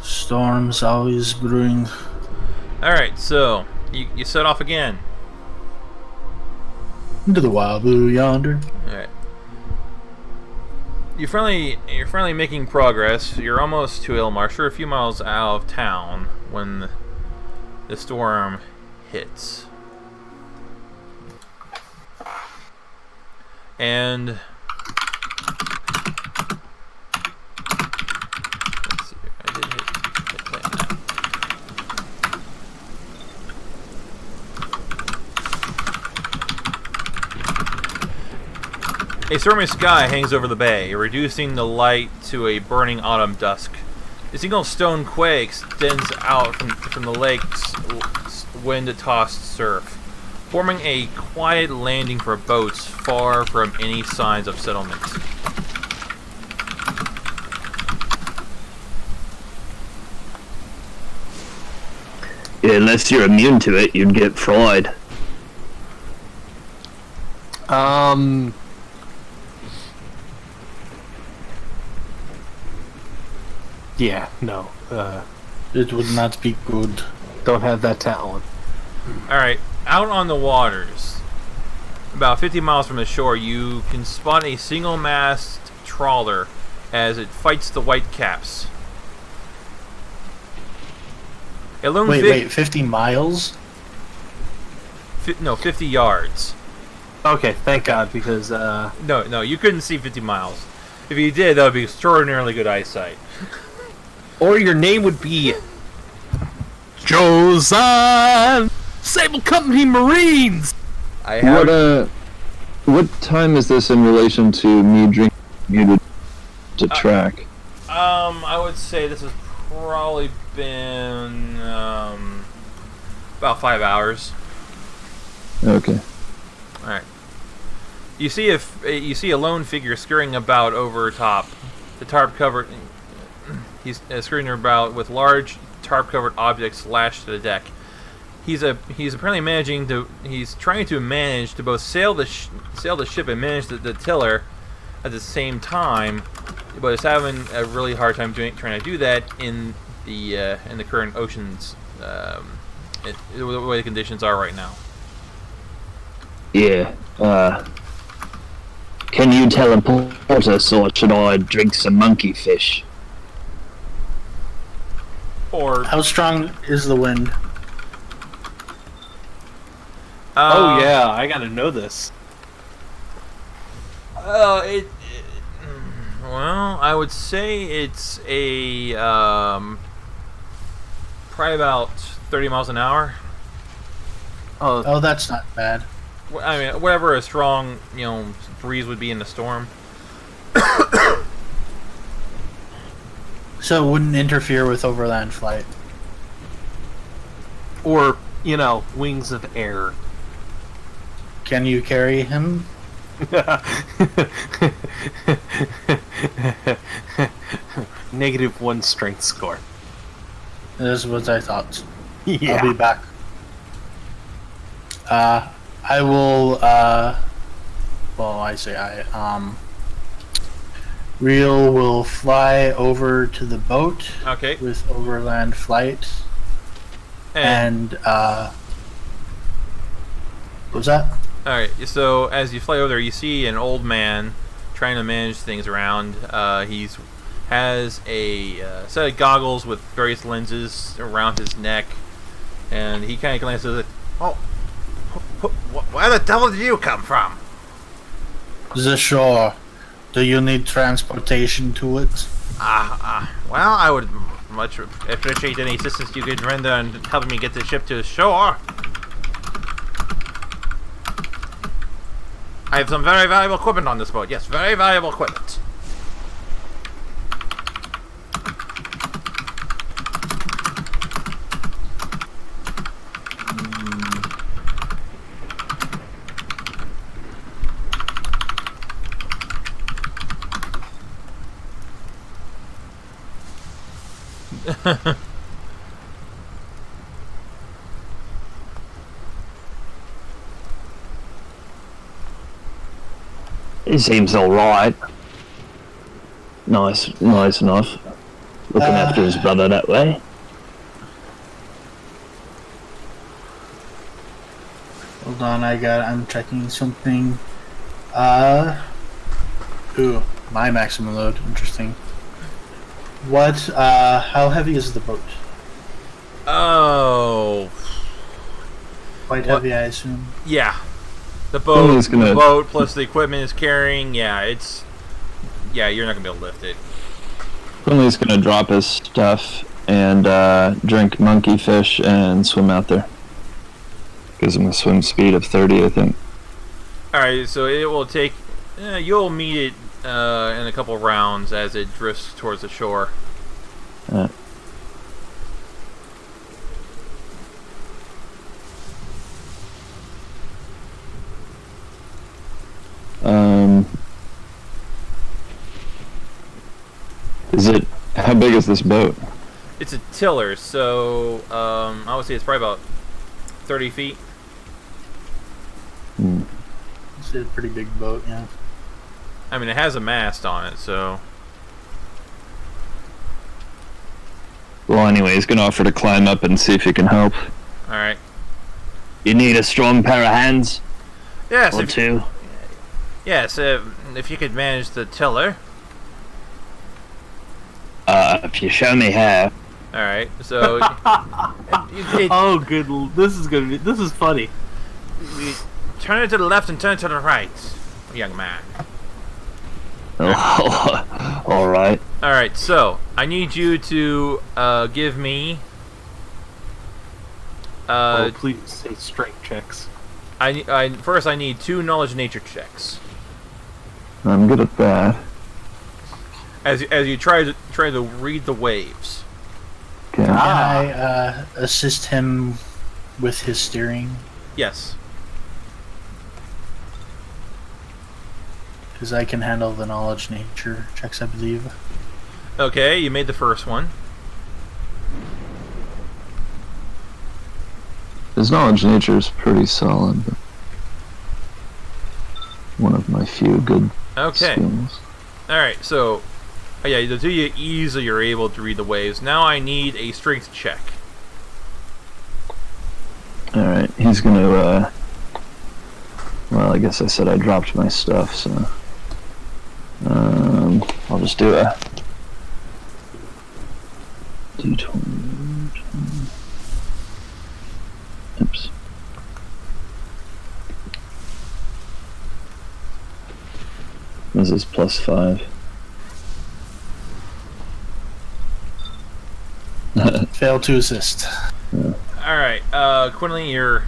Storms always brewing. all right, so you set off again. Into the wild blue yonder. All right. You're finally making progress. You're almost to Ilmarsh. You're a few miles out of town when the storm hits. And let's see here. I did hit that now. A stormy sky hangs over the bay, reducing the light to a burning autumn dusk. A single stone quay extends out from the lake's wind-tossed surf, forming a quiet landing for boats far from any signs of settlement. Yeah, unless you're immune to it, you'd get fried. Yeah, no. It would not be good. Don't have that talent. Alright, out on the waters, about 50 miles from the shore, you can spot a single-mast trawler as it fights the whitecaps. A lone Wait, 50 miles? No, 50 yards. Okay, thank God, because No, you couldn't see 50 miles. If you did, that would be extraordinarily good eyesight. or your name would be Josan Sable Company Marines. I have. What time is this in relation to me drinking muted to track? I would say this has probably been about 5 hours. Okay. All right. You see a lone figure scurrying about over top the tarp covered. He's scurrying about with large tarp covered objects lashed to the deck. He's apparently he's trying to manage to both sail the ship and manage the tiller at the same time, but is having a really hard time trying to do that in the current oceans, the way the conditions are right now. Yeah. Can you teleport us, or should I drink some monkey fish? Or How strong is the wind? Oh yeah, I gotta know this. Well, I would say it's a probably about 30 miles an hour. Oh, that's not bad. I mean, whatever a strong breeze would be in the storm. So it wouldn't interfere with overland flight. Or, wings of air. Can you carry him? -1 strength score. This is what I thought. Yeah. I'll be back. I will, Real will fly over to the boat Okay. with overland flight. And, what was that? Alright, so as you fly over there, you see an old man trying to manage things around. He has a set of goggles with various lenses around his neck, and he kind of glances at, "Oh, where the devil did you come from?" The shore. Do you need transportation to it? Well, I would much appreciate any assistance you could render in helping me get the ship to the shore. I have some very valuable equipment on this boat. Yes, very valuable equipment. He seems alright. Nice enough. Looking after his brother that way. Hold on, I'm checking something. Ooh, my maximum load. Interesting. How heavy is the boat? Oh. Quite heavy, I assume. Yeah. The Someone's boat, gonna- plus the equipment is carrying. Yeah, you're not gonna be able to lift it. Finley's gonna drop his stuff and drink monkey fish and swim out there. Gives him a swim speed of 30, I think. All right, so it will take. You'll meet it in a couple rounds as it drifts towards the shore. How big is this boat? It's a tiller, so I would say it's probably about 30 feet. It's a pretty big boat, yeah. I mean, it has a mast on it, so... Well, anyway, he's gonna offer to climb up and see if he can help. Alright. You need a strong pair of hands? Yes, Or two? yes, if you could manage the tiller. If you show me how. Alright, so... Oh, good. This is funny. Turn it to the left and turn it to the right, young man. Alright. Alright, so, I need you to give me... Oh, please say strength checks. First, I need 2 knowledge nature checks. I'm good at that. As you try to read the waves. Okay. Can I assist him with his steering? Yes. Because I can handle the knowledge nature checks, I believe. Okay, you made the first one. His knowledge nature is pretty solid. But one of my few good Okay. skills. Alright, so... Oh yeah, the 2 you easily are able to read the waves. Now I need a strength check. Alright, he's gonna, well, I guess I said I dropped my stuff, so... I'll just do a... D20... Oops. This is +5. Fail to assist. Alright, Quinley, you're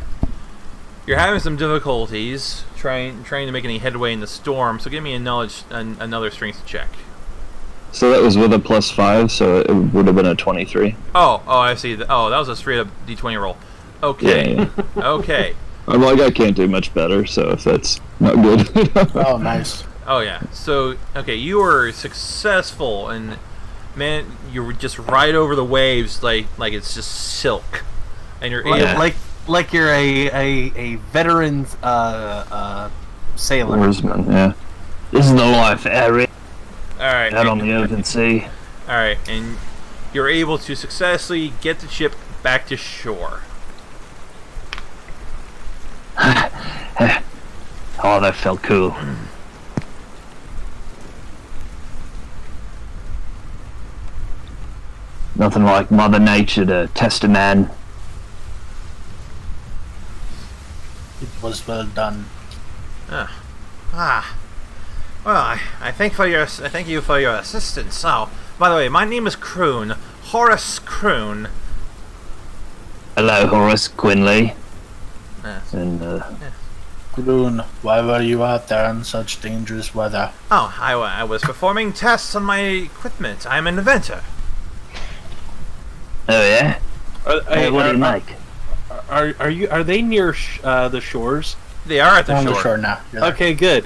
having some difficulties trying to make any headway in the storm, so give me another strength check. So that was with a +5, so it would have been a 23. Oh, I see. Oh, that was a straight up D20 roll. Okay. Yeah. Okay. I'm like, I can't do much better, so if that's not good. Oh, nice. Oh yeah. So okay, you were successful, and man, you were just right over the waves like it's just silk, and you're able. Like you're a veteran sailor. Oarsman, yeah. This is the life, Harry. All right. Out on the open sea. All right, and you're able to successfully get the ship back to shore. Oh, that felt cool. Nothing like Mother Nature to test a man. It was well done. Well, I thank you for your assistance. So, by the way, my name is Kroon, Horace Kroon. Hello, Horace Quinley. Yes. And, Groon, why were you out there in such dangerous weather? Oh, I was performing tests on my equipment. I'm an inventor. oh yeah? Hey, What do you make? Are they near the shores? They are at They're on the the shore. shore now. You're there. Okay, good.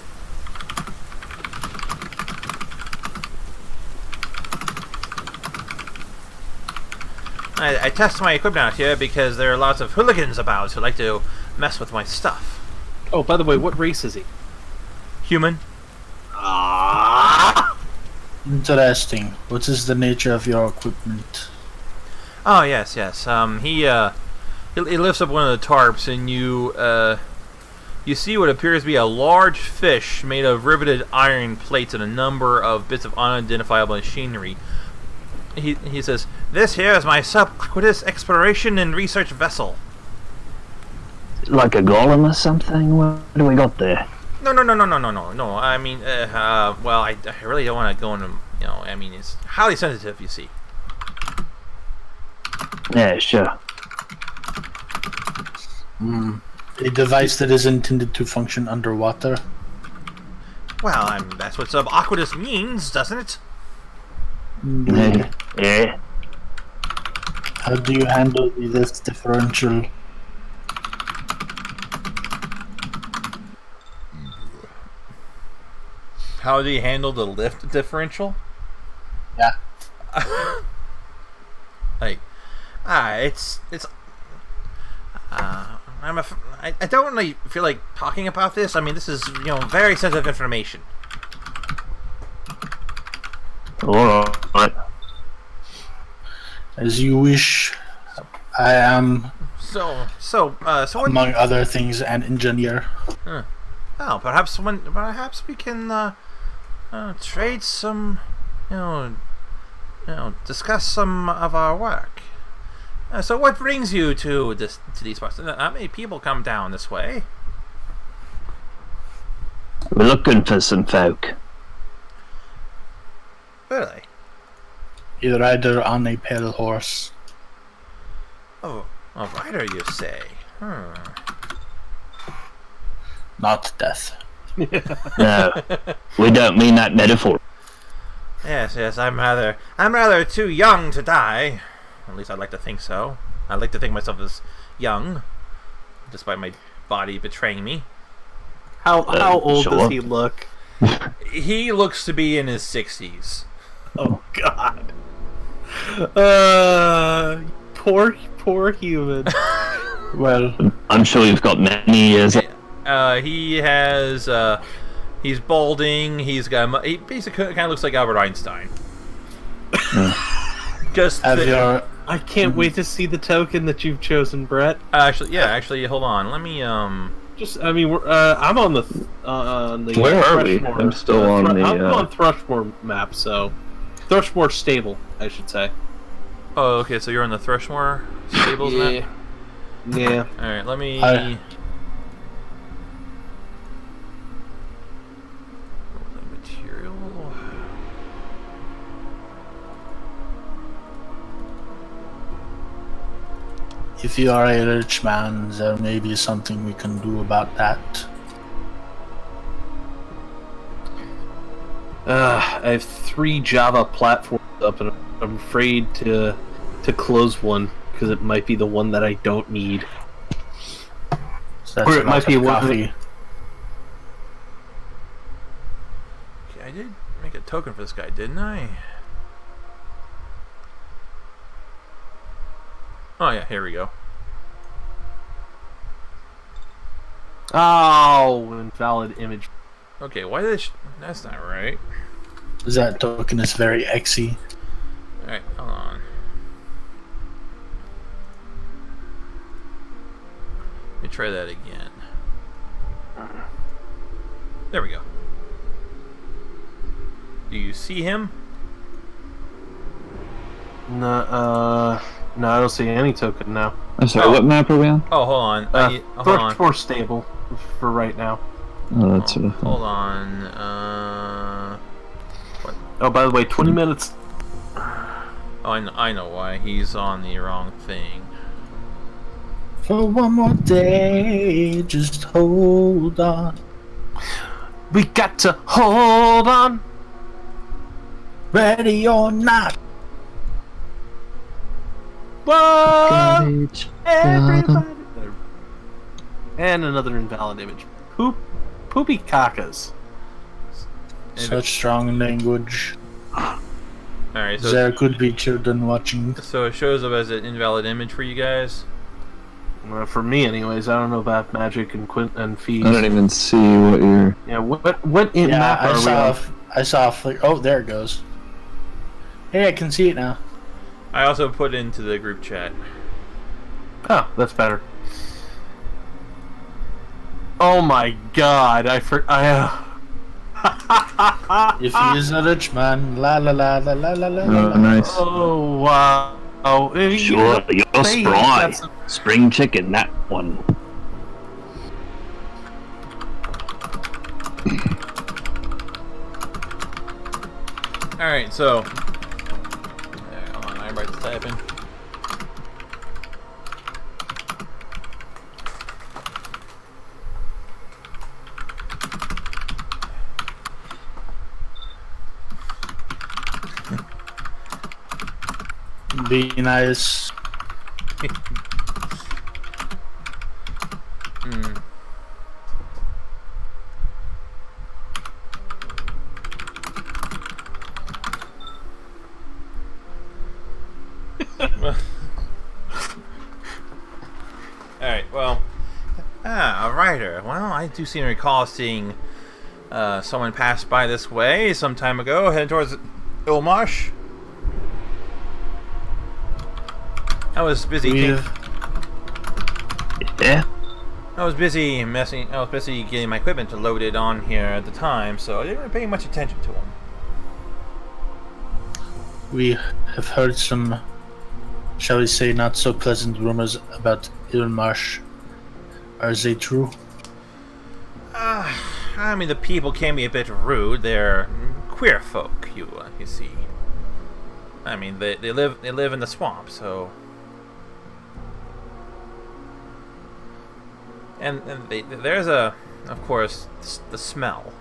I test my equipment out here because there are lots of hooligans about who like to mess with my stuff. Oh, by the way, what race is he? Human. Interesting. What is the nature of your equipment? Oh yes. He lifts up one of the tarps, and you see what appears to be a large fish made of riveted iron plates and a number of bits of unidentifiable machinery. He says, "This here is my subaqueous exploration and research vessel." Like a golem or something? What do we got there? No. I mean, well, I really don't want to go into, I mean, it's highly sensitive, you see. Yeah, sure. A device that is intended to function underwater? Well, that's what subaqueous means, doesn't it? Yeah. How do you handle the lift differential? How do you handle the lift differential? Yeah. Like, it's. I don't really feel like talking about this. I mean, this is very sensitive information. All right. As you wish. I am, So what? among other things, an engineer. Well, perhaps we can trade some, discuss some of our work. So what brings you to these parts? How many people come down this way? We're looking for some folk. Really? A rider on a pale horse. Oh, a rider, you say? Not death. No, we don't mean that metaphor. Yes. I'm rather too young to die. At least I'd like to think so. I like to think of myself as young, despite my body betraying me. How old sure. does he look? He looks to be in his 60s. Oh God. Poor human. Well, I'm sure you've got many years. He has. He's balding. He basically kind of looks like Albert Einstein. Just I can't wait to see the token that you've chosen, Brett. Actually, hold on. Let me I'm on the. Where are we? Thrushmore, I'm still on the. I'm on Thrushmore map, so Thrushmore stable, I should say. Oh, okay. So you're on the Thrushmore stables map. Yeah. All right. Let me. Material. if you are a rich man, there may be something we can do about that. I have 3 Java platforms up, and I'm afraid to close one because it might be the one that I don't need. So that's Or it might be one. coffee. Okay, I did make a token for this guy, didn't I? Oh yeah, here we go. Oh, invalid image. Okay, why did that's not right. That token is very XY. Alright, hold on. Let me try that again. There we go. Do you see him? No, I don't see any token now. I'm sorry, what map are we on? Oh, hold on. Hold on. More stable for right now. Oh, that's what I Hold thought. on. Oh, by the way, 20 minutes. Oh, I know why. He's on the wrong thing. For one more day, just hold on. We got to hold on. Ready or not. Whoa! Everybody. And another invalid image. Poopy cacas. Such strong language. Alright, so There could be children watching. it shows up as an invalid image for you guys. For me, anyways. I don't know about Magic and Quint and Fees. I don't even see what you're. Yeah, what in Yeah, map are we on? I saw a flick. Oh, there it goes. Hey, I can see it now. I also put it into the group chat. Oh, that's better. Oh my God! If he is a rich man, la la la la la la la. Oh, nice. Oh wow! Oh, Sure, you're spry. Spring chicken, that one. Alright, so. Hold on, everybody's typing. Be nice. Alright, well... a writer. Well, I do seem to recall seeing someone pass by this way some time ago, heading towards Ilmarsh. I was busy... Yeah. I was busy getting my equipment loaded on here at the time, so I didn't really pay much attention to him. We have heard some, shall we say, not so pleasant rumors about Ilmarsh. Are they true? I mean, the people can be a bit rude. They're queer folk, you see. I mean, they live in the swamp, so... And there's of course, the smell.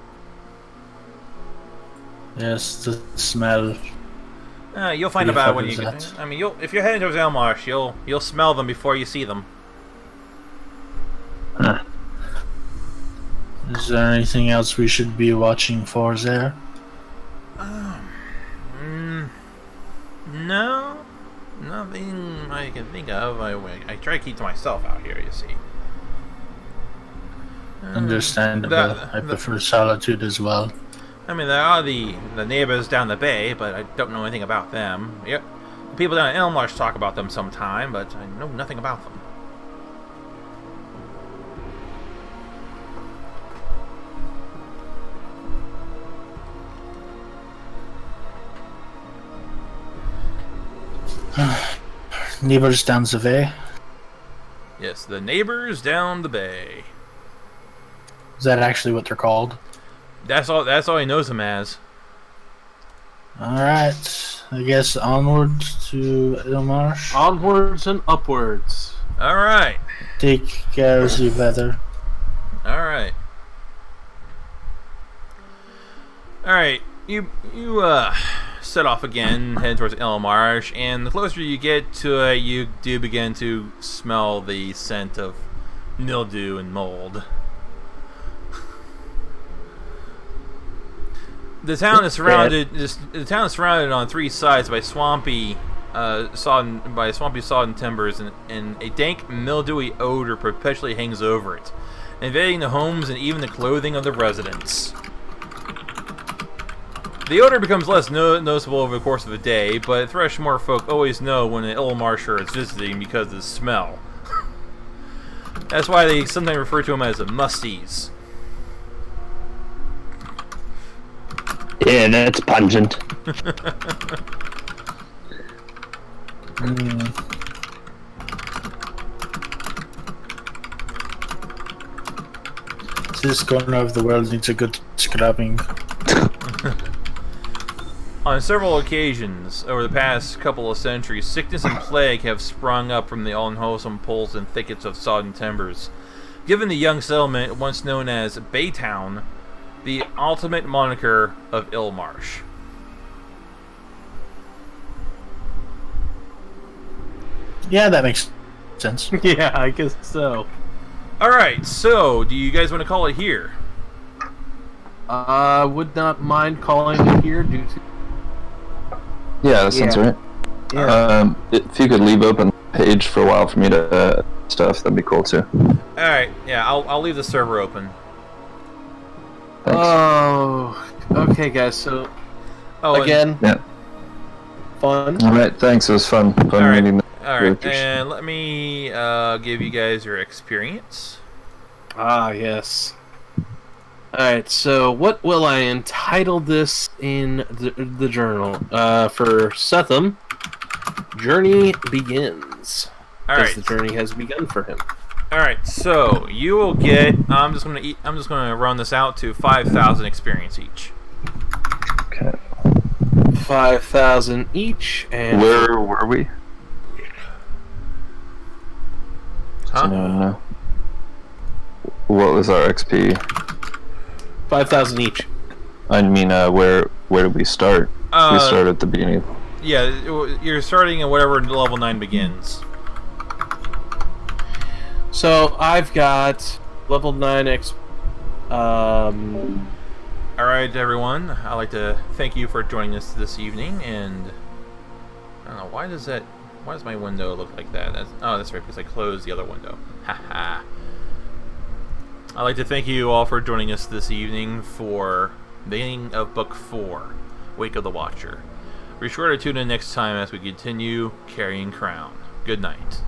Yes, the smell. You'll find We've about it heard when of you. that. I mean, if you're heading towards Elmarsh, you'll smell them before you see them. Huh. Is there anything else we should be watching for there? No, nothing I can think of. I try to keep to myself out here. You see. Understandable. I prefer solitude as well. I mean, there are the neighbors down the bay, but I don't know anything about them. Yep, the people down in Elmarsh talk about them sometime, but I know nothing about them. Neighbors down the way. Yes, the neighbors down the bay. Is that actually what they're called? That's all he knows them as. Alright. I guess onward to Ilmarsh. Onwards and upwards. All right. Take care of the weather. All right. All right. You set off again, heading towards Elmarsh, and the closer you get to it, you do begin to smell the scent of mildew and mold. The town is surrounded. The town is surrounded on three sides by swampy sodden timbers, and a dank, mildewy odor perpetually hangs over it, invading the homes and even the clothing of the residents. The odor becomes less noticeable over the course of the day, but Threshmore folk always know when an Ilmarsher is visiting because of the smell. That's why they sometimes refer to them as the musties. Yeah, that's pungent. This corner of the world needs a good scrubbing. On several occasions over the past couple of centuries, sickness and plague have sprung up from the unwholesome pools and thickets of sodden timbers, giving the young settlement, once known as Baytown, the ultimate moniker of Ilmarsh. Yeah, that makes sense. Yeah, I guess so. Alright, so, do you guys want to call it here? Would not mind calling it here due to... Yeah, that sounds right. Yeah. If you could leave open the page for a while for me to stuff, that'd be cool too. Alright, yeah, I'll leave the server open. Thanks. Oh, okay, guys. So Oh, again, Yeah. fun. All right. Thanks. It was fun. Fun Alright. meeting. Alright, characters. and let me give you guys your experience. Ah, yes. Alright, so what will I entitle this in the journal? For Setham, Journey Begins. Alright. The journey has begun for him. Alright, so you will get I'm just gonna run this out to 5,000 experience each. Okay. 5,000 each, and Where were we? Huh? No. What was our XP? 5,000 each. I mean, where did we start? We started at the beginning. Yeah, you're starting at whatever level 9 begins. So I've got level 9 Alright, everyone. I'd like to thank you for joining us this evening, and I don't know, why does that Why does my window look like that? That's right, because I closed the other window. Haha. I'd like to thank you all for joining us this evening for the beginning of Book 4, Wake of the Watcher. Be sure to tune in next time as we continue Carrion Crown. Good night.